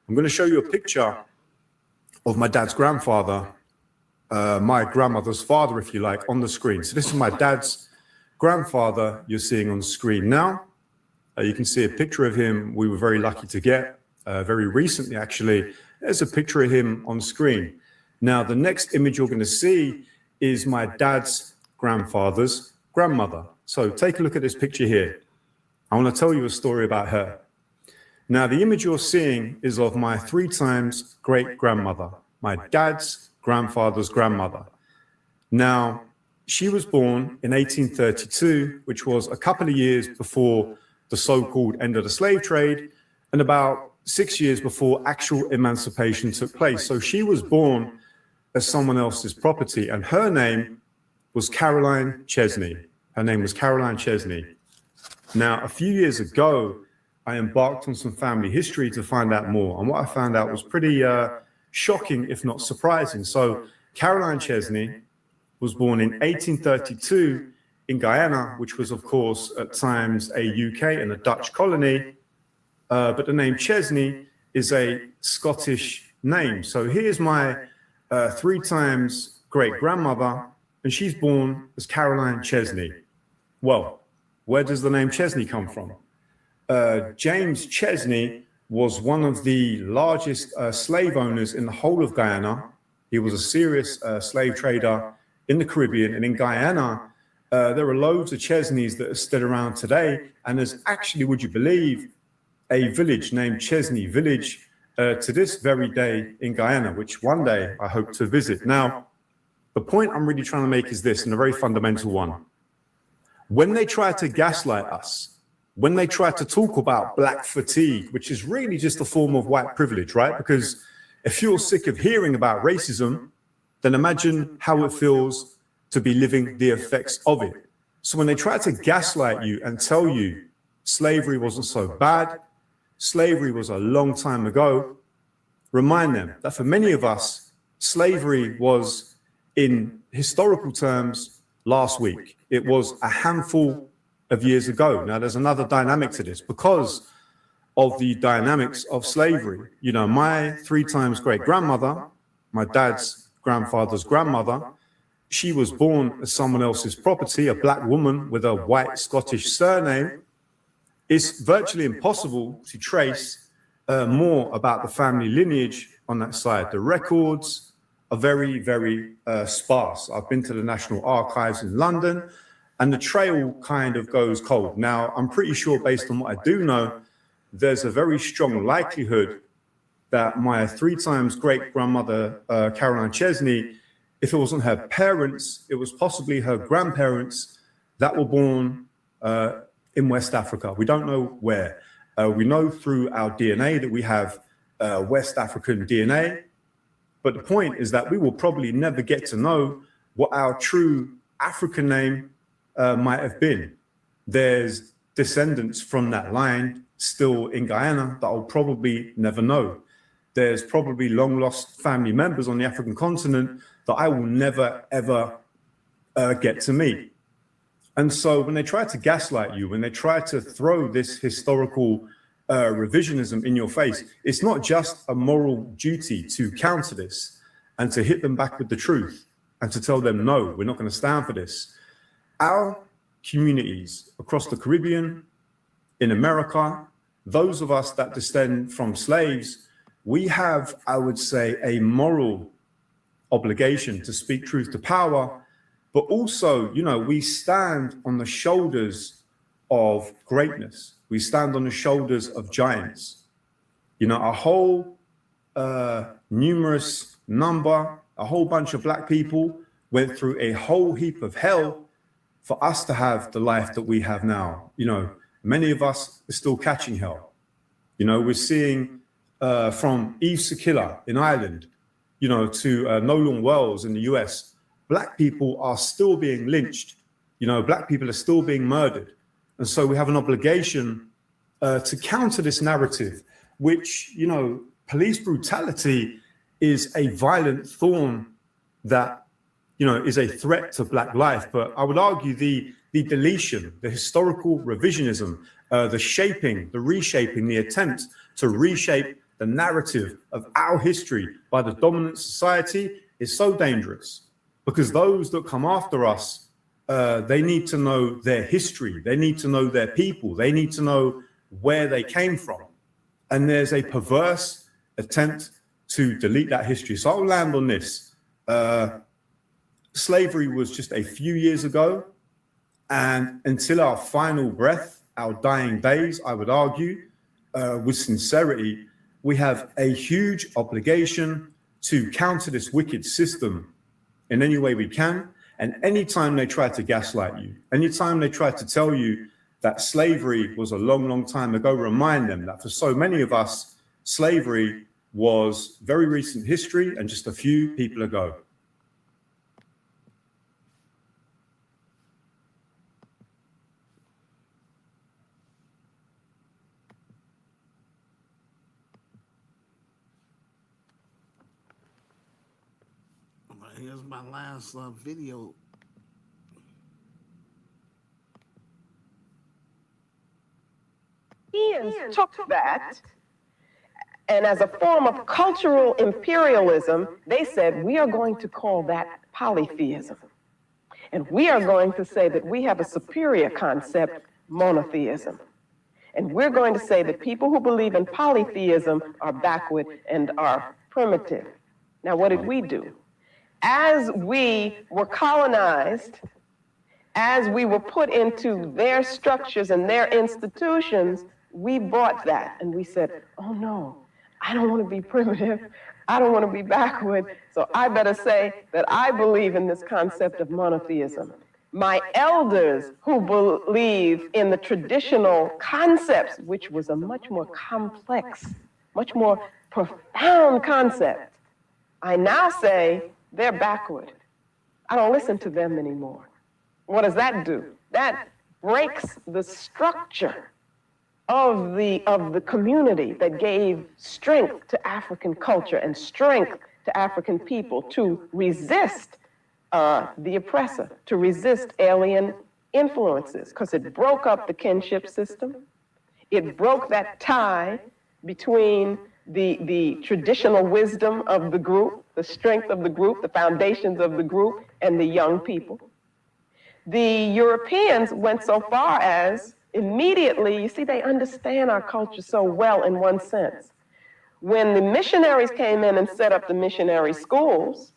I'm going to show you a picture of my dad's grandfather, my grandmother's father, if you like, on the screen. So this is my dad's grandfather you're seeing on the screen now. You can see a picture of him we were very lucky to get very recently, actually. There's a picture of him on screen. Now, the next image you're going to see is my dad's grandfather's grandmother. So take a look at this picture here. I want to tell you a story about her. Now, the image you're seeing is of my 3 times great-grandmother, my dad's grandfather's grandmother. Now, she was born in 1832, which was a couple of years before the so-called end of the slave trade, and about 6 years before actual emancipation took place. So she was born as someone else's property, and her name was Caroline Chesney. Her name was Caroline Chesney. Now, a few years ago, I embarked on some family history to find out more. And what I found out was pretty shocking, if not surprising. So Caroline Chesney was born in 1832 in Guyana, which was, of course, at times a UK and a Dutch colony. But the name Chesney is a Scottish name. So here's my 3 times great-grandmother, and she's born as Caroline Chesney. Well, where does the name Chesney come from? James Chesney was one of the largest slave owners in the whole of Guyana. He was a serious slave trader in the Caribbean, and in Guyana, there are loads of Chesneys that are still around today. And there's actually, would you believe, a village named Chesney Village to this very day in Guyana, which one day I hope to visit. Now, the point I'm really trying to make is this, and a very fundamental one. When they try to gaslight us, when they try to talk about black fatigue, which is really just a form of white privilege, right? Because if you're sick of hearing about racism, then imagine how it feels to be living the effects of it. So when they try to gaslight you and tell you slavery wasn't so bad, slavery was a long time ago, remind them that for many of us, slavery was, in historical terms, last week. It was a handful of years ago. Now, there's another dynamic to this because of the dynamics of slavery. You know, my 3 times great grandmother, my dad's grandfather's grandmother, she was born as someone else's property, a black woman with a white Scottish surname. It's virtually impossible to trace more about the family lineage on that side. The records are very, very sparse. I've been to the National Archives in London, and the trail kind of goes cold. Now, I'm pretty sure, based on what I do know, there's a very strong likelihood that my 3 times great grandmother, Caroline Chesney, if it wasn't her parents, it was possibly her grandparents that were born in West Africa. We don't know where. We know through our DNA that we have West African DNA. But the point is that we will probably never get to know what our true African name might have been. There's descendants from that line still in Guyana that I'll probably never know. There's probably long lost family members on the African continent that I will never, ever get to meet. And so when they try to gaslight you, when they try to throw this historical revisionism in your face, it's not just a moral duty to counter this and to hit them back with the truth and to tell them, no, we're not going to stand for this. Our communities across the Caribbean, in America, those of us that descend from slaves, we have, I would say, a moral obligation to speak truth to power, but also, you know, we stand on the shoulders of greatness. We stand on the shoulders of giants. You know, a whole numerous number, a whole bunch of black people went through a whole heap of hell for us to have the life that we have now. You know, many of us are still catching hell. You know, we're seeing from Eve Sakila in Ireland, you know, to Nolan Wells in the US, black people are still being lynched. You know, black people are still being murdered. And so we have an obligation to counter this narrative, which, you know, police brutality is a violent thorn that, you know, is a threat to black life. But I would argue the deletion, the historical revisionism, the shaping, the reshaping, the attempt to reshape the narrative of our history by the dominant society is so dangerous, because those that come after us, they need to know their history. They need to know their people. They need to know where they came from. And there's a perverse attempt to delete that history. So I'll land on this. Slavery was just a few years ago. And until our final breath, our dying days, I would argue, with sincerity, we have a huge obligation to counter this wicked system in any way we can. And anytime they try to gaslight you, anytime they try to tell you that slavery was a long, long time ago, remind them that for so many of us, slavery was very recent history and just a few people ago. Here's my last video. Europeans took that, and as a form of cultural imperialism, they said, we are going to call that polytheism. And we are going to say that we have a superior concept, monotheism. And we're going to say that people who believe in polytheism are backward and are primitive. Now, what did we do? As we were colonized, as we were put into their structures and their institutions, we bought that and we said, oh no, I don't want to be primitive. I don't want to be backward. So I better say that I believe in this concept of monotheism. My elders who believe in the traditional concepts, which was a much more complex, much more profound concept, I now say they're backward. I don't listen to them anymore. What does that do? That breaks the structure of the community that gave strength to African culture and strength to African people to resist the oppressor, to resist alien influences, because it broke up the kinship system. It broke that tie between the traditional wisdom of the group, the strength of the group, the foundations of the group, and the young people. The Europeans went so far as immediately, you see, they understand our culture so well in one sense. When the missionaries came in and set up the missionary schools,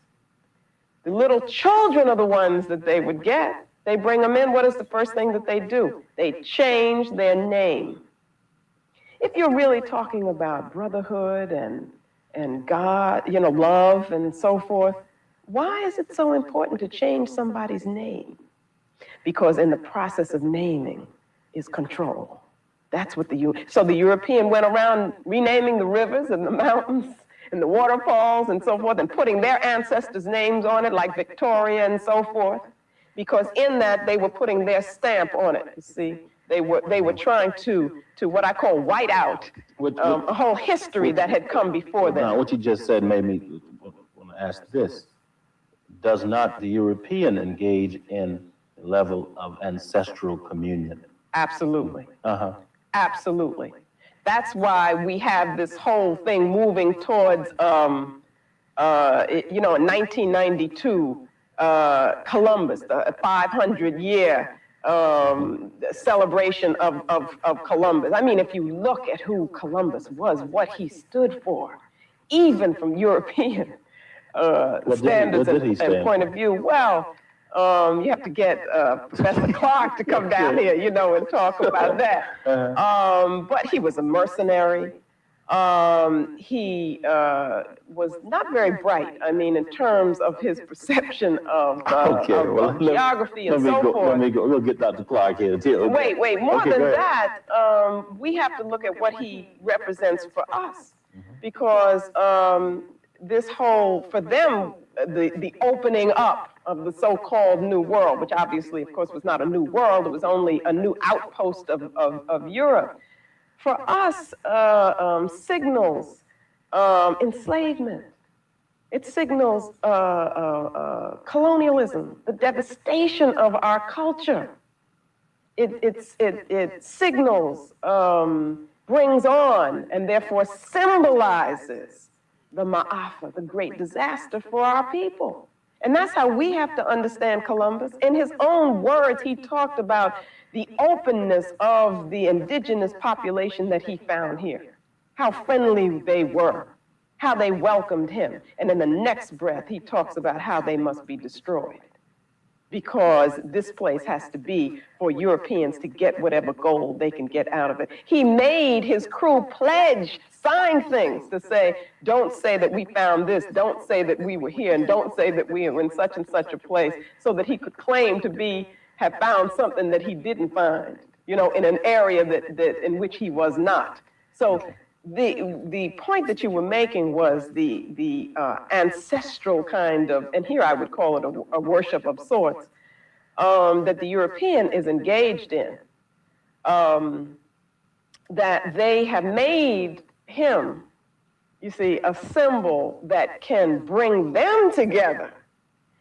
the little children are the ones that they would get. They bring them in. What is the first thing that they do? They change their name. If you're really talking about brotherhood and God, you know, love and so forth, why is it so important to change somebody's name? Because in the process of naming is control. That's what so the European went around renaming the rivers and the mountains and the waterfalls and so forth and putting their ancestors' names on it, like Victoria and so forth, because in that they were putting their stamp on it. You see, they were trying to what I call white out a whole history that had come before them. Now, what you just said made me want to ask this: does not the European engage in a level of ancestral communion? Absolutely. Absolutely. That's why we have this whole thing moving towards, you know, in 1992, Columbus, the 500-year celebration of Columbus. I mean, if you look at who Columbus was, what he stood for, even from European standards and point of view, well, you have to get Professor Clark to come down here, you know, and talk about that. But he was a mercenary. He was not very bright, I mean, in terms of his perception of geography and so forth. We'll get Dr. Clark here. Wait, more than that, we have to look at what he represents for us. Because this whole, for them, the opening up of the so-called New World, which obviously, of course, was not a new world, it was only a new outpost of Europe. For us, signals enslavement. It signals colonialism, the devastation of our culture. It signals, brings on, and therefore symbolizes the Ma'afa, the great disaster for our people. And that's how we have to understand Columbus. In his own words, he talked about the openness of the indigenous population that he found here, how friendly they were, how they welcomed him. And in the next breath, he talks about how they must be destroyed, because this place has to be for Europeans to get whatever gold they can get out of it. He made his crew pledge, sign things to say, don't say that we found this, don't say that we were here, and don't say that we were in such and such a place, so that he could claim to have found something that he didn't find, you know, in an area in which he was not. So the point that you were making was the ancestral kind of, and here I would call it a worship of sorts, that the European is engaged in, that they have made him, you see, a symbol that can bring them together,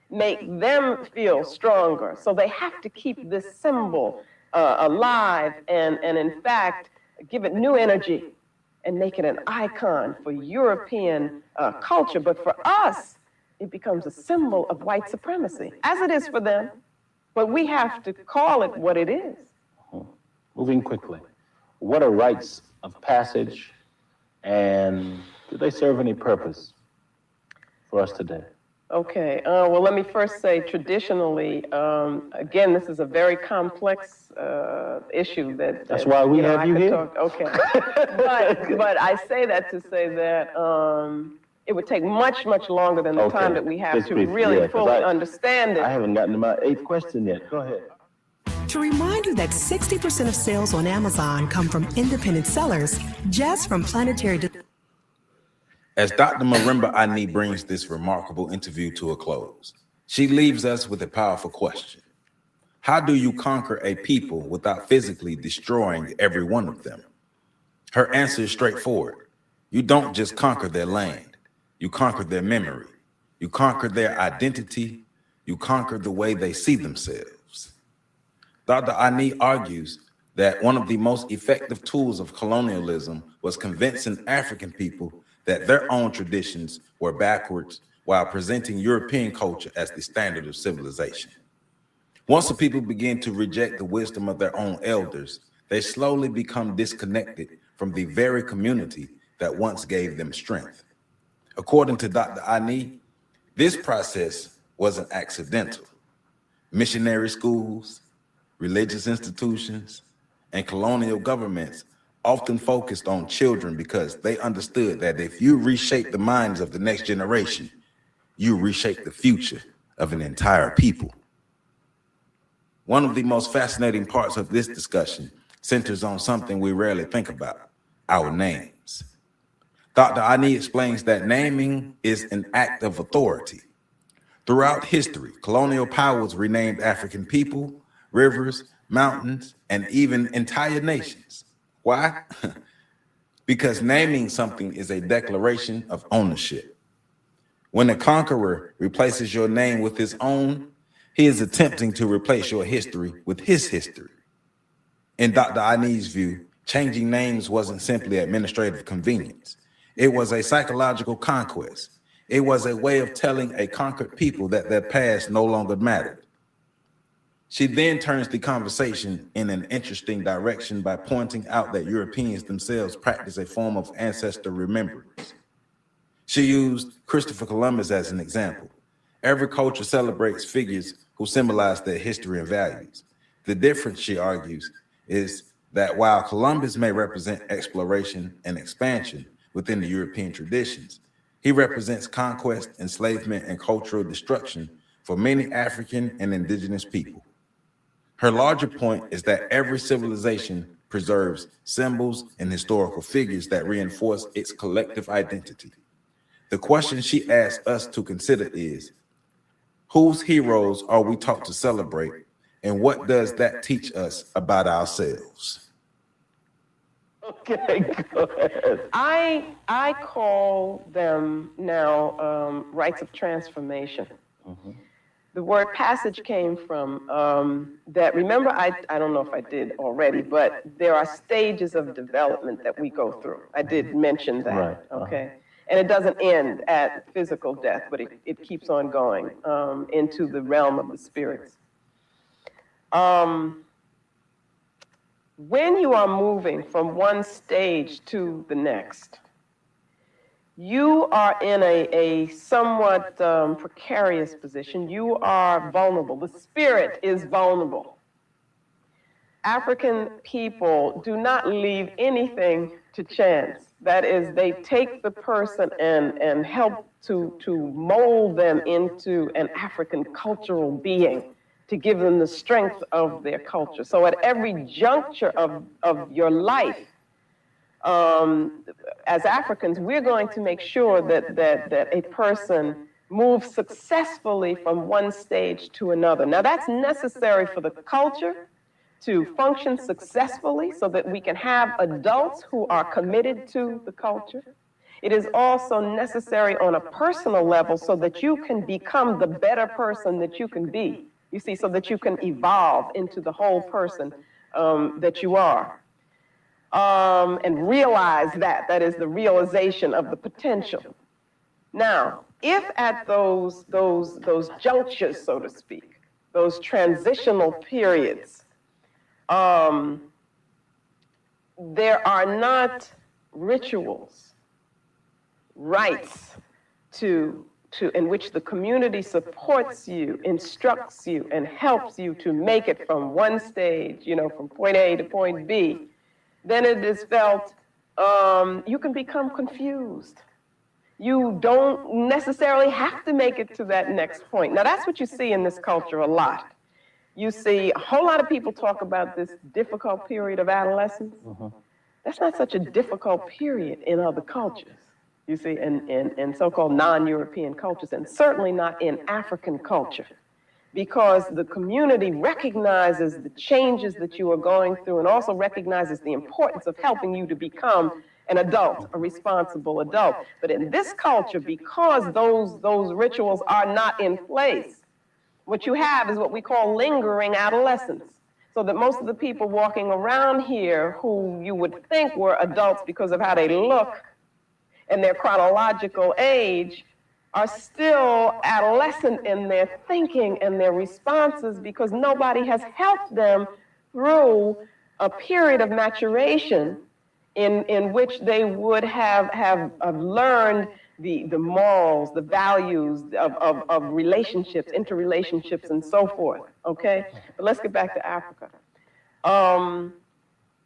make them feel stronger. So they have to keep this symbol alive and in fact, give it new energy and make it an icon for European culture. But for us, it becomes a symbol of white supremacy, as it is for them. But we have to call it what it is. Moving quickly. What are rites of passage, and do they serve any purpose for us today? Okay, well, let me first say traditionally, again, this is a very complex issue That's why we have I you could here. talk, okay. But I say that to say that it would take much, much longer than the time that we have Just to briefly, really yeah, 'cause fully understand it. I haven't gotten to my 8th question yet. Go ahead. To remind you that 60% of sales on Amazon come from independent sellers, just from planetary. As Dr. Marimba Ani brings this remarkable interview to a close, she leaves us with a powerful question. How do you conquer a people without physically destroying every one of them? Her answer is straightforward. You don't just conquer their land. You conquer their memory. You conquer their identity. You conquer the way they see themselves. Dr. Ani argues that one of the most effective tools of colonialism was convincing African people that their own traditions were backwards while presenting European culture as the standard of civilization. Once the people begin to reject the wisdom of their own elders, they slowly become disconnected from the very community that once gave them strength. According to Dr. Ani, this process wasn't accidental. Missionary schools, religious institutions, and colonial governments often focused on children because they understood that if you reshape the minds of the next generation, you reshape the future of an entire people. One of the most fascinating parts of this discussion centers on something we rarely think about: our names. Dr. Ani explains that naming is an act of authority. Throughout history, colonial powers renamed African people, rivers, mountains, and even entire nations. Why? Because naming something is a declaration of ownership. When a conqueror replaces your name with his own, he is attempting to replace your history with his history. In Dr. Ani's view, changing names wasn't simply administrative convenience. It was a psychological conquest. It was a way of telling a conquered people that their past no longer mattered. She then turns the conversation in an interesting direction by pointing out that Europeans themselves practice a form of ancestor remembrance. She used Christopher Columbus as an example. Every culture celebrates figures who symbolize their history and values. The difference, she argues, is that while Columbus may represent exploration and expansion within the European traditions, he represents conquest, enslavement, and cultural destruction for many African and indigenous people. Her larger point is that every civilization preserves symbols and historical figures that reinforce its collective identity. The question she asks us to consider is, whose heroes are we taught to celebrate, and what does that teach us about ourselves? Okay, go ahead. I call them now rites of transformation. The word passage came from that. Remember, I don't know if I did already, but there are stages of development that we go through. I did mention that, Right. okay? And it doesn't end at physical death, but it keeps on going into the realm of the spirits. When you are moving from one stage to the next, you are in a somewhat precarious position. You are vulnerable. The spirit is vulnerable. African people do not leave anything to chance. That is, they take the person and help to mold them into an African cultural being, to give them the strength of their culture. So at every juncture of your life, as Africans, we're going to make sure that a person moves successfully from one stage to another. Now, that's necessary for the culture to function successfully so that we can have adults who are committed to the culture. It is also necessary on a personal level so that you can become the better person that you can be. You see, so that you can evolve into the whole person that you are. And realize that is the realization of the potential. Now, if at those junctures, so to speak, those transitional periods, there are not rituals, rites in which the community supports you, instructs you, and helps you to make it from one stage, from point A to point B, then it is felt you can become confused. You don't necessarily have to make it to that next point. Now, that's what you see in this culture a lot. You see a whole lot of people talk about this difficult period of adolescence. That's not such a difficult period in other cultures, you see, in so-called non-European cultures, and certainly not in African culture, because the community recognizes the changes that you are going through and also recognizes the importance of helping you to become an adult, a responsible adult. But in this culture, because those rituals are not in place, what you have is what we call lingering adolescence. So that most of the people walking around here who you would think were adults because of how they look and their chronological age are still adolescent in their thinking and their responses because nobody has helped them through a period of maturation in which they would have learned the morals, the values of relationships, interrelationships, and so forth, okay? But let's get back to Africa.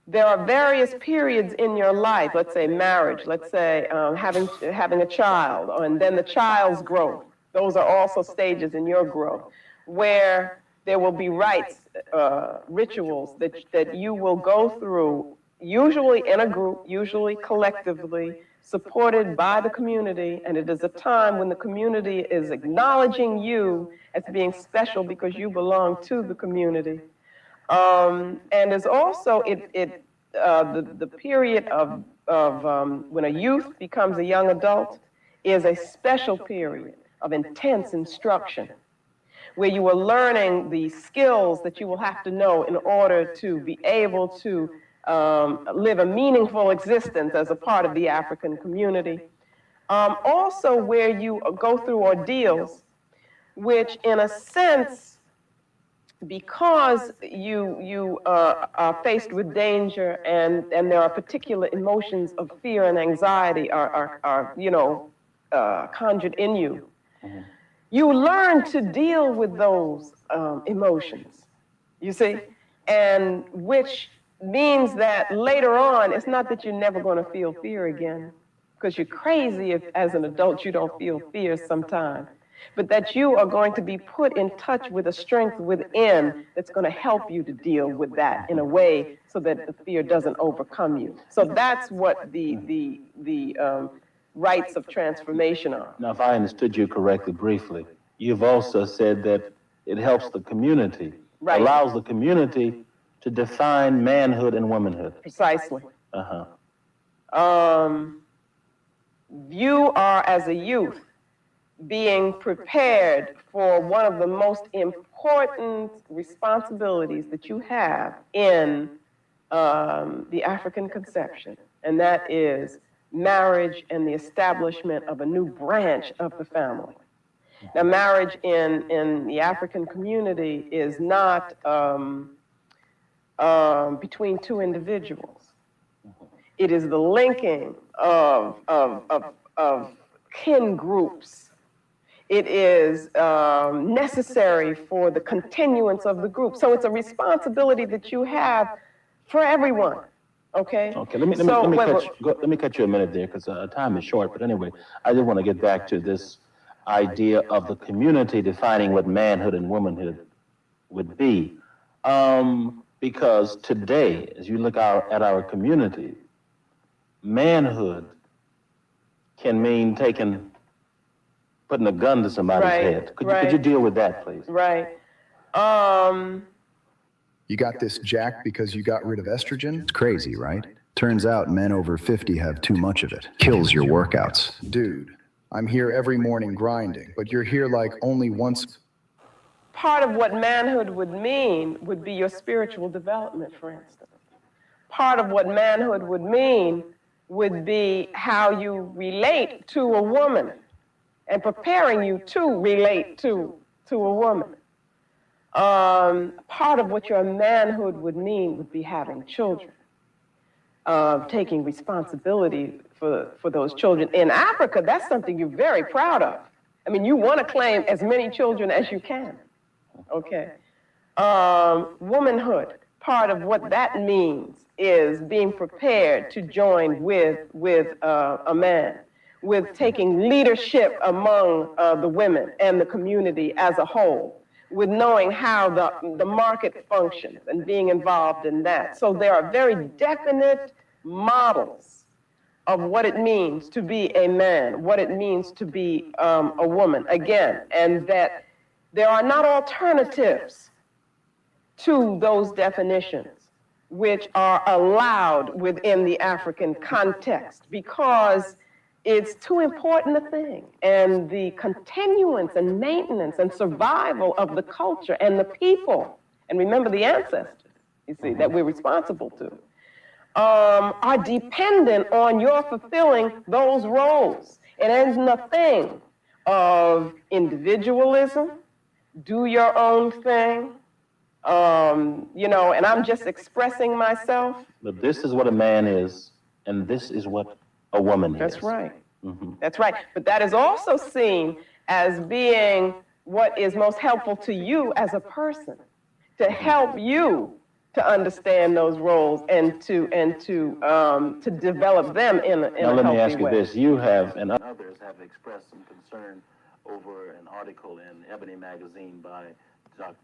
There are various periods in your life, let's say marriage, let's say having a child, and then the child's growth. Those are also stages in your growth, where there will be rites, rituals that you will go through, usually in a group, usually collectively, supported by the community, and it is a time when the community is acknowledging you as being special because you belong to the community. And there's also the period of when a youth becomes a young adult is a special period of intense instruction, where you are learning the skills that you will have to know in order to be able to live a meaningful existence as a part of the African community. Also where you go through ordeals, which in a sense, because you are faced with danger and there are particular emotions of fear and anxiety are conjured in you, you learn to deal with those emotions, you see, and which means that later on, it's not that you're never going to feel fear again, because you're crazy if as an adult you don't feel fear sometime, but that you are going to be put in touch with a strength within that's going to help you to deal with that in a way so that the fear doesn't overcome you. So that's what the rites of transformation are. Now, if I understood you correctly briefly, you've also said that it helps the community, right, allows the community to define manhood and womanhood. Precisely. You are, as a youth, being prepared for one of the most important responsibilities that you have in the African conception, and that is marriage and the establishment of a new branch of the family. Now, marriage in the African community is not between two individuals. It is the linking of kin groups. It is necessary for the continuance of the group. So it's a responsibility that you have for everyone. Okay. Okay. Let me cut you a minute there because time is short. But anyway, I just want to get back to this idea of the community defining what manhood and womanhood would be, because today, as you look at our community, manhood can mean putting a gun to somebody's head. Could you deal with that, please? Right. You got this jacked because you got rid of estrogen? It's crazy, right? Turns out men over 50 have too much of it. Kills your workouts. Dude, I'm here every morning grinding, but you're here like only once. Part of what manhood would mean would be your spiritual development, for instance. Part of what manhood would mean would be how you relate to a woman and preparing you to relate to a woman. Part of what your manhood would mean would be having children. taking responsibility for those children. In Africa, that's something you're very proud of. I mean, you want to claim as many children as you can. Okay. Womanhood, part of what that means is being prepared to join with a man, with taking leadership among the women and the community as a whole, with knowing how the market functions and being involved in that. So there are very definite models of what it means to be a man, what it means to be a woman, again, and that there are not alternatives to those definitions which are allowed within the African context because it's too important a thing. And the continuance and maintenance and survival of the culture and the people, and remember the ancestors, you see, that we're responsible to, are dependent on your fulfilling those roles. It is nothing of individualism, do your own thing, you know, and I'm just expressing myself. But this is what a man is, and this is what a woman is. That's right. That's right. But that is also seen as being what is most helpful to you as a person, to help you to understand those roles and to develop them in a healthy way. Now let me ask you this: you have and others have expressed some concern over an article in Ebony magazine by Dr.